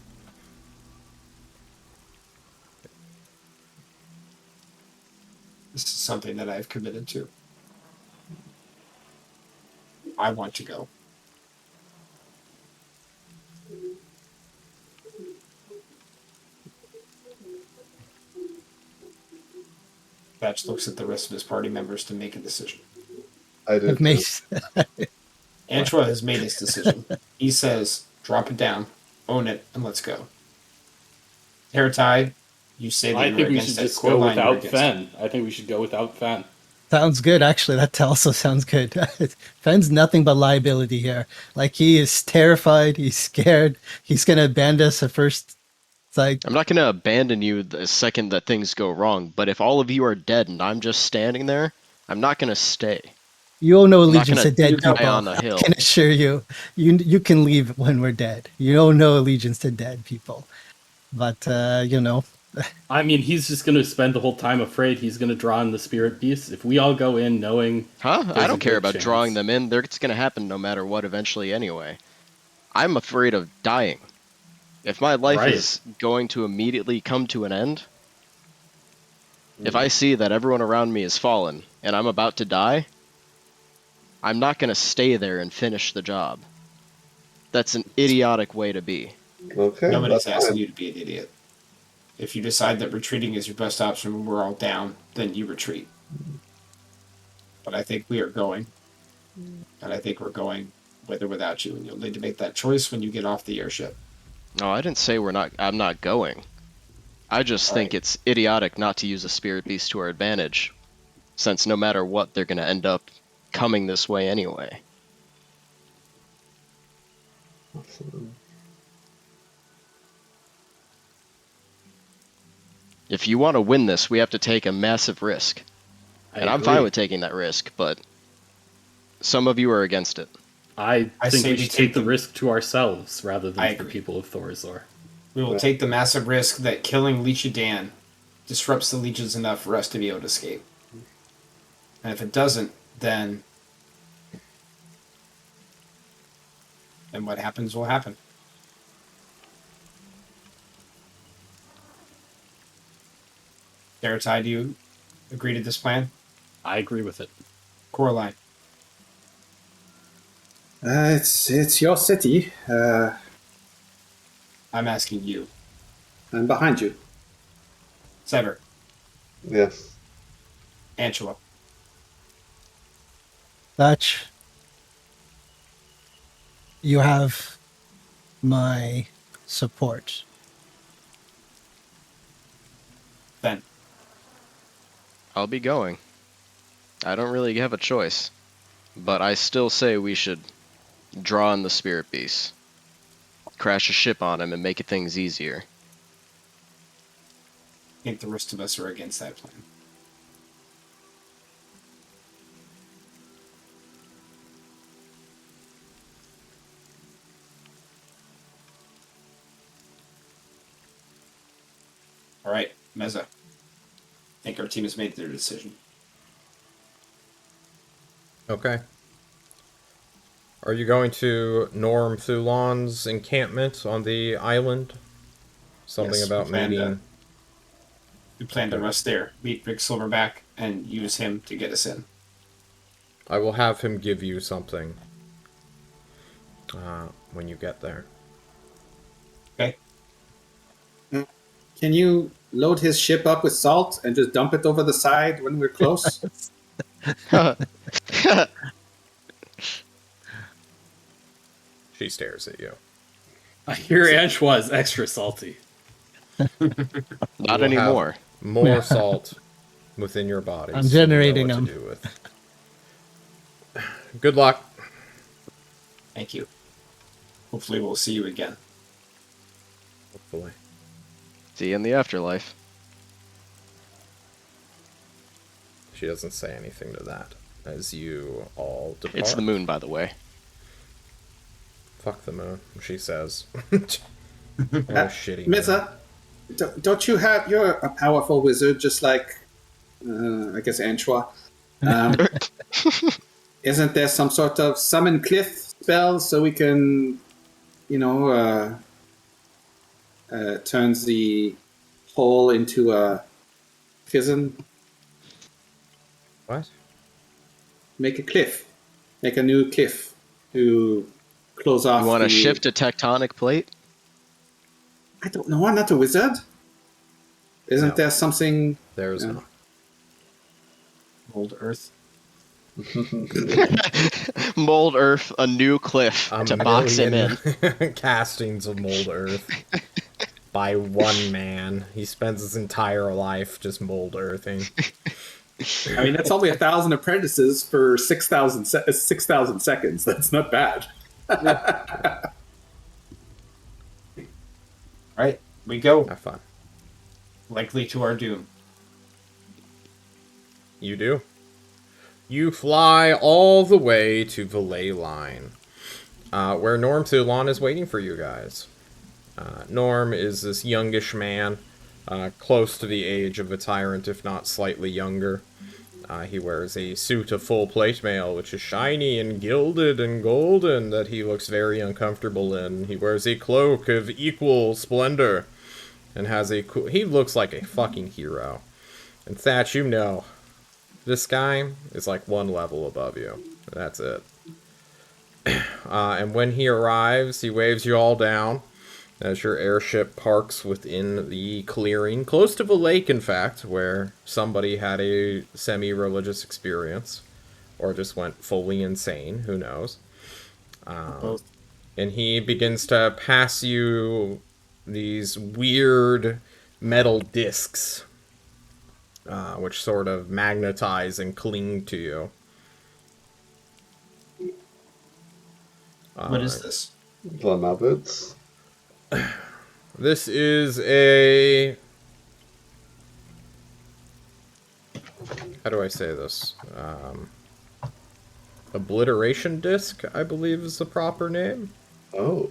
Speaker 7: This is something that I've committed to. I want to go. Batch looks at the rest of his party members to make a decision.
Speaker 2: I did.
Speaker 5: It
Speaker 2: too.
Speaker 5: makes
Speaker 7: Antoine has made his decision. He says, drop it down, own it, and let's go. Heratai, you say that
Speaker 6: I
Speaker 7: you're
Speaker 6: think we
Speaker 7: against
Speaker 6: should
Speaker 7: it.
Speaker 6: just go
Speaker 7: Coraline, you're
Speaker 6: without
Speaker 7: against it.
Speaker 6: Fen. I think we should go without Fen.
Speaker 5: sounds good. Actually, that also sounds good. Fenn's nothing but liability here. Like, he is terrified. He's scared. He's gonna abandon us at first. It's like,
Speaker 4: I'm not gonna abandon you the second that things go wrong, but if all of you are dead and I'm just standing there, I'm not gonna stay.
Speaker 5: you owe no
Speaker 4: I'm not
Speaker 5: allegiance to
Speaker 4: gonna
Speaker 5: dead
Speaker 4: die
Speaker 5: people.
Speaker 4: on a
Speaker 5: I
Speaker 4: hill.
Speaker 5: can assure you. You can leave when we're dead. You owe no allegiance to dead people. But
Speaker 6: I mean, he's just going to spend the whole time afraid he's going to draw in the spirit beasts. If we all go in knowing...
Speaker 4: Huh?
Speaker 6: There's
Speaker 4: I
Speaker 6: a
Speaker 4: don't care
Speaker 6: good
Speaker 4: about
Speaker 6: chance.
Speaker 4: drawing them in. It's gonna happen no matter what eventually anyway. I'm afraid of dying. If my life
Speaker 6: Right.
Speaker 4: is going to immediately come to an end, if I see that everyone around me is fallen and I'm about to die, I'm not gonna stay there and finish the job. That's an idiotic way to be.
Speaker 2: Okay.
Speaker 7: Nobody's
Speaker 2: that's
Speaker 7: asking
Speaker 2: fine.
Speaker 7: you to be an idiot. If you decide that retreating is your best option when we're all down, then you retreat. But I think we are going. And I think we're going with or without you. And you'll need to make that choice when you get off the airship.
Speaker 4: No, I didn't say I'm not going. I just think it's idiotic not to use a spirit beast to our advantage, since no matter what, they're gonna end up coming this way anyway.
Speaker 2: Absolutely.
Speaker 4: If you want to win this, we have to take a massive risk. And I'm fine with taking that risk, but some of you are against it.
Speaker 6: I think
Speaker 7: say
Speaker 6: we
Speaker 7: we
Speaker 6: should
Speaker 7: take
Speaker 6: take the
Speaker 7: the-
Speaker 6: risk to ourselves rather
Speaker 7: I
Speaker 6: than the
Speaker 7: agree.
Speaker 6: people of Thorazor.
Speaker 7: We will take the massive risk that killing Leechy Dan disrupts the legions enough for us to be able to escape. And if it doesn't, then what happens will happen. Daratai, do you agree to this plan?
Speaker 6: I agree with it.
Speaker 7: Coraline,
Speaker 3: It's your city.
Speaker 7: I'm asking you.
Speaker 3: I'm behind you.
Speaker 7: Sever,
Speaker 2: Yes.
Speaker 7: Angela,
Speaker 5: Dutch, you have my support.
Speaker 7: Ben.
Speaker 4: I'll be going. I don't really have a choice. But I still say we should draw in the spirit beast. Crash a ship on him and make things easier.
Speaker 7: I think the rest of us are against that plan. All right, Meza. I think our team has made their decision.
Speaker 1: Okay. Are you going to Norm Thulon's encampment on the island? Something
Speaker 7: Yes,
Speaker 1: about
Speaker 7: we planned
Speaker 1: meeting...
Speaker 7: We plan to rest there, meet Rick Silverback, and use him to get us in.
Speaker 1: I will have him give you something when you get there.
Speaker 7: Okay?
Speaker 3: Can you load his ship up with salt and just dump it over the side when we're close?
Speaker 1: She stares at you.
Speaker 6: I hear Anchois is extra salty.
Speaker 1: You
Speaker 4: Not
Speaker 1: will
Speaker 4: anymore.
Speaker 1: have more salt within your body.
Speaker 5: I'm
Speaker 1: so you know
Speaker 5: generating
Speaker 1: what to
Speaker 5: them.
Speaker 1: do with. Good luck.
Speaker 7: Thank you. Hopefully we'll see you again.
Speaker 1: Hopefully.
Speaker 4: See you in the afterlife.
Speaker 1: She doesn't say anything to that as you all depart.
Speaker 4: It's the moon, by the way.
Speaker 1: Fuck the moon, she says. Oh, shitty.
Speaker 3: Misa, don't you have... You're a powerful wizard, just like, I guess, Anchois. Isn't there some sort of summon cliff spell so we can, turns the hole into a prison?
Speaker 1: What?
Speaker 3: Make a cliff. Make a new cliff to close off.
Speaker 4: You want to
Speaker 3: the...
Speaker 4: shift a tectonic plate?
Speaker 3: I don't know. I'm not a wizard. Isn't
Speaker 1: No.
Speaker 3: there something?
Speaker 1: There's not.
Speaker 7: Old Earth.
Speaker 4: Mold Earth a new cliff to box him in.
Speaker 1: Castings of Mold Earth by one man. He spends his entire life just Mold Earthing.
Speaker 3: I mean, that's only 1,000 apprentices for 6,000 seconds. That's not bad.
Speaker 7: Right, we go.
Speaker 1: Have fun.
Speaker 7: Likely to our doom.
Speaker 1: You do. You fly all the way to the ley line, where Norm Thulon is waiting for you guys. Norm is this youngish man, close to the age of a tyrant, if not slightly younger. He wears a suit of full plate mail, which is shiny and gilded and golden, that he looks very uncomfortable in. He wears a cloak of equal splendor, and has a he looks like a fucking hero. And Thatch, you know, this guy is like one level above you. That's it. And when he arrives, he waves you all down as your airship parks within the clearing, close to the lake, in fact, where somebody had a semi-religious experience, or just went fully insane, who knows. And he begins to pass you these weird metal discs, which sort of magnetize and cling to you.
Speaker 7: What is this?
Speaker 2: The nubbits.
Speaker 1: This is a... How do I say this? Obliteration disc, I believe is the proper name.
Speaker 2: Oh.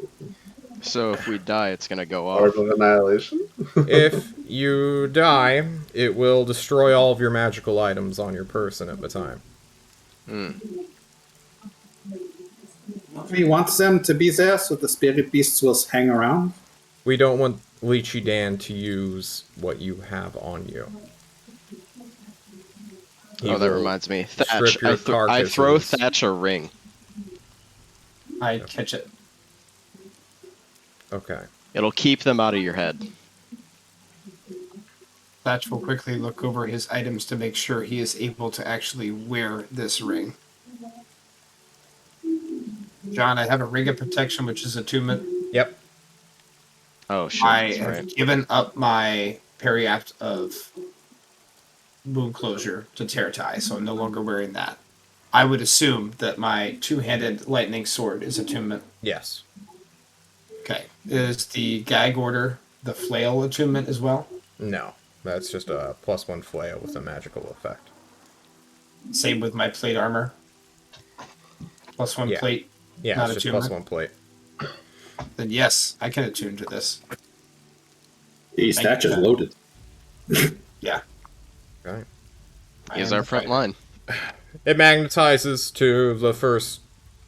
Speaker 4: So if we die, it's gonna go off.
Speaker 2: Art of Annihilation?
Speaker 1: If you die, it will destroy all of your magical items on your person at the time.
Speaker 3: We want them to be there so the spirit beasts will hang around.
Speaker 1: We don't want Lychee Dan to use what you have on you. He
Speaker 4: Oh, that
Speaker 1: will
Speaker 4: reminds me.
Speaker 1: strip
Speaker 4: Thatch,
Speaker 1: your
Speaker 4: I throw
Speaker 1: carcasses.
Speaker 4: Thatch a ring.
Speaker 7: I catch it.
Speaker 1: Okay.
Speaker 4: It'll keep them out of your head.
Speaker 7: Thatch will quickly look over his items to make sure he is able to actually wear this ring. John, I have a ring of protection, which is attunement.
Speaker 1: Yep.
Speaker 4: Oh shit,
Speaker 7: I
Speaker 4: that's
Speaker 7: have
Speaker 4: right.
Speaker 7: given up my periapt of wound closure to Terratai, so I'm no longer wearing that. I would assume that my two-handed lightning sword is attunement.
Speaker 1: Yes.
Speaker 7: Okay. Is the gag order the flail attunement as well?
Speaker 1: No. That's just a +1 flail with a magical effect.
Speaker 7: Same with my plate armor. +1
Speaker 1: Yeah.
Speaker 7: plate.
Speaker 1: Yeah,
Speaker 7: Not
Speaker 1: it's just
Speaker 7: attunement?
Speaker 1: +1 plate.
Speaker 7: Then yes, I can attune to this.
Speaker 3: The statue is loaded.
Speaker 7: Yeah.
Speaker 1: Right.
Speaker 7: I
Speaker 4: Is
Speaker 7: am
Speaker 4: our
Speaker 7: the
Speaker 4: front
Speaker 7: fighter.
Speaker 4: line.
Speaker 1: It magnetizes to the first,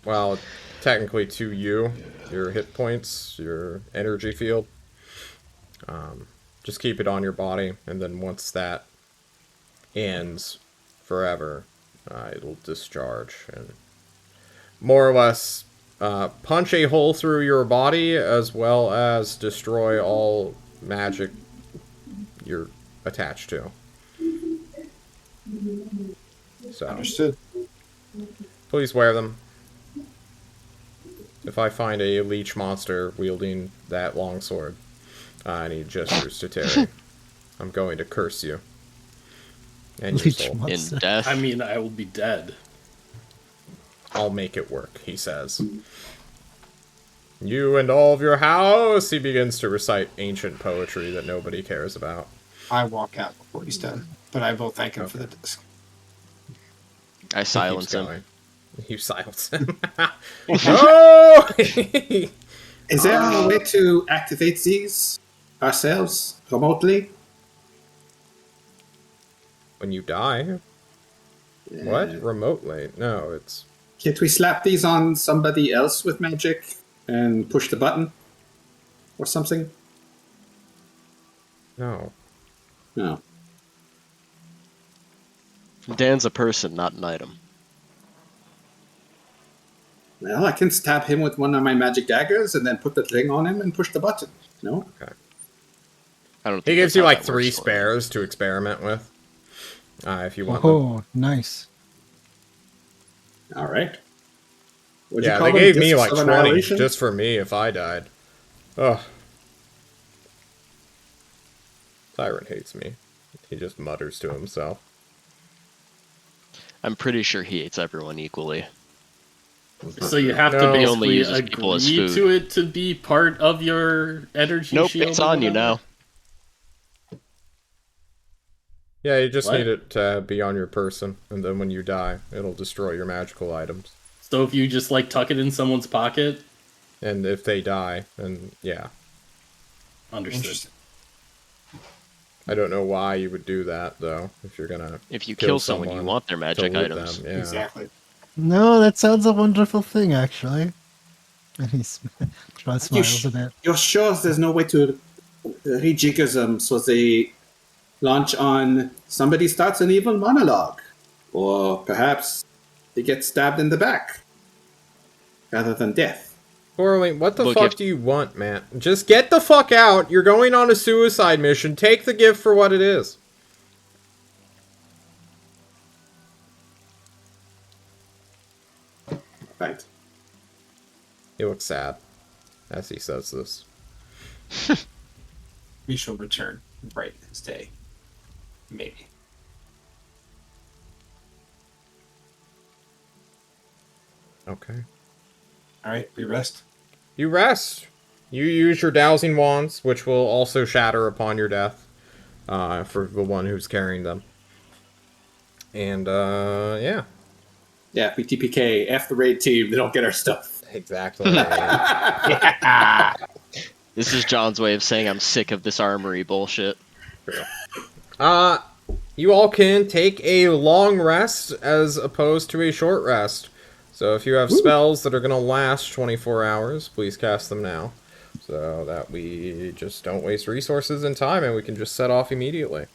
Speaker 1: well, technically to you, your hit points, your energy field. Just keep it on your body, and then once that ends forever, it'll discharge and more or less punch a hole through your body, as well as destroy all magic you're attached to. So,
Speaker 7: Understood.
Speaker 1: please wear them. if I find a leech monster wielding that longsword, and he gestures to Terry, I'm going to curse you. And your
Speaker 5: Leech
Speaker 1: soul.
Speaker 4: In
Speaker 5: monster.
Speaker 4: death.
Speaker 6: I mean, I will be dead.
Speaker 1: I'll make it work, he says. You and all of your house, he begins to recite ancient poetry that nobody cares about.
Speaker 7: I walk out before he's done, but I will thank him for the disc.
Speaker 4: I
Speaker 1: He
Speaker 4: silence
Speaker 1: keeps
Speaker 4: him.
Speaker 1: going. You silence him. No!
Speaker 3: Is there a way to activate these ourselves remotely?
Speaker 1: When you die? What? Remotely? No, it's...
Speaker 3: Can't we slap these on somebody else with magic and push the button or something?
Speaker 1: No.
Speaker 3: No.
Speaker 4: Dan's a person, not an item.
Speaker 3: Well, I can stab him with one of my magic daggers and then put the thing on him and push the button. No?
Speaker 1: Okay.
Speaker 4: I don't.
Speaker 1: He
Speaker 4: Think
Speaker 1: gives
Speaker 4: that's
Speaker 1: you
Speaker 4: how
Speaker 1: like
Speaker 4: that
Speaker 1: 3
Speaker 4: works, Lauren.
Speaker 1: spares to experiment with. If you want them.
Speaker 5: Oh, nice.
Speaker 3: All right. What'd
Speaker 1: Yeah,
Speaker 3: you call
Speaker 1: they
Speaker 3: them?
Speaker 1: gave me
Speaker 3: Discs
Speaker 1: like
Speaker 3: of
Speaker 1: 20
Speaker 3: annihilation?
Speaker 1: just for me if I died. Ugh. Tyrant hates me. He just mutters to himself.
Speaker 4: I'm pretty sure he hates everyone equally.
Speaker 6: So you have
Speaker 1: No.
Speaker 6: to
Speaker 1: He
Speaker 4: only
Speaker 6: basically
Speaker 4: uses people as
Speaker 6: agree
Speaker 4: food.
Speaker 6: to it to be part of your energy
Speaker 4: Nope,
Speaker 6: shield.
Speaker 4: it's
Speaker 6: or
Speaker 4: on you
Speaker 6: whatever?
Speaker 4: now.
Speaker 1: Yeah, you just
Speaker 6: What?
Speaker 1: need it to be on your person, and then when you die, it'll destroy your magical items.
Speaker 6: So if you just like tuck it in someone's pocket,
Speaker 1: And if they die, then yeah.
Speaker 6: understood.
Speaker 7: Interesting.
Speaker 1: I don't know why you would do that, though, if you're gonna
Speaker 4: If you
Speaker 1: kill
Speaker 4: kill someone, you
Speaker 1: someone
Speaker 4: want their
Speaker 1: to
Speaker 4: magic
Speaker 1: loot
Speaker 4: items.
Speaker 1: them. Yeah.
Speaker 7: Exactly.
Speaker 5: No, that sounds a wonderful thing, actually. And he smiles
Speaker 3: You
Speaker 5: a bit.
Speaker 3: You're sure there's no way to rejigger them so they launch on somebody starts an evil monologue? Or perhaps they get stabbed in the back rather than death.
Speaker 1: Corley, what the
Speaker 4: Look,
Speaker 1: fuck
Speaker 4: if-
Speaker 1: do you want, man? Just get the fuck out. You're going on a suicide mission. Take the gift for what it is.
Speaker 3: Right.
Speaker 1: He looks sad as he says this.
Speaker 7: We shall return bright as day. Maybe.
Speaker 1: Okay.
Speaker 7: Alright, we rest.
Speaker 1: You rest. You use your dowsing wands, which will also shatter upon your death, for the one who's carrying them. And, yeah.
Speaker 3: Yeah, if we TPK, F the raid team, they don't get our stuff.
Speaker 1: Exactly.
Speaker 4: This is John's way of saying I'm sick of this armory bullshit.
Speaker 1: You all can take a long rest as opposed to a short rest. So if you have spells that are going to last 24 hours, please cast them now. So that we just don't waste resources and time and we can just set off immediately.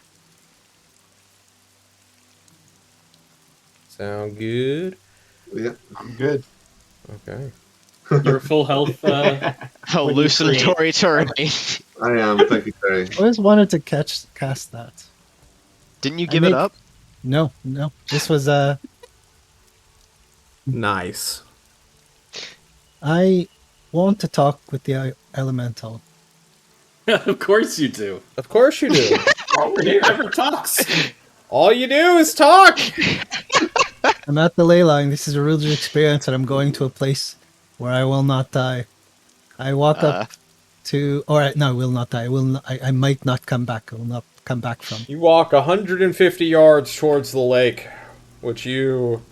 Speaker 1: Sound good?
Speaker 2: Yeah.
Speaker 7: I'm good.
Speaker 1: Okay.
Speaker 6: Your full health.
Speaker 4: Hallucinatory terminate.
Speaker 2: I am. Thank you, Terry.
Speaker 5: I always wanted to cast that.
Speaker 4: Didn't you
Speaker 5: I
Speaker 4: give it
Speaker 5: made-
Speaker 4: up?
Speaker 5: No. This was
Speaker 1: Nice.
Speaker 5: I want to talk with the elemental.
Speaker 6: Of course you do.
Speaker 1: Of course you do.
Speaker 3: He never talks.
Speaker 1: All you do is talk!
Speaker 5: I'm at the ley line. This is a religious experience, and I'm going to a place where I will not die. I walk up to, or no, I will not die. I might not come back. I will not come back from.
Speaker 1: You walk 150 yards towards the lake, which you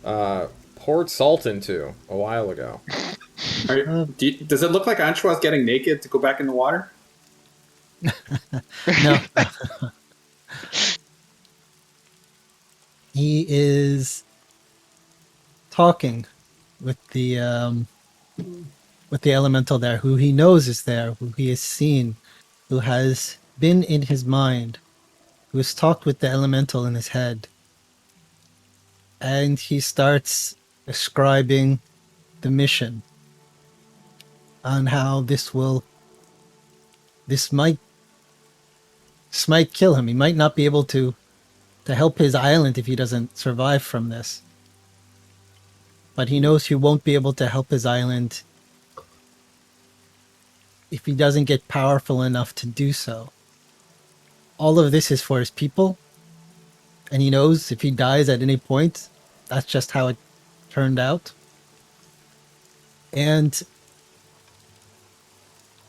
Speaker 1: poured salt into a while ago.
Speaker 3: Does it look like Anchois getting naked to go back in the water?
Speaker 5: No. He is talking with the elemental there, who he knows is there, who he has seen, who has been in his mind, who has talked with the elemental in his head. And he starts describing the mission on how this might kill him. He might not be able to help his island if he doesn't survive from this. But he knows he won't be able to help his island if he doesn't get powerful enough to do so, all of this is for his people, and he knows if he dies at any point, that's just how it turned out. And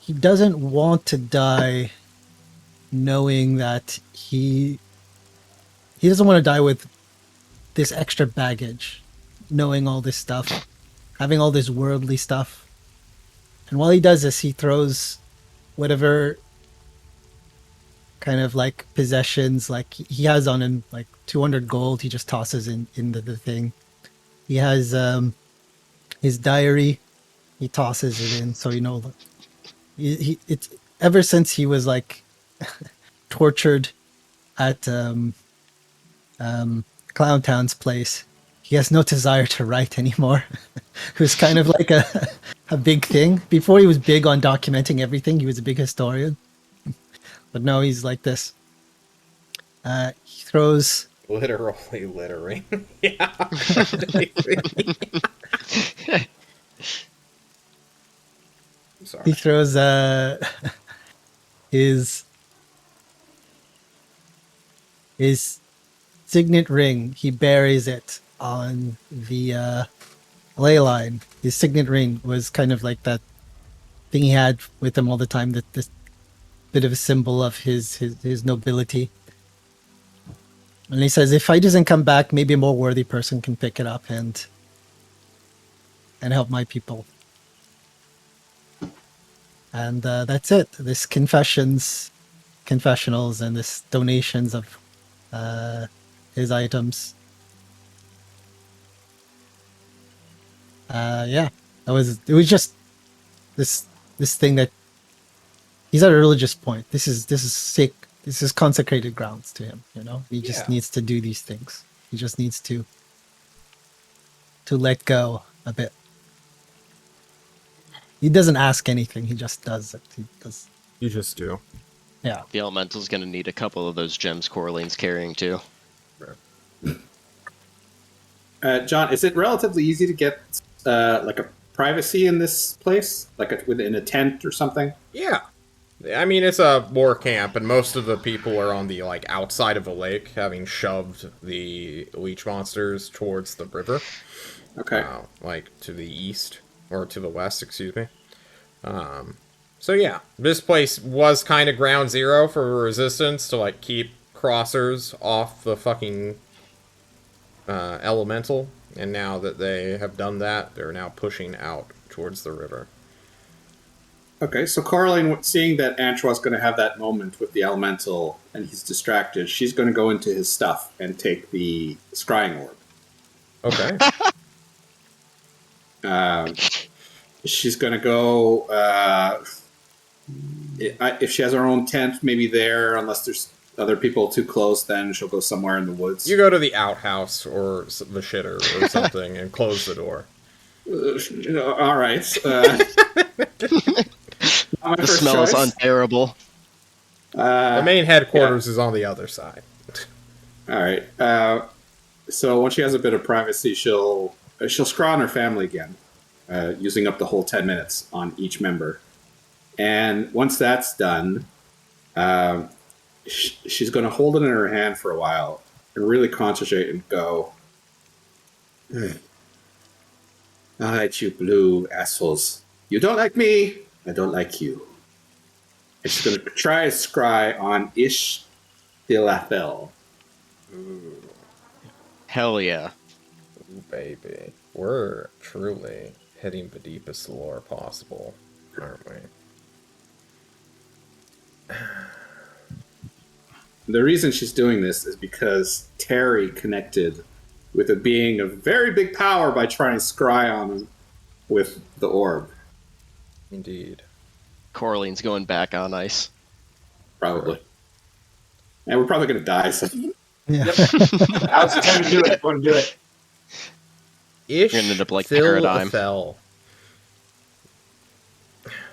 Speaker 5: he doesn't want to die knowing that he doesn't want to die with this extra baggage, knowing all this stuff, having all this worldly stuff. And while he does this, he throws whatever kind of like possessions like he has on him, like 200 gold, he just tosses into the thing. He has his diary, he tosses it in, so it's ever since he was like tortured at Clowntown's place, he has no desire to write anymore. It was kind of like a big thing. Before he was big on documenting everything, he was a big historian. But now he's like this. He throws...
Speaker 1: Literally littering. Yeah. Sorry.
Speaker 5: He throws his signet ring. He buries it on the ley line. His signet ring was kind of like that thing he had with him all the time. That this bit of a symbol of his nobility. And he says, if he doesn't come back, maybe a more worthy person can pick it up and help my people. And that's it. This confessionals and this donations of his items. It was just this thing that he's at a religious point. This is sick. This is consecrated grounds to him. He just needs to do these things. He just needs to let go a bit. He doesn't ask anything. He just does it. He does.
Speaker 1: You just do.
Speaker 5: Yeah.
Speaker 4: The elemental's gonna need a couple of those gems Coraline's carrying too.
Speaker 3: John, is it relatively easy to get like a privacy in this place, like within a tent or something?
Speaker 1: Yeah. I mean, it's a war camp, and most of the people are on the outside of the lake, having shoved the leech monsters towards the river.
Speaker 3: Okay.
Speaker 1: To the east, or to the west, excuse me. So yeah, this place was kind of ground zero for resistance to keep crossers off the fucking elemental, and now that they have done that, they're now pushing out towards the river.
Speaker 3: Okay, so Coraline, seeing that Antro's going to have that moment with the elemental and he's distracted, she's going to go into his stuff and take the scrying orb.
Speaker 1: Okay.
Speaker 3: She's going to go, if she has her own tent, maybe there, unless there's other people too close, then she'll go somewhere in the woods.
Speaker 1: You go to the outhouse or the shitter or something and close the door.
Speaker 3: All right.
Speaker 4: The smell is unbearable.
Speaker 1: The main headquarters is on the other side.
Speaker 3: All right. So once she has a bit of privacy, she'll scrawl on her family again, using up the whole 10 minutes on each member. And once that's done, she's going to hold it in her hand for a while and really concentrate and go, all right, you blue assholes. You don't like me, I don't like you. And she's going to try to scry on Ishtilafel.
Speaker 4: Hell yeah.
Speaker 1: Ooh, baby. We're truly hitting the deepest lore possible, aren't we?
Speaker 3: The reason she's doing this is because Terry connected with a being of very big power by trying to scry on him with the orb.
Speaker 1: Indeed.
Speaker 4: Coraline's going back on ice.
Speaker 3: Probably. And we're probably going to die. So.
Speaker 5: Yeah.
Speaker 7: Now's the time to do it. Want to do it?
Speaker 1: Ish
Speaker 4: You're gonna end up like Paradigm.
Speaker 1: Fell.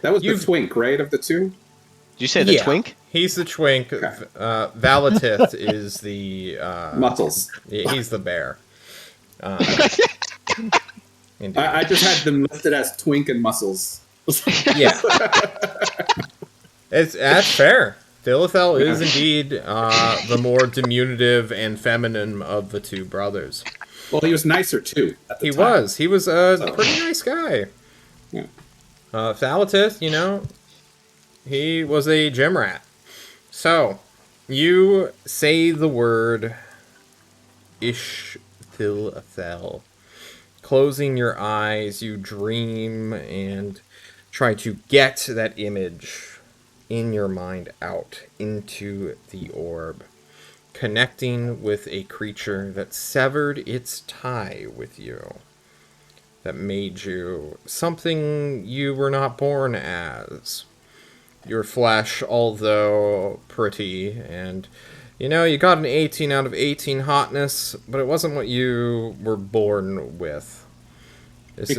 Speaker 3: That was the twink, right, of the two?
Speaker 4: Did you say the twink?
Speaker 1: He's the twink. Okay. Valatith is the...
Speaker 3: Muscles.
Speaker 1: He's the bear.
Speaker 3: I just had them listed as twink and muscles.
Speaker 1: Yeah. That's fair. Philithel is indeed the more diminutive and feminine of the two brothers.
Speaker 3: Well, he was nicer too at the
Speaker 1: He
Speaker 3: time.
Speaker 1: was. He was a
Speaker 3: So-
Speaker 1: pretty nice guy.
Speaker 3: Yeah.
Speaker 1: Thalatis, you know, he was a gym rat. So, you say the word Ishthilthel. Closing your eyes, you dream and try to get that image in your mind out into the orb, connecting with a creature that severed its tie with you, that made you something you were not born as. Your flesh, although pretty, and you know, you got an 18 out of 18 hotness, but it wasn't what you were born with.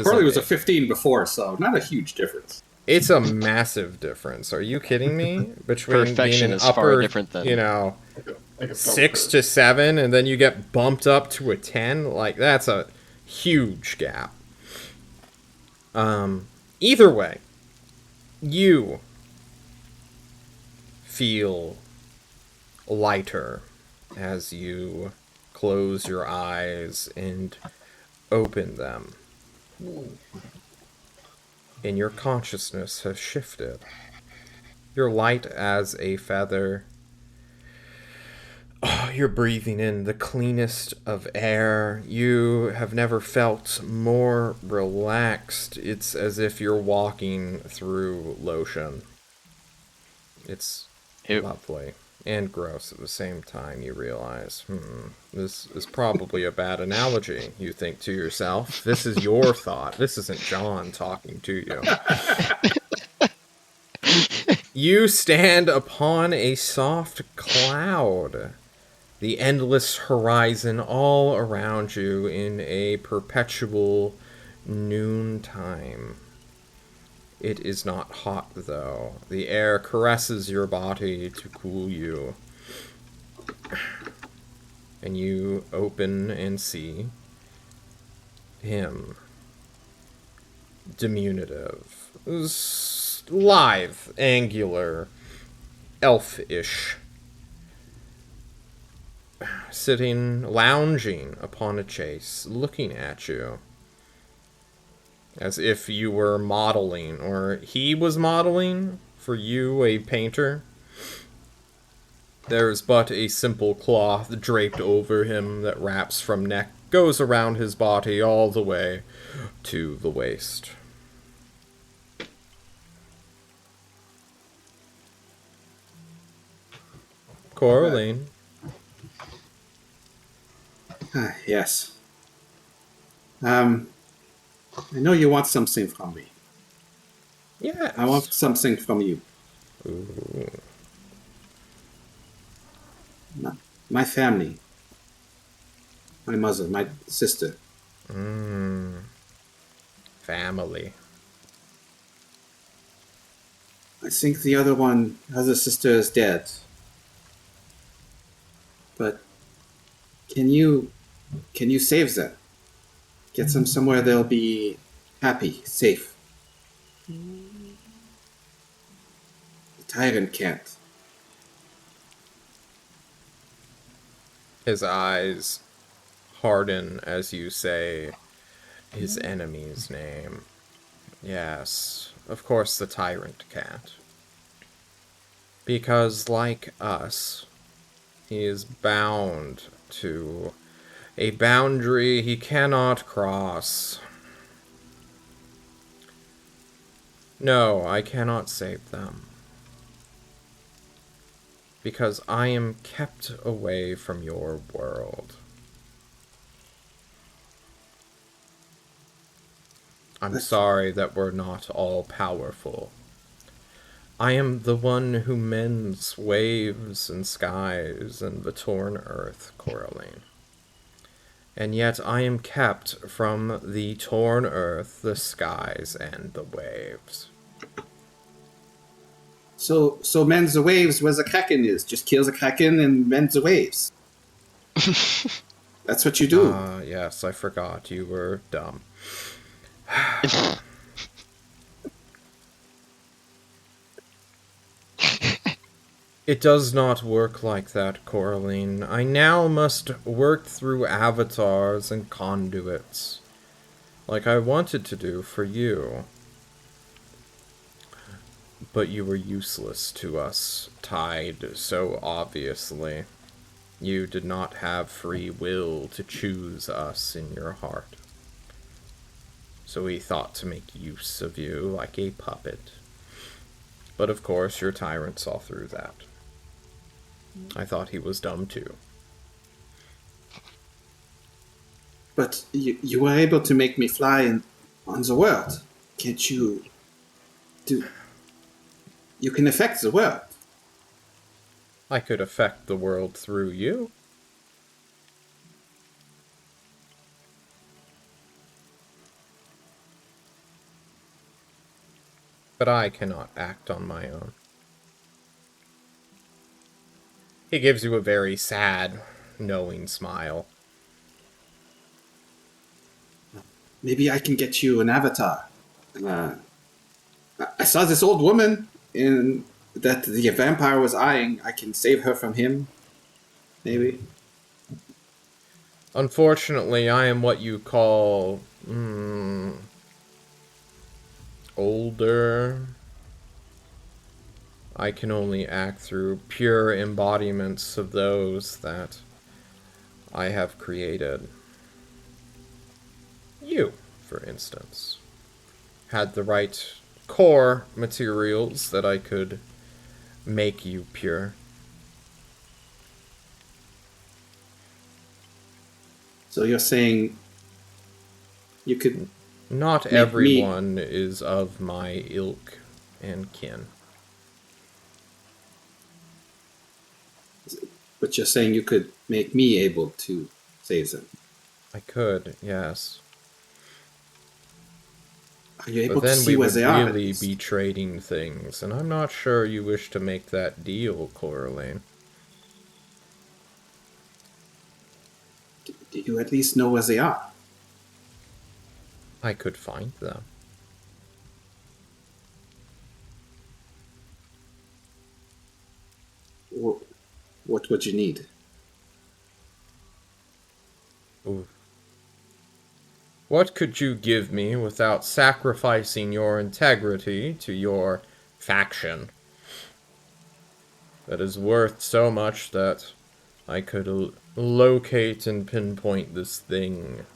Speaker 3: Corley was a 15 before, so not a huge difference.
Speaker 1: It's a massive difference. Are you kidding me? Between
Speaker 4: Perfection
Speaker 1: being an
Speaker 4: is far
Speaker 1: upper,
Speaker 4: different than-
Speaker 1: you know,
Speaker 2: Like a
Speaker 1: 6 to 7, and then you get bumped up to a 10. Like, that's a huge gap. Either way, you feel lighter as you close your eyes and open them. And your consciousness has shifted. You're light as a feather. Oh, you're breathing in the cleanest of air. You have never felt more relaxed. It's as if you're walking through lotion. It's
Speaker 4: Ew.
Speaker 1: lovely and gross at the same time. You realize, this is probably a bad analogy. You think to yourself, this is your thought. This isn't John talking to you. You stand upon a soft cloud, the endless horizon all around you in a perpetual noontime. It is not hot, though. The air caresses your body to cool you. And you open and see him. Diminutive. Lithe, angular, elfish. Sitting, lounging upon a chase, looking at you. As if you were modeling, or he was modeling for you, a painter. There is but a simple cloth draped over him that wraps from neck, goes around his body all the way to the waist. Coraline.
Speaker 3: Yes. I know you want something from me.
Speaker 1: Yes.
Speaker 3: I want something from you.
Speaker 1: Ooh.
Speaker 3: My family. My mother, my sister.
Speaker 1: Family.
Speaker 3: I think the other sister is dead. But can you save them? Get them somewhere they'll be happy, safe. The tyrant can't.
Speaker 1: His eyes harden as you say his enemy's name. Yes, of course the tyrant can't. Because, like us, he is bound to a boundary he cannot cross. No, I cannot save them. Because I am kept away from your world. I'm sorry that we're not all powerful. I am the one who mends waves and skies and the torn earth, Coraline. And yet I am kept from the torn earth, the skies, and the waves.
Speaker 3: So mends the waves where the kraken is. Just kills the kraken and mends the waves. That's what you do.
Speaker 1: Yes, I forgot you were dumb. It does not work like that, Coraline. I now must work through avatars and conduits, like I wanted to do for you. But you were useless to us, tied so obviously. You did not have free will to choose us in your heart. So we thought to make use of you like a puppet. But of course, your tyrant saw through that. I thought he was dumb too.
Speaker 3: But you were able to make me fly on the world. Can't you do... You can affect the world.
Speaker 1: I could affect the world through you. But I cannot act on my own. He gives you a very sad, knowing smile.
Speaker 3: Maybe I can get you an avatar. I saw this old woman that the vampire was eyeing. I can save her from him. Maybe.
Speaker 1: Unfortunately, I am what you call... older. I can only act through pure embodiments of those that I have created. You, for instance, had the right core materials that I could make you pure.
Speaker 3: So you're saying you could...
Speaker 1: Not everyone is of my ilk and kin.
Speaker 3: But you're saying you could make me able to save them.
Speaker 1: I could, yes.
Speaker 3: Are you able
Speaker 1: But
Speaker 3: to
Speaker 1: then
Speaker 3: see
Speaker 1: we
Speaker 3: where
Speaker 1: would
Speaker 3: they are?
Speaker 1: really be trading things, and I'm not sure you wish to make that deal, Coraline.
Speaker 3: Do you at least know where they are?
Speaker 1: I could find them.
Speaker 3: What would you need?
Speaker 1: Ooh. What could you give me without sacrificing your integrity to your faction? That is worth so much that I could locate and pinpoint this thing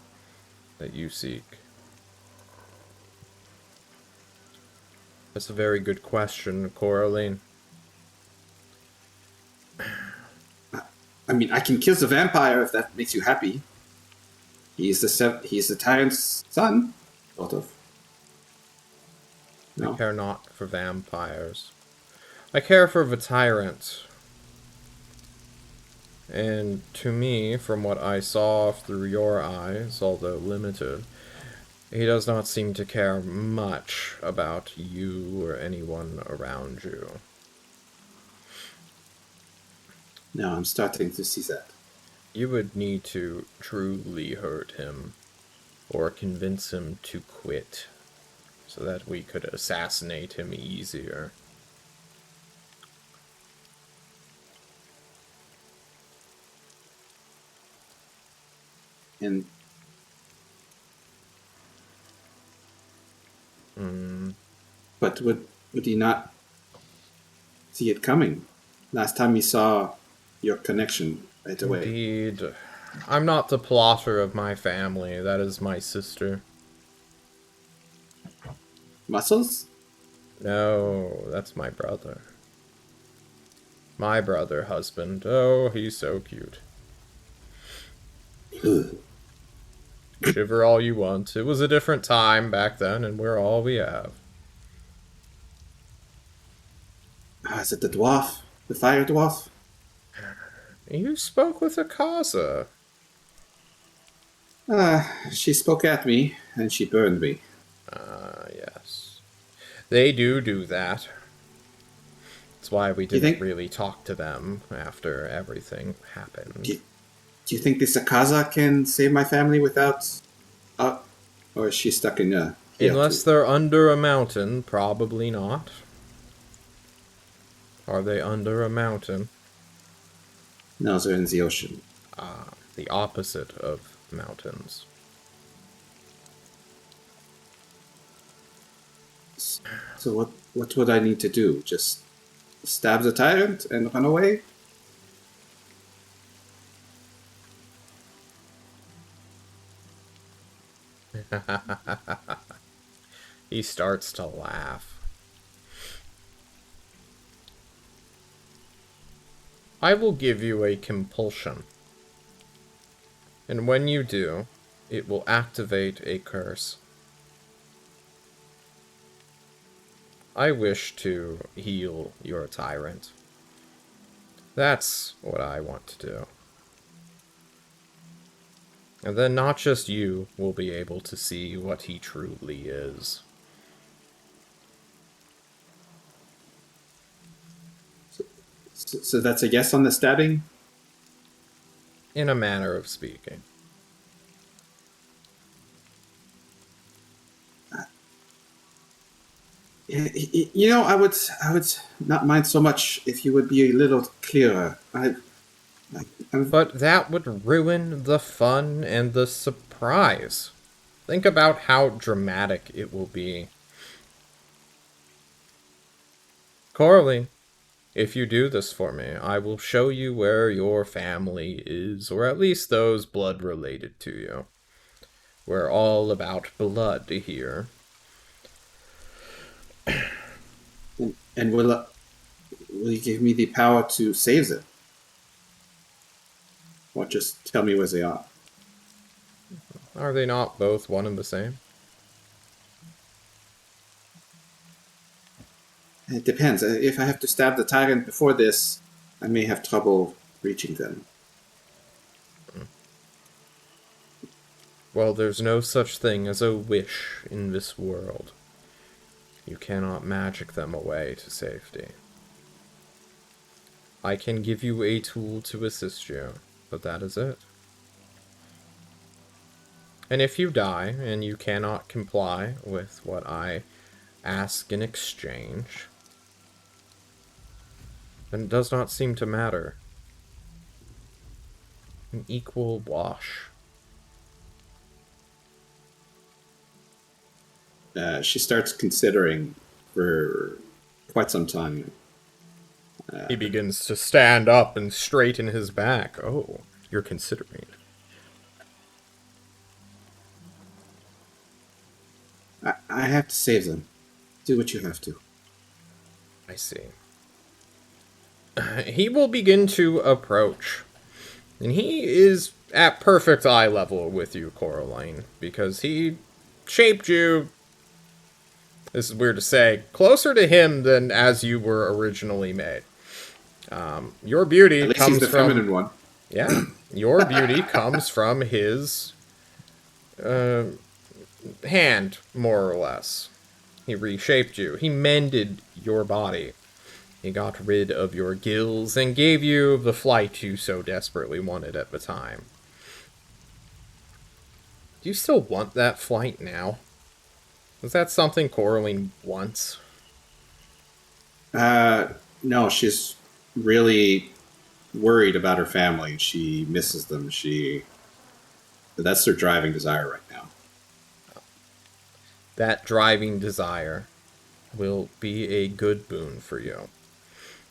Speaker 1: that you seek. That's a very good question, Coraline.
Speaker 3: I mean, I can kill the vampire if that makes you happy. He's the tyrant's son, sort of.
Speaker 1: I
Speaker 3: No.
Speaker 1: care not for vampires. I care for the tyrant. And to me, from what I saw through your eyes, although limited, he does not seem to care much about you or anyone around you.
Speaker 3: No, I'm starting to see that.
Speaker 1: You would need to truly hurt him, or convince him to quit, so that we could assassinate him easier.
Speaker 3: And but would he not see it coming? Last time he saw your connection right away.
Speaker 1: Indeed. I'm not the plotter of my family. That is my sister.
Speaker 3: Muscles?
Speaker 1: No, that's my brother. My brother husband. Oh, he's so cute. Shiver all you want. It was a different time back then, and we're all we have.
Speaker 3: Is it the dwarf? The fire dwarf?
Speaker 1: You spoke with Akaza.
Speaker 3: She spoke at me, and she burned me.
Speaker 1: Yes. They do that. That's why we didn't
Speaker 3: think-
Speaker 1: really talk to them after everything happened.
Speaker 3: Do you think this Akaza can save my family without... or is she stuck in here
Speaker 1: Unless
Speaker 3: too?
Speaker 1: they're under a mountain, probably not. Are they under a mountain?
Speaker 3: No, they're in the ocean.
Speaker 1: Ah, the opposite of mountains.
Speaker 3: So what would I need to do? Just stab the tyrant and run away?
Speaker 1: He starts to laugh. I will give you a compulsion. And when you do, it will activate a curse. I wish to heal your tyrant. That's what I want to do. And then not just you will be able to see what he truly is.
Speaker 3: So that's a yes on the stabbing?
Speaker 1: In a manner of speaking.
Speaker 3: You know, I would not mind so much if you would be a little clearer.
Speaker 1: But that would ruin the fun and the surprise. Think about how dramatic it will be. Coralie, if you do this for me, I will show you where your family is, or at least those blood related to you. We're all about blood here.
Speaker 3: And will you give me the power to save them? Or just tell me where they are?
Speaker 1: Are they not both one and the same?
Speaker 3: It depends. If I have to stab the tyrant before this, I may have trouble reaching them.
Speaker 1: Well, there's no such thing as a wish in this world. You cannot magic them away to safety. I can give you a tool to assist you, but that is it. And if you die, and you cannot comply with what I ask in exchange, then it does not seem to matter. An equal wash.
Speaker 3: She starts considering for quite some time.
Speaker 1: He begins to stand up and straighten his back. Oh, you're considering.
Speaker 3: I have to save them. Do what you have to.
Speaker 1: I see. He will begin to approach. And he is at perfect eye level with you, Coraline, because he shaped you, this is weird to say, closer to him than as you were originally made. Your beauty
Speaker 3: At least
Speaker 1: comes
Speaker 3: he's the
Speaker 1: from...
Speaker 3: feminine one.
Speaker 1: Yeah, your beauty comes from his hand, more or less. He reshaped you. He mended your body. He got rid of your gills and gave you the flight you so desperately wanted at the time. Do you still want that flight now? Is that something Coraline wants?
Speaker 3: No, she's really worried about her family. She misses them. That's her driving desire right now.
Speaker 1: That driving desire will be a good boon for you.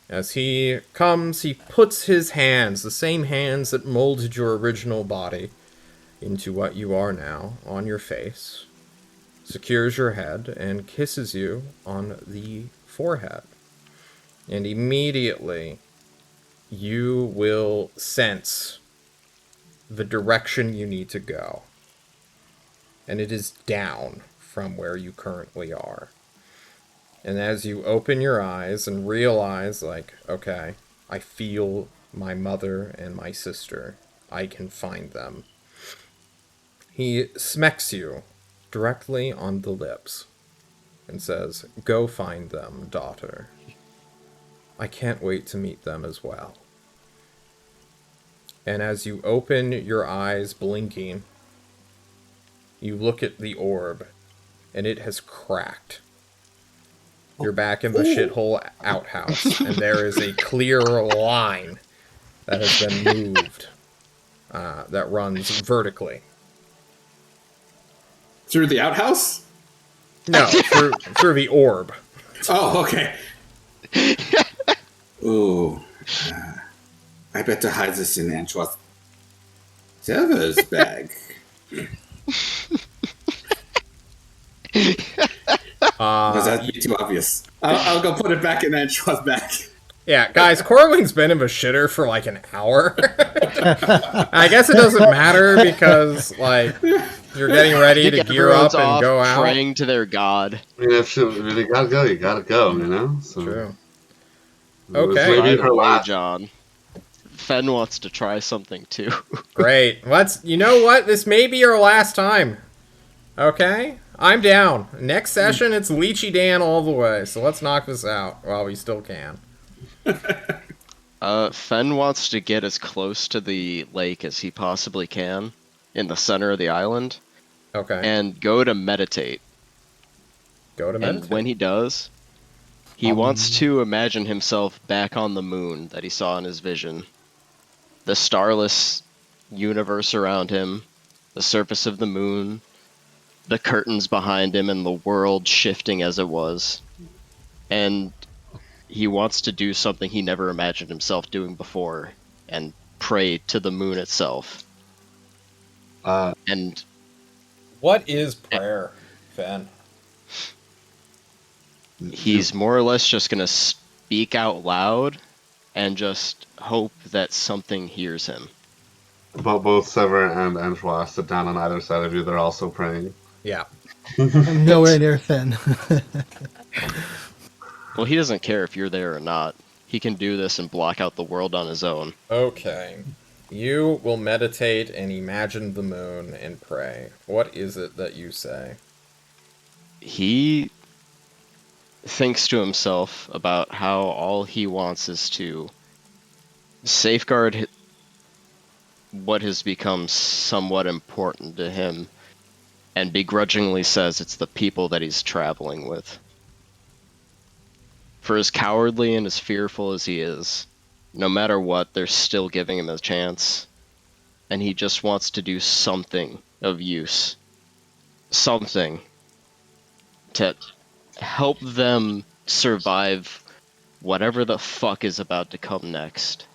Speaker 1: As he comes, he puts his hands, the same hands that molded your original body, into what you are now, on your face, secures your head, and kisses you on the forehead. And immediately, you will sense the direction you need to go. And it is down from where you currently are. And as you open your eyes and realize, like, okay, I feel my mother and my sister. I can find them. He smacks you directly on the lips and says, "Go find them, daughter. I can't wait to meet them as well." And as you open your eyes, blinking, you look at the orb, and it has cracked. You're back in the shithole outhouse, and there is a clear line that has been moved that runs vertically.
Speaker 3: Through the outhouse?
Speaker 1: No, through the orb.
Speaker 3: Oh, okay. Ooh. I better hide this in Antoine's Sever's bag. Does that be too obvious? I'll go put it back in Antoine's bag.
Speaker 1: Yeah, guys, Corwin's been in the shitter for like an hour. I guess it doesn't matter because, like, you're getting ready to gear up and go out.
Speaker 4: Praying to their god.
Speaker 2: I mean, if you gotta go, you gotta go, you know? So,
Speaker 1: True.
Speaker 2: Okay.
Speaker 1: Okay.
Speaker 2: Maybe her last.
Speaker 4: John. Fen wants to try something too.
Speaker 1: Great. You know what? This may be our last time. Okay? I'm down. Next session, it's Lychee Dan all the way. So let's knock this out while we still can.
Speaker 4: Fen wants to get as close to the lake as he possibly can in the center of the island.
Speaker 1: Okay.
Speaker 4: And go to meditate.
Speaker 1: And
Speaker 4: when he does, he wants to imagine himself back on the moon that he saw in his vision. The starless universe around him, the surface of the moon, the curtains behind him, and the world shifting as it was. And he wants to do something he never imagined himself doing before, and pray to the moon itself. And
Speaker 1: what is prayer, Fen?
Speaker 4: He's more or less just gonna speak out loud and just hope that something hears him.
Speaker 2: Both Sever and Antoine sit down on either side of you. They're also praying.
Speaker 1: Yeah.
Speaker 5: I'm nowhere near Fen.
Speaker 4: Well, he doesn't care if you're there or not. He can do this and block out the world on his own.
Speaker 1: Okay. You will meditate and imagine the moon and pray. What is it that you say?
Speaker 4: He thinks to himself about how all he wants is to safeguard what has become somewhat important to him, and begrudgingly says it's the people that he's traveling with. For as cowardly and as fearful as he is, no matter what, they're still giving him a chance, and he just wants to do something of use. Something to help them survive whatever the fuck is about to come next.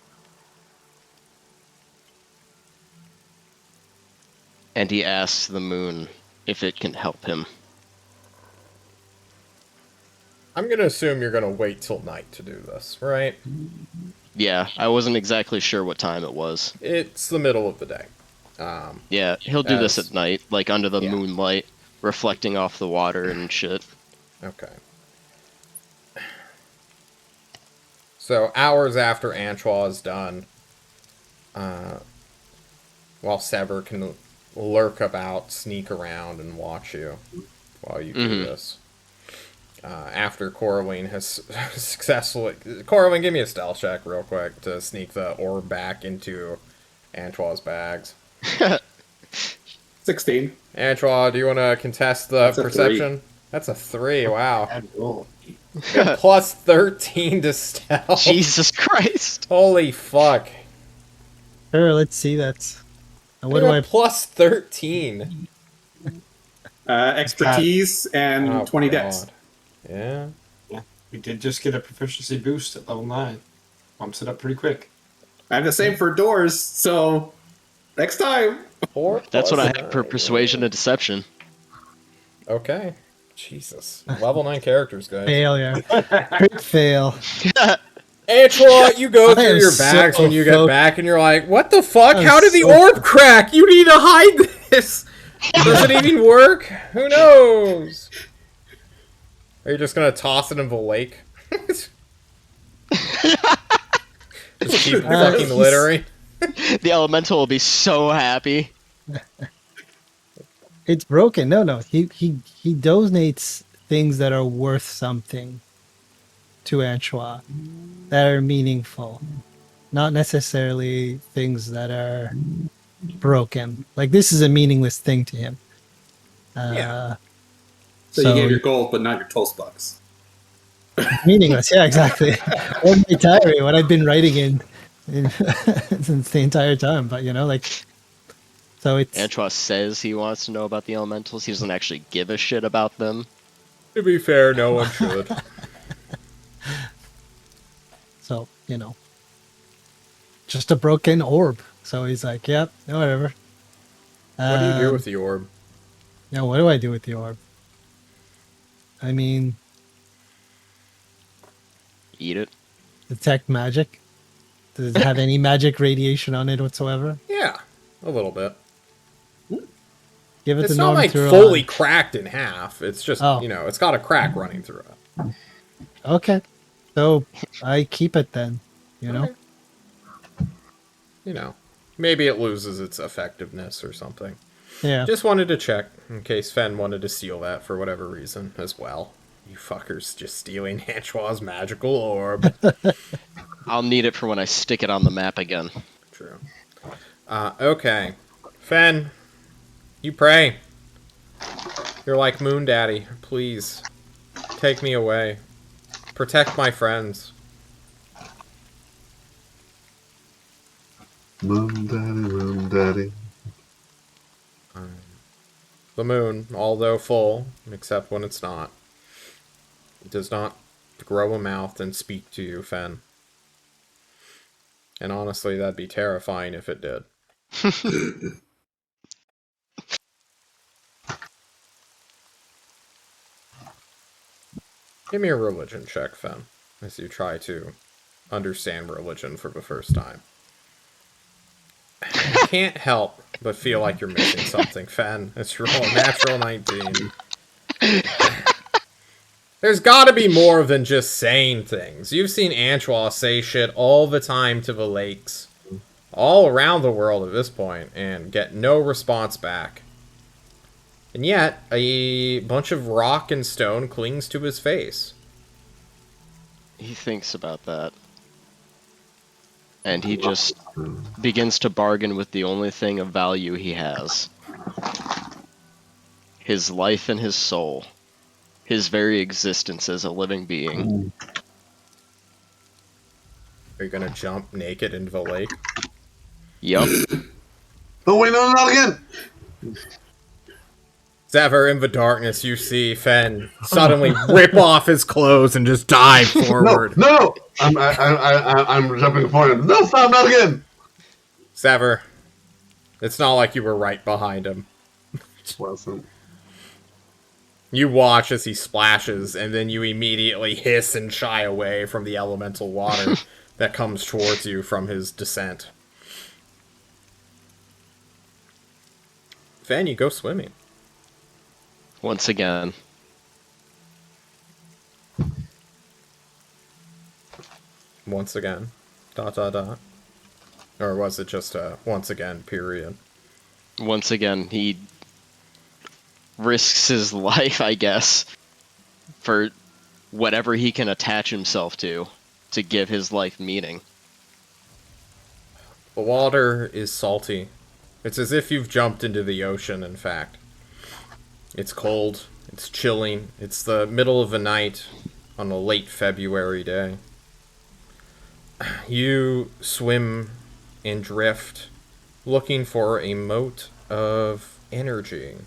Speaker 4: And he asks the moon if it can help him.
Speaker 1: I'm gonna assume you're gonna wait till night to do this, right?
Speaker 4: Yeah, I wasn't exactly sure what time it was.
Speaker 1: It's the middle of the day.
Speaker 4: Yeah, he'll do this at night, like under the moonlight, reflecting off the water and shit.
Speaker 1: Okay. So, hours after Antoine is done, while Sever can lurk about, sneak around, and watch you while you do this. After Coraline has successfully... Coraline, give me a stealth check real quick to sneak the orb back into Antoine's bags.
Speaker 3: 16.
Speaker 1: Antoine, do you want to contest the perception? That's a 3, wow.
Speaker 7: Bad roll.
Speaker 1: Plus 13 to stealth.
Speaker 4: Jesus Christ.
Speaker 1: Holy fuck.
Speaker 5: Sure, let's see that. What do I...
Speaker 1: Plus 13.
Speaker 3: Expertise and 20 dex.
Speaker 1: Yeah.
Speaker 7: Yeah, we did just get a proficiency boost at level 9. Bumps it up pretty quick.
Speaker 3: I have the same for doors, so next time.
Speaker 1: 4
Speaker 4: That's what I
Speaker 1: plus
Speaker 4: have for
Speaker 1: 9,
Speaker 4: persuasion and deception.
Speaker 1: Okay. Jesus. Level 9 characters, guys.
Speaker 5: Failure. Crit fail.
Speaker 1: Antoine, you go
Speaker 5: I
Speaker 1: through
Speaker 5: am
Speaker 1: your bags
Speaker 5: so
Speaker 1: when you get
Speaker 5: focused.
Speaker 1: back and you're like, what the fuck?
Speaker 5: I'm
Speaker 1: How did the
Speaker 5: so
Speaker 1: orb crack? You need to hide this. Does it even work? Who knows? Are you just gonna toss it in the lake? Just keep fucking littering.
Speaker 4: The elemental will be so happy.
Speaker 5: It's broken. No. He donates things that are worth something to Antoine, that are meaningful, not necessarily things that are broken. Like, this is a meaningless thing to him.
Speaker 3: So you gave your gold, but not your toast box.
Speaker 5: Meaningless, yeah, exactly. Or my diary, what I've been writing in since the entire time. But so it's
Speaker 4: Antoine says he wants to know about the elementals. He doesn't actually give a shit about them.
Speaker 1: To be fair, no one should.
Speaker 5: so just a broken orb. So he's like, "Yep, whatever."
Speaker 1: What do you do with the orb?
Speaker 5: What do I do with the orb? I mean,
Speaker 4: Eat it.
Speaker 5: detect magic. Does it have any magic radiation on it whatsoever?
Speaker 1: Yeah, a little bit.
Speaker 5: Give it
Speaker 1: It's
Speaker 5: to
Speaker 1: not
Speaker 5: Norm
Speaker 1: like
Speaker 5: through
Speaker 1: fully cracked in half. It's just,
Speaker 5: Oh.
Speaker 1: It's got a crack running through it.
Speaker 5: Okay, so I keep it then.
Speaker 1: Okay. Maybe it loses its effectiveness or something.
Speaker 5: Yeah.
Speaker 1: Just wanted to check in case Fen wanted to steal that for whatever reason as well. You fuckers just stealing Anchois' magical orb.
Speaker 4: I'll need it for when I stick it on the map again.
Speaker 1: True. Okay. Fen, you pray. You're like Moon Daddy. Please, take me away. Protect my friends.
Speaker 2: Moon Daddy, Moon Daddy.
Speaker 1: The moon, although full, except when it's not, does not grow a mouth and speak to you, Fen. And honestly, that'd be terrifying if it did. Give me a religion check, Fen, as you try to understand religion for the first time. I can't help but feel like you're missing something, Fen. It's your natural 19. There's gotta be more than just saying things. You've seen Anchois say shit all the time to the lakes, all around the world at this point, and get no response back. And yet, a bunch of rock and stone clings to his face.
Speaker 4: He thinks about that. And he just begins to bargain with the only thing of value he has. His life and his soul. His very existence as a living being.
Speaker 1: Are you gonna jump naked into the lake?
Speaker 4: Yup.
Speaker 2: Oh wait, no, not again!
Speaker 1: Sever, in the darkness, you see Fen suddenly rip off his clothes and just dive forward.
Speaker 2: No! I'm jumping forward. No, stop, not again!
Speaker 1: Sever, it's not like you were right behind him.
Speaker 2: Wasn't.
Speaker 1: You watch as he splashes, and then you immediately hiss and shy away from the elemental water that comes towards you from his descent. Fen, you go swimming.
Speaker 4: Once again.
Speaker 1: Once again. ... Or was it just a once again, period?
Speaker 4: Once again, he risks his life, I guess, for whatever he can attach himself to give his life meaning.
Speaker 1: The water is salty. It's as if you've jumped into the ocean, in fact. It's cold. It's chilling. It's the middle of the night on a late February day. You swim and drift, looking for a mote of energy.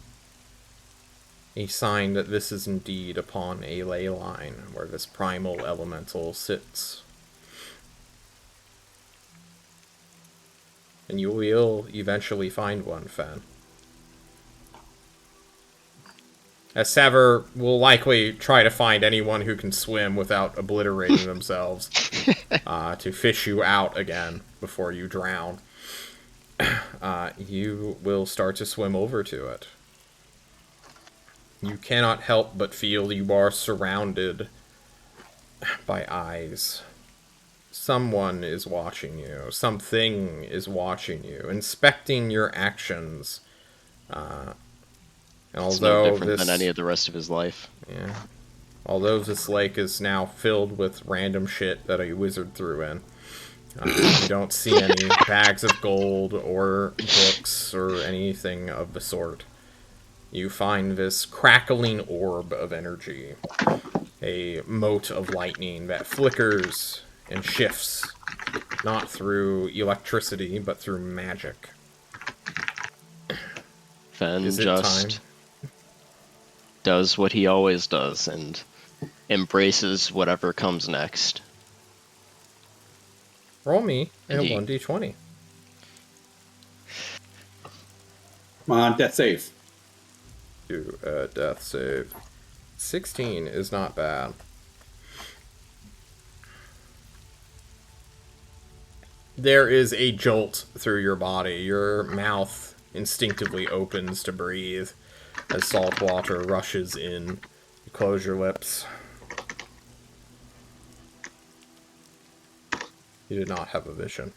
Speaker 1: A sign that this is indeed upon a ley line where this primal elemental sits. And you will eventually find one, Fen. As Sever will likely try to find anyone who can swim without obliterating themselves to fish you out again before you drown. You will start to swim over to it. You cannot help but feel you are surrounded by eyes. Someone is watching you. Something is watching you, inspecting your actions.
Speaker 4: It's no different than any of the rest of his life.
Speaker 1: Yeah. Although this lake is now filled with random shit that a wizard threw in. You don't see any bags of gold or books or anything of the sort. You find this crackling orb of energy. A mote of lightning that flickers and shifts, not through electricity, but through magic.
Speaker 4: Fen
Speaker 1: Is it
Speaker 4: just
Speaker 1: time?
Speaker 4: does what he always does and embraces whatever comes next.
Speaker 1: Roll me a
Speaker 4: Indeed.
Speaker 1: 1d20.
Speaker 3: Come on, death save.
Speaker 1: Do a death save. 16 is not bad. There is a jolt through your body. Your mouth instinctively opens to breathe as salt water rushes in. You close your lips. You did not have a vision.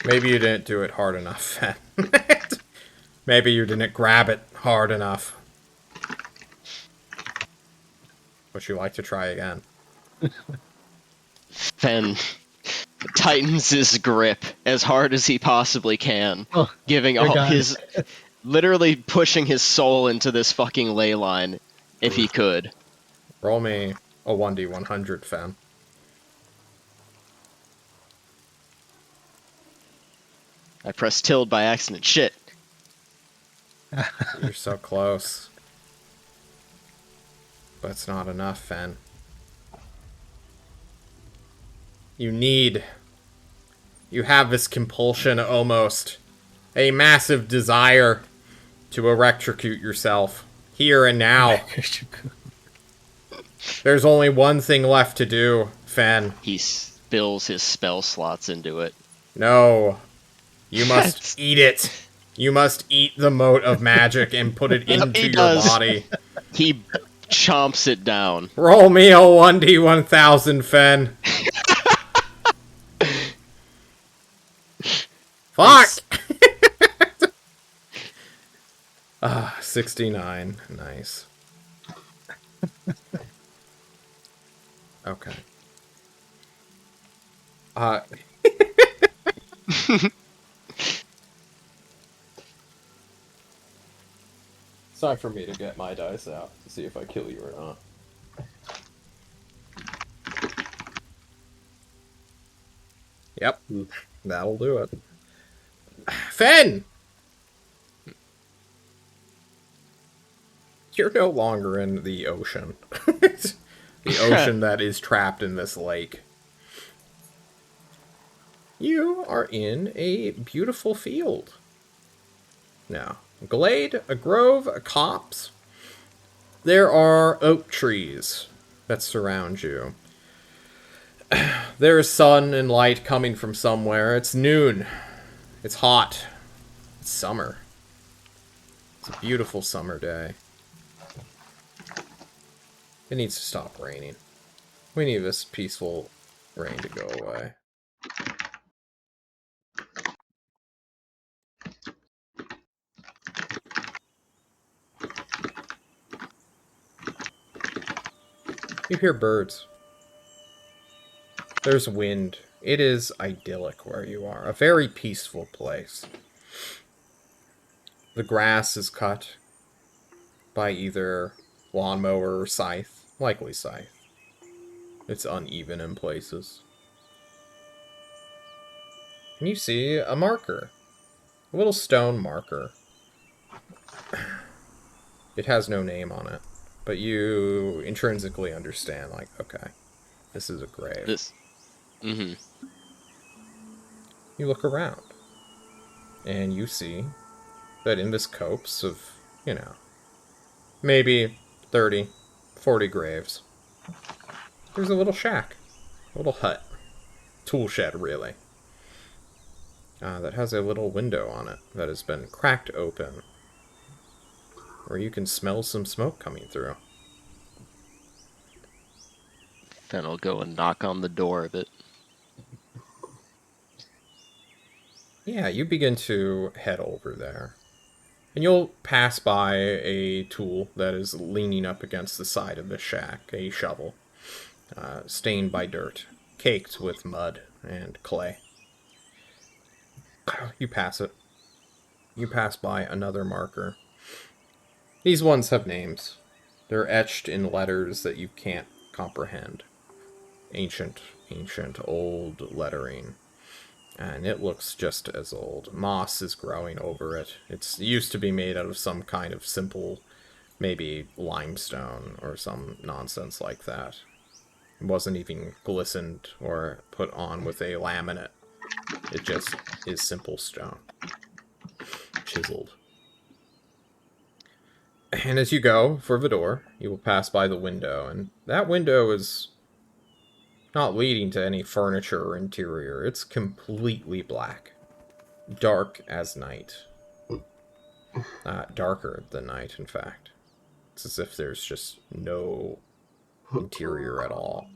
Speaker 1: Maybe you didn't do it hard enough. Maybe you didn't grab it hard enough. Would you like to try again?
Speaker 4: Fen tightens his grip as hard as he possibly can,
Speaker 5: Oh,
Speaker 4: giving
Speaker 5: you're
Speaker 4: all
Speaker 5: gone.
Speaker 4: his, literally pushing his soul into this fucking ley line, if he could.
Speaker 1: Roll me a 1d100, Fen.
Speaker 4: I pressed tilde by accident. Shit.
Speaker 1: You're so close. But it's not enough, Fen. You have this compulsion almost. A massive desire to electrocute yourself. Here and now. There's only one thing left to do, Fen.
Speaker 4: He spills his spell slots into it.
Speaker 1: No. You must eat it. You must eat the mote of magic and put it into
Speaker 4: he
Speaker 1: your
Speaker 4: does.
Speaker 1: body.
Speaker 4: He chomps it down.
Speaker 1: Roll me a 1d1000, Fen. Fuck! 69. Nice. Okay. It's time for me to get my dice out to see if I kill you or not. Yep. That'll do it. Fen! You're no longer in the ocean. The ocean that is trapped in this lake. You are in a beautiful field. Now, a glade, a grove, a copse. There are oak trees that surround you. There is sun and light coming from somewhere. It's noon. It's hot. It's summer. It's a beautiful summer day. It needs to stop raining. We need this peaceful rain to go away. You hear birds. There's wind. It is idyllic where you are. A very peaceful place. The grass is cut by either lawnmower or scythe. Likely scythe. It's uneven in places. And you see a marker. A little stone marker. It has no name on it. But you intrinsically understand, like, okay, this is a grave.
Speaker 4: Mm-hmm.
Speaker 1: You look around. And you see that in this copse of, maybe 30, 40 graves, there's a little shack. A little hut. Tool shed, really. That has a little window on it that has been cracked open. Where you can smell some smoke coming through.
Speaker 4: Then I'll go and knock on the door of it.
Speaker 1: Yeah, you begin to head over there. And you'll pass by a tool that is leaning up against the side of the shack, a shovel, stained by dirt, caked with mud and clay. You pass it. You pass by another marker. These ones have names. They're etched in letters that you can't comprehend. Ancient, old lettering. And it looks just as old. Moss is growing over it. It used to be made out of some kind of simple, maybe limestone or some nonsense like that. It wasn't even glistened or put on with a laminate. It just is simple stone. Chiseled. And as you go for the door, you will pass by the window, and that window is not leading to any furniture or interior. It's completely black. Dark as night. Darker than night, in fact. It's as if there's just no interior at all.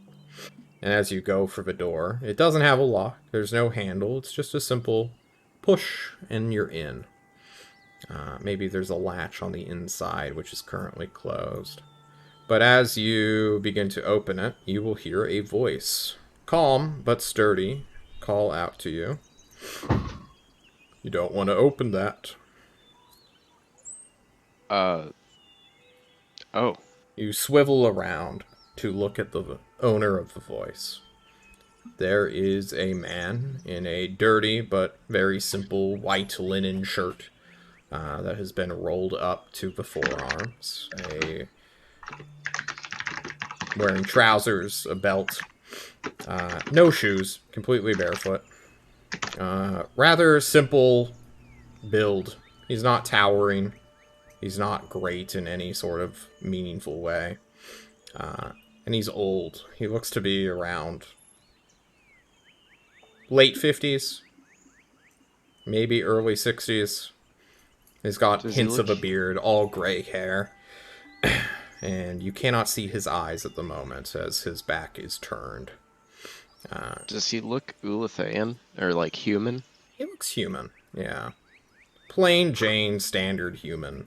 Speaker 1: And as you go for the door, it doesn't have a lock. There's no handle. It's just a simple push, and you're in. Maybe there's a latch on the inside, which is currently closed. But as you begin to open it, you will hear a voice, calm but sturdy, call out to you. You don't want to open that.
Speaker 4: Oh.
Speaker 1: You swivel around to look at the owner of the voice. There is a man in a dirty but very simple white linen shirt that has been rolled up to the forearms. Wearing trousers, a belt, no shoes, completely barefoot. Rather simple build. He's not towering. He's not great in any sort of meaningful way. And he's old. He looks to be around late 50s, maybe early 60s. He's got hints of a beard, all gray hair. And you cannot see his eyes at the moment as his back is turned.
Speaker 4: Does he look Ulathan? Or like human?
Speaker 1: He looks human, yeah. Plain Jane, standard human.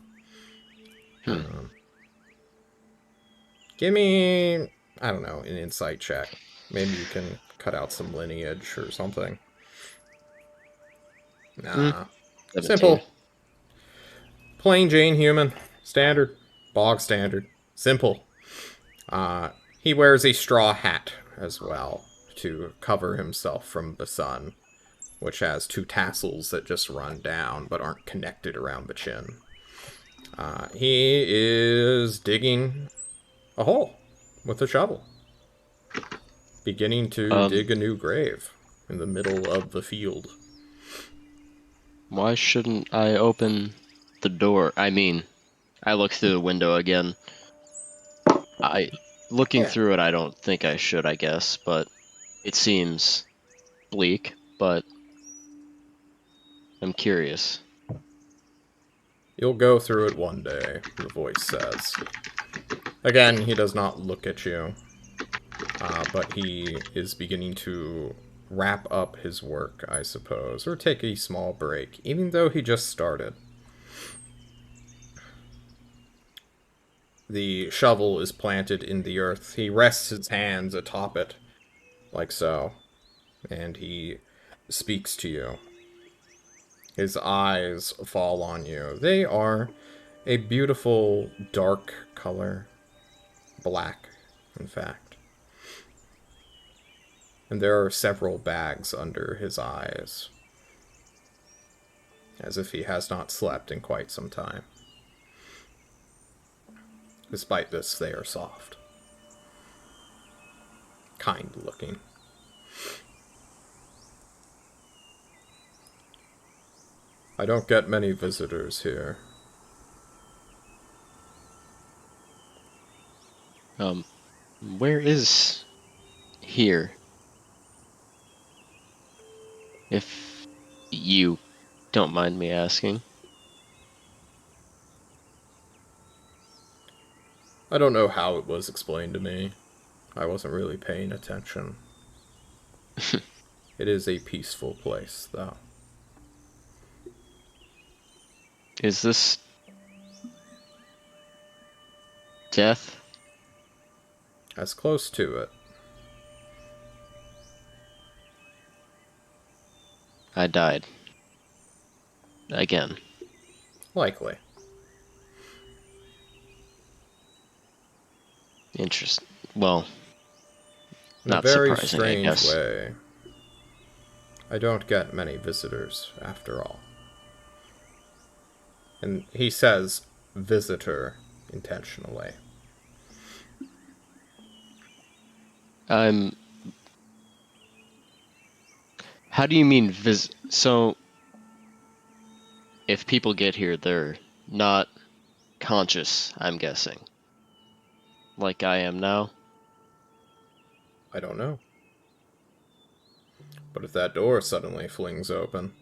Speaker 1: Give me, I don't know, an insight check. Maybe you can cut out some lineage or something. Nah.
Speaker 4: 17.
Speaker 1: Simple. Plain Jane human. Standard. Bog standard. Simple. He wears a straw hat as well to cover himself from the sun, which has 2 tassels that just run down but aren't connected around the chin. He is digging a hole with a shovel. Beginning to dig a new grave in the middle of the field.
Speaker 4: Why shouldn't I open the door? I mean, I look through the window again. Looking through it, I don't think I should, I guess, but it seems bleak, but I'm curious.
Speaker 1: You'll go through it one day, the voice says. Again, he does not look at you, but he is beginning to wrap up his work, I suppose, or take a small break, even though he just started. The shovel is planted in the earth. He rests his hands atop it, like so, and he speaks to you. His eyes fall on you. They are a beautiful dark color. Black, in fact. And there are several bags under his eyes. As if he has not slept in quite some time. Despite this, they are soft. Kind looking. I don't get many visitors here.
Speaker 4: Where is here? If you don't mind me asking.
Speaker 1: I don't know how it was explained to me. I wasn't really paying attention. It is a peaceful place, though.
Speaker 4: Is this death?
Speaker 1: As close to it.
Speaker 4: I died. Again.
Speaker 1: Likely.
Speaker 4: Interest. Well,
Speaker 1: In a
Speaker 4: not
Speaker 1: very
Speaker 4: surprising, I
Speaker 1: strange
Speaker 4: guess.
Speaker 1: way. I don't get many visitors, after all. And he says visitor intentionally.
Speaker 4: I'm. How do you mean So, if people get here, they're not conscious, I'm guessing. Like I am now?
Speaker 1: I don't know. But if that door suddenly flings open,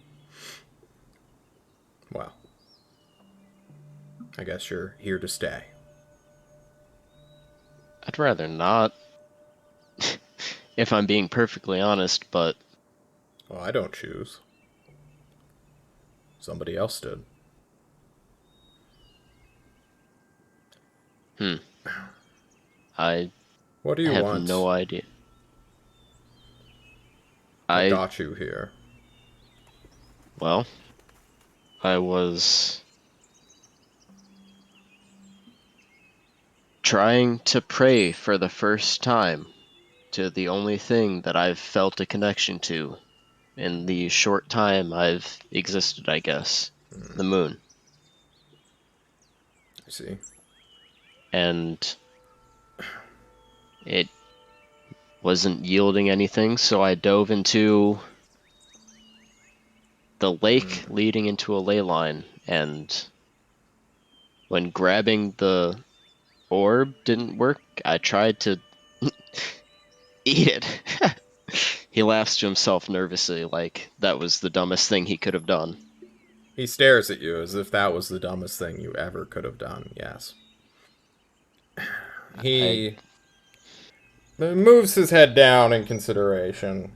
Speaker 1: well, I guess you're here to stay.
Speaker 4: I'd rather not. If I'm being perfectly honest, but
Speaker 1: Well, I don't choose. Somebody else did.
Speaker 4: I
Speaker 1: What do you
Speaker 4: have
Speaker 1: want?
Speaker 4: no idea.
Speaker 1: What got you here?
Speaker 4: Well, I was trying to pray for the first time to the only thing that I've felt a connection to in the short time I've existed, I guess. The moon.
Speaker 1: I see.
Speaker 4: And it wasn't yielding anything, so I dove into the lake leading into a ley line, and when grabbing the orb didn't work, I tried to eat it. He laughs to himself nervously, like that was the dumbest thing he could have done.
Speaker 1: He stares at you as if that was the dumbest thing you ever could have done, yes. He moves his head down in consideration.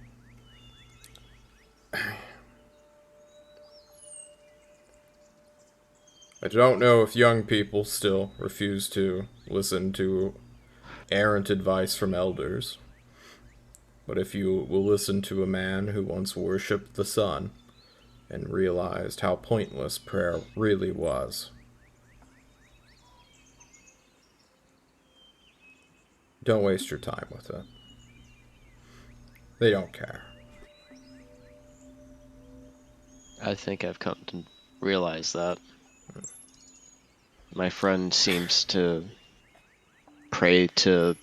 Speaker 1: I don't know if young people still refuse to listen to errant advice from elders, but if you will listen to a man who once worshipped the sun and realized how pointless prayer really was, don't waste your time with it. They don't care.
Speaker 4: I think I've come to realize that. My friend seems to pray to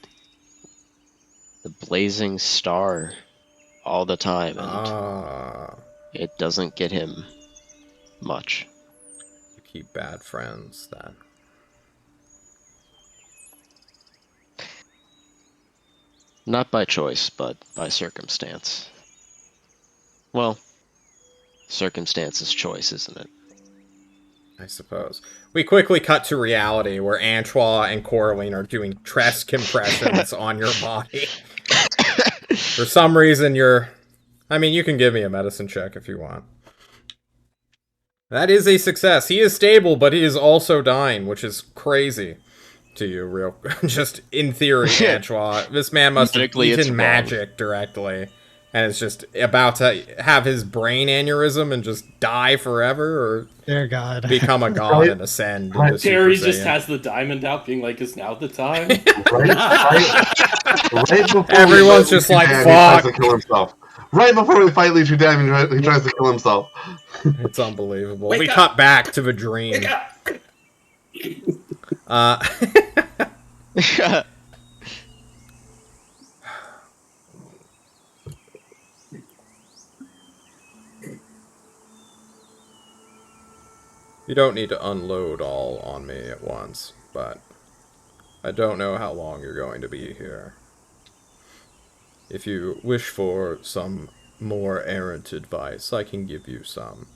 Speaker 4: the blazing star all the time, and it doesn't get him much.
Speaker 1: You keep bad friends, then.
Speaker 4: Not by choice, but by circumstance. Well, circumstance is choice, isn't it?
Speaker 1: I suppose. We quickly cut to reality where Antoine and Coraline are doing chest compressions on your body. For some reason, you're... I mean, you can give me a medicine check if you want. That is a success. He is stable, but he is also dying, which is crazy to you, real. Just in theory, Antoine. This man must have
Speaker 4: Medically, it's
Speaker 1: eaten
Speaker 4: wrong.
Speaker 1: magic directly. And is just about to have his brain aneurysm and just die forever, or
Speaker 5: Dear God.
Speaker 1: become a god and ascend into Super
Speaker 6: Terry just
Speaker 1: Saiyan.
Speaker 6: has the diamond out, being like, "Is now the time?"
Speaker 2: Right before
Speaker 1: Everyone's just like,
Speaker 2: he
Speaker 1: fuck.
Speaker 2: tries to kill himself. Right before we fight Li Chudan, he tries to kill himself.
Speaker 1: It's unbelievable.
Speaker 3: Wake
Speaker 1: we
Speaker 3: up.
Speaker 1: cut back to the dream.
Speaker 3: Wake up!
Speaker 1: You don't need to unload all on me at once, but I don't know how long you're going to be here. If you wish for some more errant advice, I can give you some.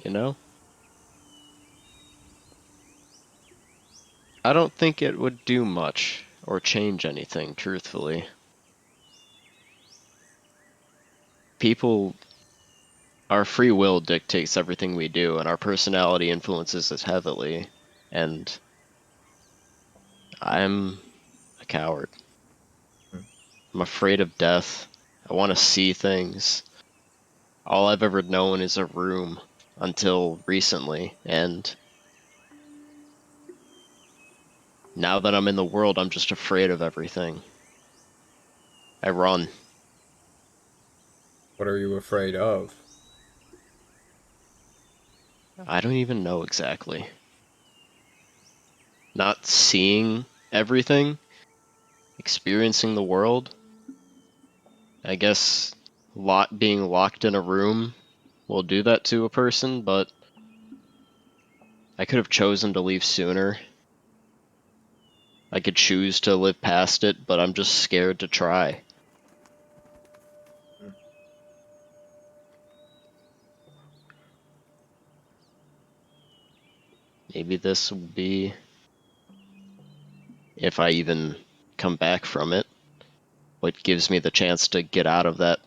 Speaker 4: You know? I don't think it would do much or change anything, truthfully. Our free will dictates everything we do, and our personality influences us heavily. And I'm a coward. I'm afraid of death. I want to see things. All I've ever known is a room until recently, and Now that I'm in the world, I'm just afraid of everything. I run.
Speaker 1: What are you afraid of?
Speaker 4: I don't even know exactly. Not seeing everything, experiencing the world. I guess being locked in a room will do that to a person, but I could have chosen to leave sooner. I could choose to live past it, but I'm just scared to try. Maybe this will be, if I even come back from it, what gives me the chance to get out of that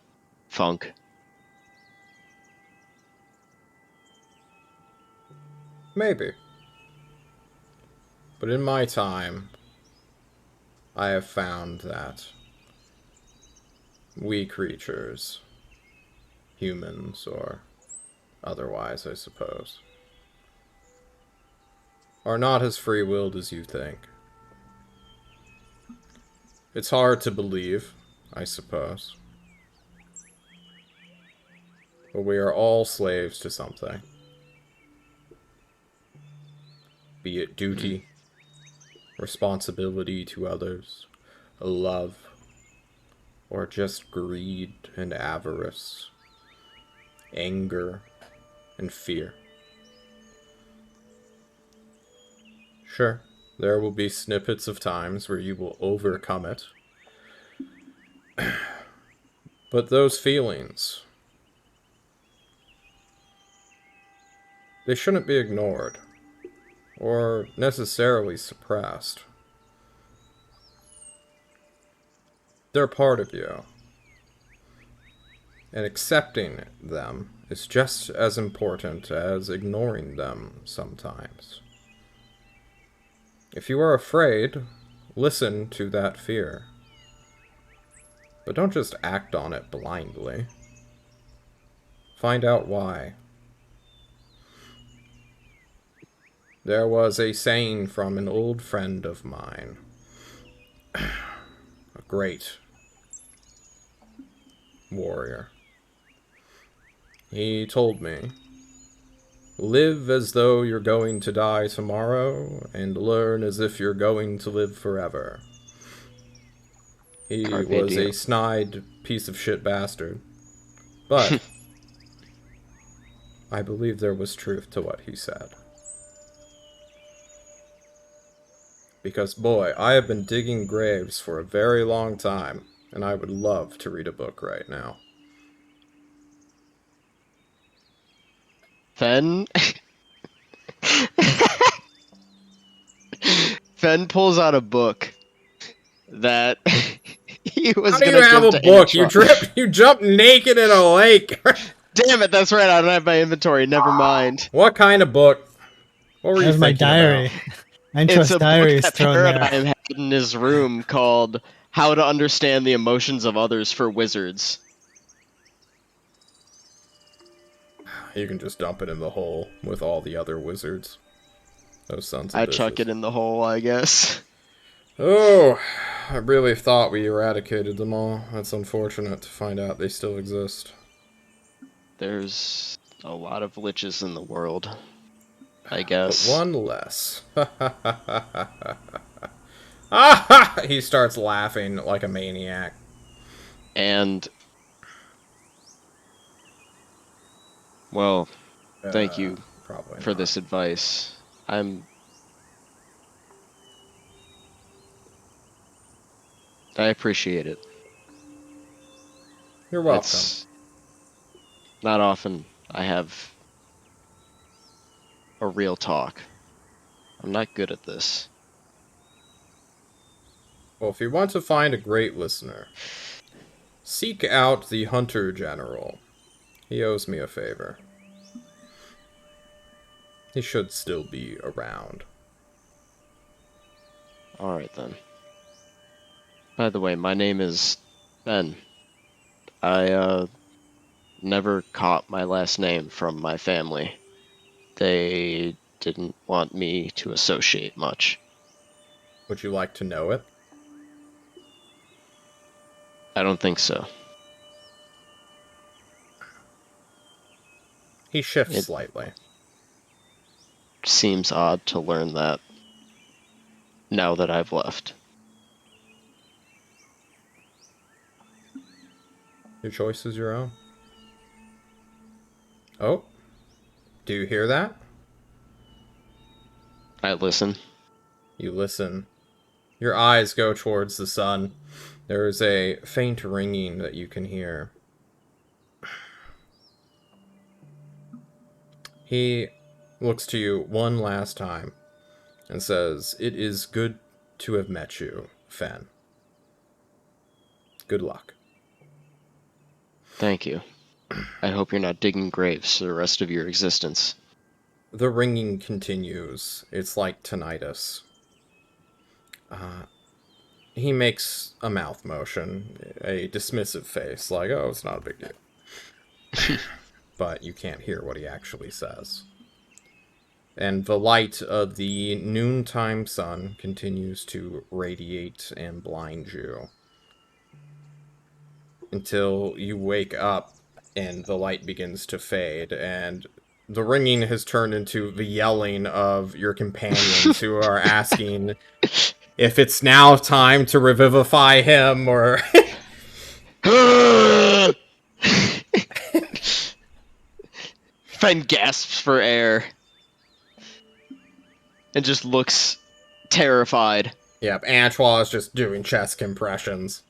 Speaker 4: funk.
Speaker 1: Maybe. But in my time, I have found that we creatures, humans or otherwise, I suppose, are not as free-willed as you think. It's hard to believe, I suppose. But we are all slaves to something. Be it duty, responsibility to others, love, or just greed and avarice, anger and fear. Sure, there will be snippets of times where you will overcome it. But those feelings, they shouldn't be ignored or necessarily suppressed. They're part of you, and accepting them is just as important as ignoring them sometimes. If you are afraid, listen to that fear. But don't just act on it blindly. Find out why. There was a saying from an old friend of mine. A great warrior. He told me, live as though you're going to die tomorrow, and learn as if you're going to live forever. He
Speaker 4: Carpe
Speaker 1: was
Speaker 4: diem.
Speaker 1: a snide piece of shit bastard. But I believe there was truth to what he said. Because, boy, I have been digging graves for a very long time, and I would love to read a book right now.
Speaker 4: Fen Fen pulls out a book that he was
Speaker 1: How do
Speaker 4: gonna
Speaker 1: you have
Speaker 4: give
Speaker 1: a
Speaker 4: to
Speaker 1: book? You
Speaker 4: Antron.
Speaker 1: you jump naked in a lake.
Speaker 4: Damn it, that's right, I don't have my inventory, never mind.
Speaker 1: What kind of book? What were you
Speaker 5: That's my
Speaker 1: thinking
Speaker 5: diary.
Speaker 1: about?
Speaker 4: It's
Speaker 5: Antro's
Speaker 4: a book
Speaker 5: diary is
Speaker 4: that
Speaker 5: thrown there.
Speaker 4: Paradigm had in his room called How to Understand the Emotions of Others for Wizards.
Speaker 1: You can just dump it in the hole with all the other wizards. Those sons of
Speaker 4: I chuck
Speaker 1: bitches.
Speaker 4: it in the hole, I guess.
Speaker 1: Oh, I really thought we eradicated them all. That's unfortunate to find out they still exist.
Speaker 4: There's a lot of liches in the world, I
Speaker 1: But
Speaker 4: guess.
Speaker 1: one less. Ah! He starts laughing like a maniac.
Speaker 4: And, well, thank you
Speaker 1: Probably
Speaker 4: for
Speaker 1: not.
Speaker 4: this advice. I appreciate it.
Speaker 1: You're welcome.
Speaker 4: It's not often I have a real talk. I'm not good at this.
Speaker 1: Well, if you want to find a great listener, seek out the Hunter General. He owes me a favor. He should still be around.
Speaker 4: Alright then. By the way, my name is Ben. I, never caught my last name from my family. They didn't want me to associate much.
Speaker 1: Would you like to know it?
Speaker 4: I don't think so.
Speaker 1: He shifts
Speaker 4: It-
Speaker 1: slightly.
Speaker 4: Seems odd to learn that now that I've left.
Speaker 1: Your choice is your own. Oh, do you hear that?
Speaker 4: I listen.
Speaker 1: You listen. Your eyes go towards the sun. There is a faint ringing that you can hear. He looks to you one last time and says, "It is good to have met you, Fen. Good luck."
Speaker 4: Thank you. I hope you're not digging graves for the rest of your existence.
Speaker 1: The ringing continues. It's like tinnitus. He makes a mouth motion, a dismissive face, like, "Oh, it's not a big deal." But you can't hear what he actually says. And the light of the noontime sun continues to radiate and blind you until you wake up and the light begins to fade, and the ringing has turned into the yelling of your companions who are asking if it's now time to revivify him, or...
Speaker 4: Fen gasps for air and just looks terrified.
Speaker 1: Yep, Antoine is just doing chest compressions.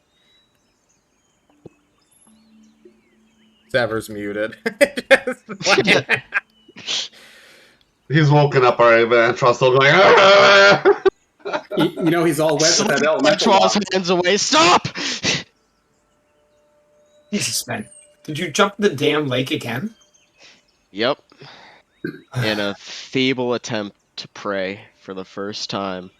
Speaker 1: Sever's muted.
Speaker 2: He's woken up already, but Antron's still going. "Ah!"
Speaker 3: You know he's all wet with that elemental
Speaker 4: Antoine's
Speaker 3: lock.
Speaker 4: hands away. Stop!
Speaker 7: Jesus, man. Did you jump the damn lake again?
Speaker 4: Yep. In a feeble attempt to pray for the first time.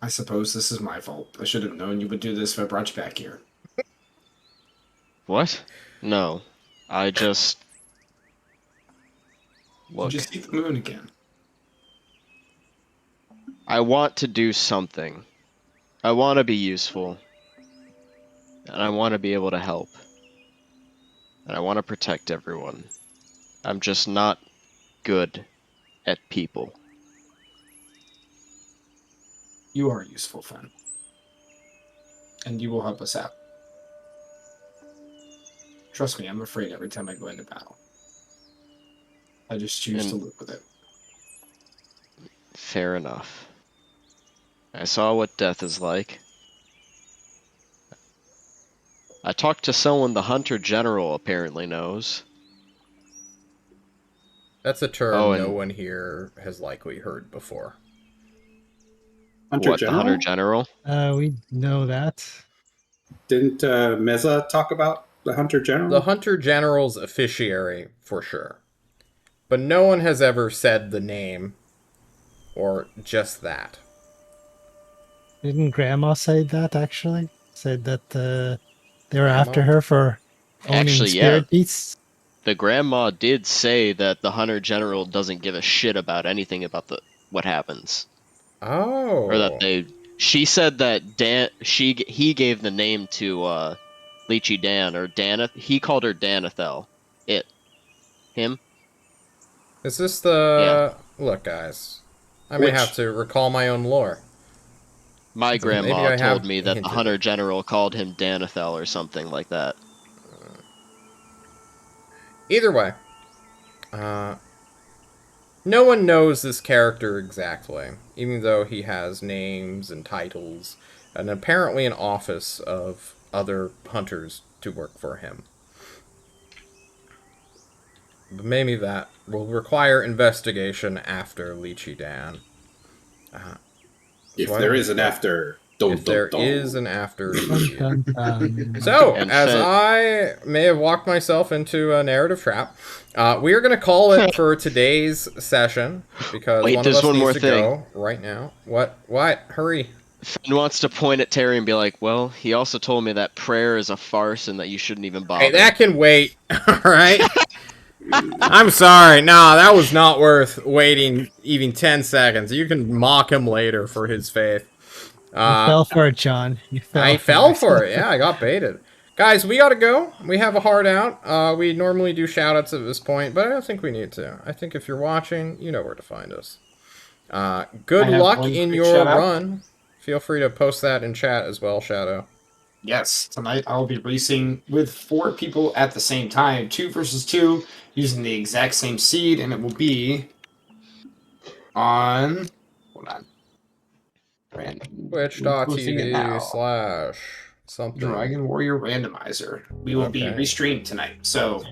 Speaker 7: I suppose this is my fault. I should have known you would do this if I brought you back here.
Speaker 4: What? No. I just... Look,
Speaker 7: Did you see the moon again?
Speaker 4: I want to do something. I want to be useful. And I want to be able to help. And I want to protect everyone. I'm just not good at people.
Speaker 7: You are useful, Fen. And you will help us out. Trust me, I'm afraid every time I go into battle. I just choose to live with it.
Speaker 4: Fair enough. I saw what death is like. I talked to someone the Hunter General apparently knows.
Speaker 1: That's a term
Speaker 4: Oh, and-
Speaker 1: no one here has likely heard before.
Speaker 3: Hunter
Speaker 4: What,
Speaker 3: General?
Speaker 4: the Hunter General?
Speaker 5: We know that.
Speaker 3: Didn't Meza talk about the Hunter General?
Speaker 1: The Hunter General's officiary, for sure. But no one has ever said the name, or just that.
Speaker 5: Didn't Grandma say that, actually? Said that they were after
Speaker 1: Grandma?
Speaker 5: her for owning
Speaker 4: Actually,
Speaker 5: spirit
Speaker 4: yeah.
Speaker 5: beasts?
Speaker 4: The grandma did say that the Hunter General doesn't give a shit about anything about what happens.
Speaker 1: Oh.
Speaker 4: Or that they... She said that he gave the name to Lychee Dan, or Daneth. He called her Danethel. Him?
Speaker 1: Is this the... Look, guys. I may
Speaker 3: Which-
Speaker 1: have to recall my own lore.
Speaker 4: My
Speaker 1: Maybe
Speaker 4: grandma
Speaker 1: I have
Speaker 4: told me that the
Speaker 1: hinted.
Speaker 4: Hunter General called him Danethel or something like that.
Speaker 1: Either way. No one knows this character exactly, even though he has names and titles, and apparently an office of other hunters to work for him. But maybe that will require investigation after Lychee Dan.
Speaker 3: if
Speaker 1: Why
Speaker 3: there
Speaker 1: don't-
Speaker 3: is an after, don't,
Speaker 1: If there is an after...
Speaker 5: Dun, dun, dun.
Speaker 1: So,
Speaker 4: And
Speaker 1: as
Speaker 4: Fen-
Speaker 1: I may have walked myself into a narrative trap, we are going to call it for today's session, because
Speaker 4: Wait,
Speaker 1: one of
Speaker 4: there's
Speaker 1: us
Speaker 4: one
Speaker 1: needs
Speaker 4: more
Speaker 1: to
Speaker 4: thing.
Speaker 1: go right now. What? Hurry.
Speaker 4: Fen wants to point at Terry and be like, well, he also told me that prayer is a farce and that you shouldn't even bother.
Speaker 1: Hey, that can wait, alright? I'm sorry, nah, that was not worth waiting even 10 seconds. You can mock him later for his faith.
Speaker 5: You fell for it, John. You fell.
Speaker 1: I fell for it. Yeah, I got baited. Guys, we gotta go. We have a hard out. We normally do shoutouts at this point, but I don't think we need to. I think if you're watching, you know where to find us. Good
Speaker 7: I have
Speaker 1: luck
Speaker 7: one
Speaker 1: in
Speaker 7: quick
Speaker 1: your
Speaker 7: shout-out.
Speaker 1: run. Feel free to post that in chat as well, Shadow.
Speaker 7: Yes, tonight I'll be racing with 4 people at the same time, 2 versus 2, using the exact same seed, and it will be on. Hold on. Random. Posting it now.
Speaker 1: Twitch.tv/something.
Speaker 7: Dragon Warrior Randomizer. We will be
Speaker 1: Okay.
Speaker 7: restreamed tonight, so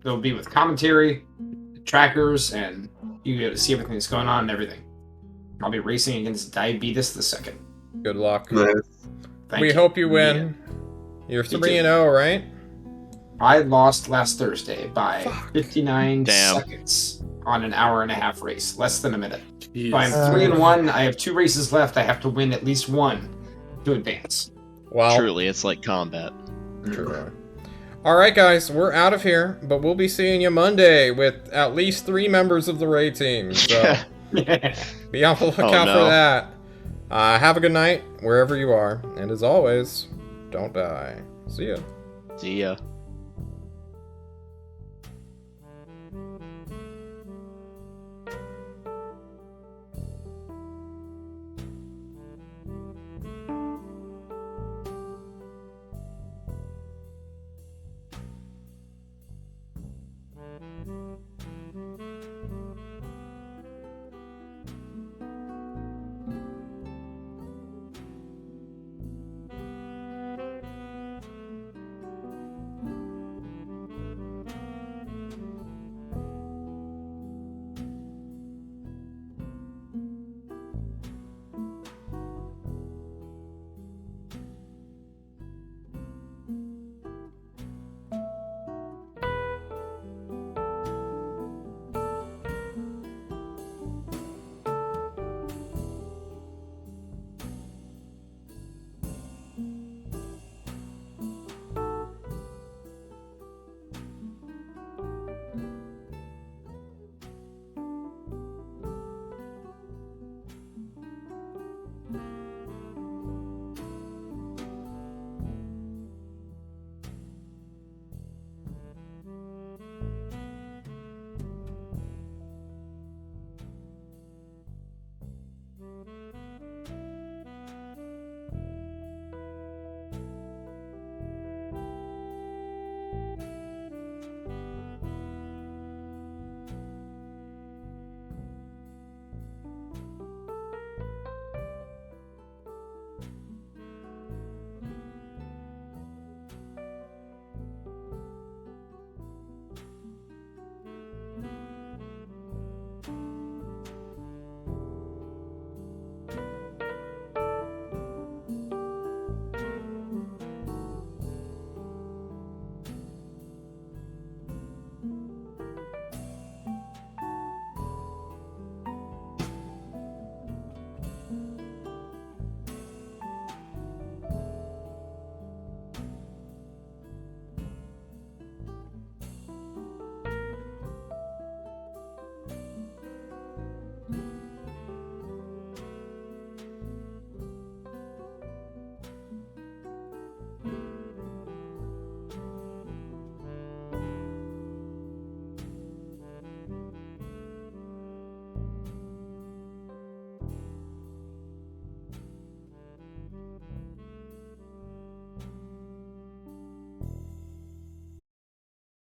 Speaker 7: it'll be with commentary, trackers, and you get to see everything that's going on and everything. I'll be racing against Diabetes the Second.
Speaker 1: Good luck.
Speaker 2: Nice.
Speaker 7: Thank
Speaker 1: We
Speaker 7: you.
Speaker 1: hope you win. You're
Speaker 7: too.
Speaker 1: 3-0, right?
Speaker 7: I lost last Thursday by
Speaker 1: Fuck.
Speaker 7: 59
Speaker 4: Damn.
Speaker 7: seconds on an hour-and-a-half race, less than a minute.
Speaker 6: Jeez.
Speaker 7: If I'm 3-1, I have 2 races left. I have to win at least 1 to advance.
Speaker 1: Well,
Speaker 4: Truly, it's like combat.
Speaker 1: true. All right, guys, we're out of here, but we'll be seeing you Monday with at least 3 members of the raid team. So be on the lookout
Speaker 4: no.
Speaker 1: for that. Have a good night wherever you are, and as always, don't die. See ya.
Speaker 4: See ya.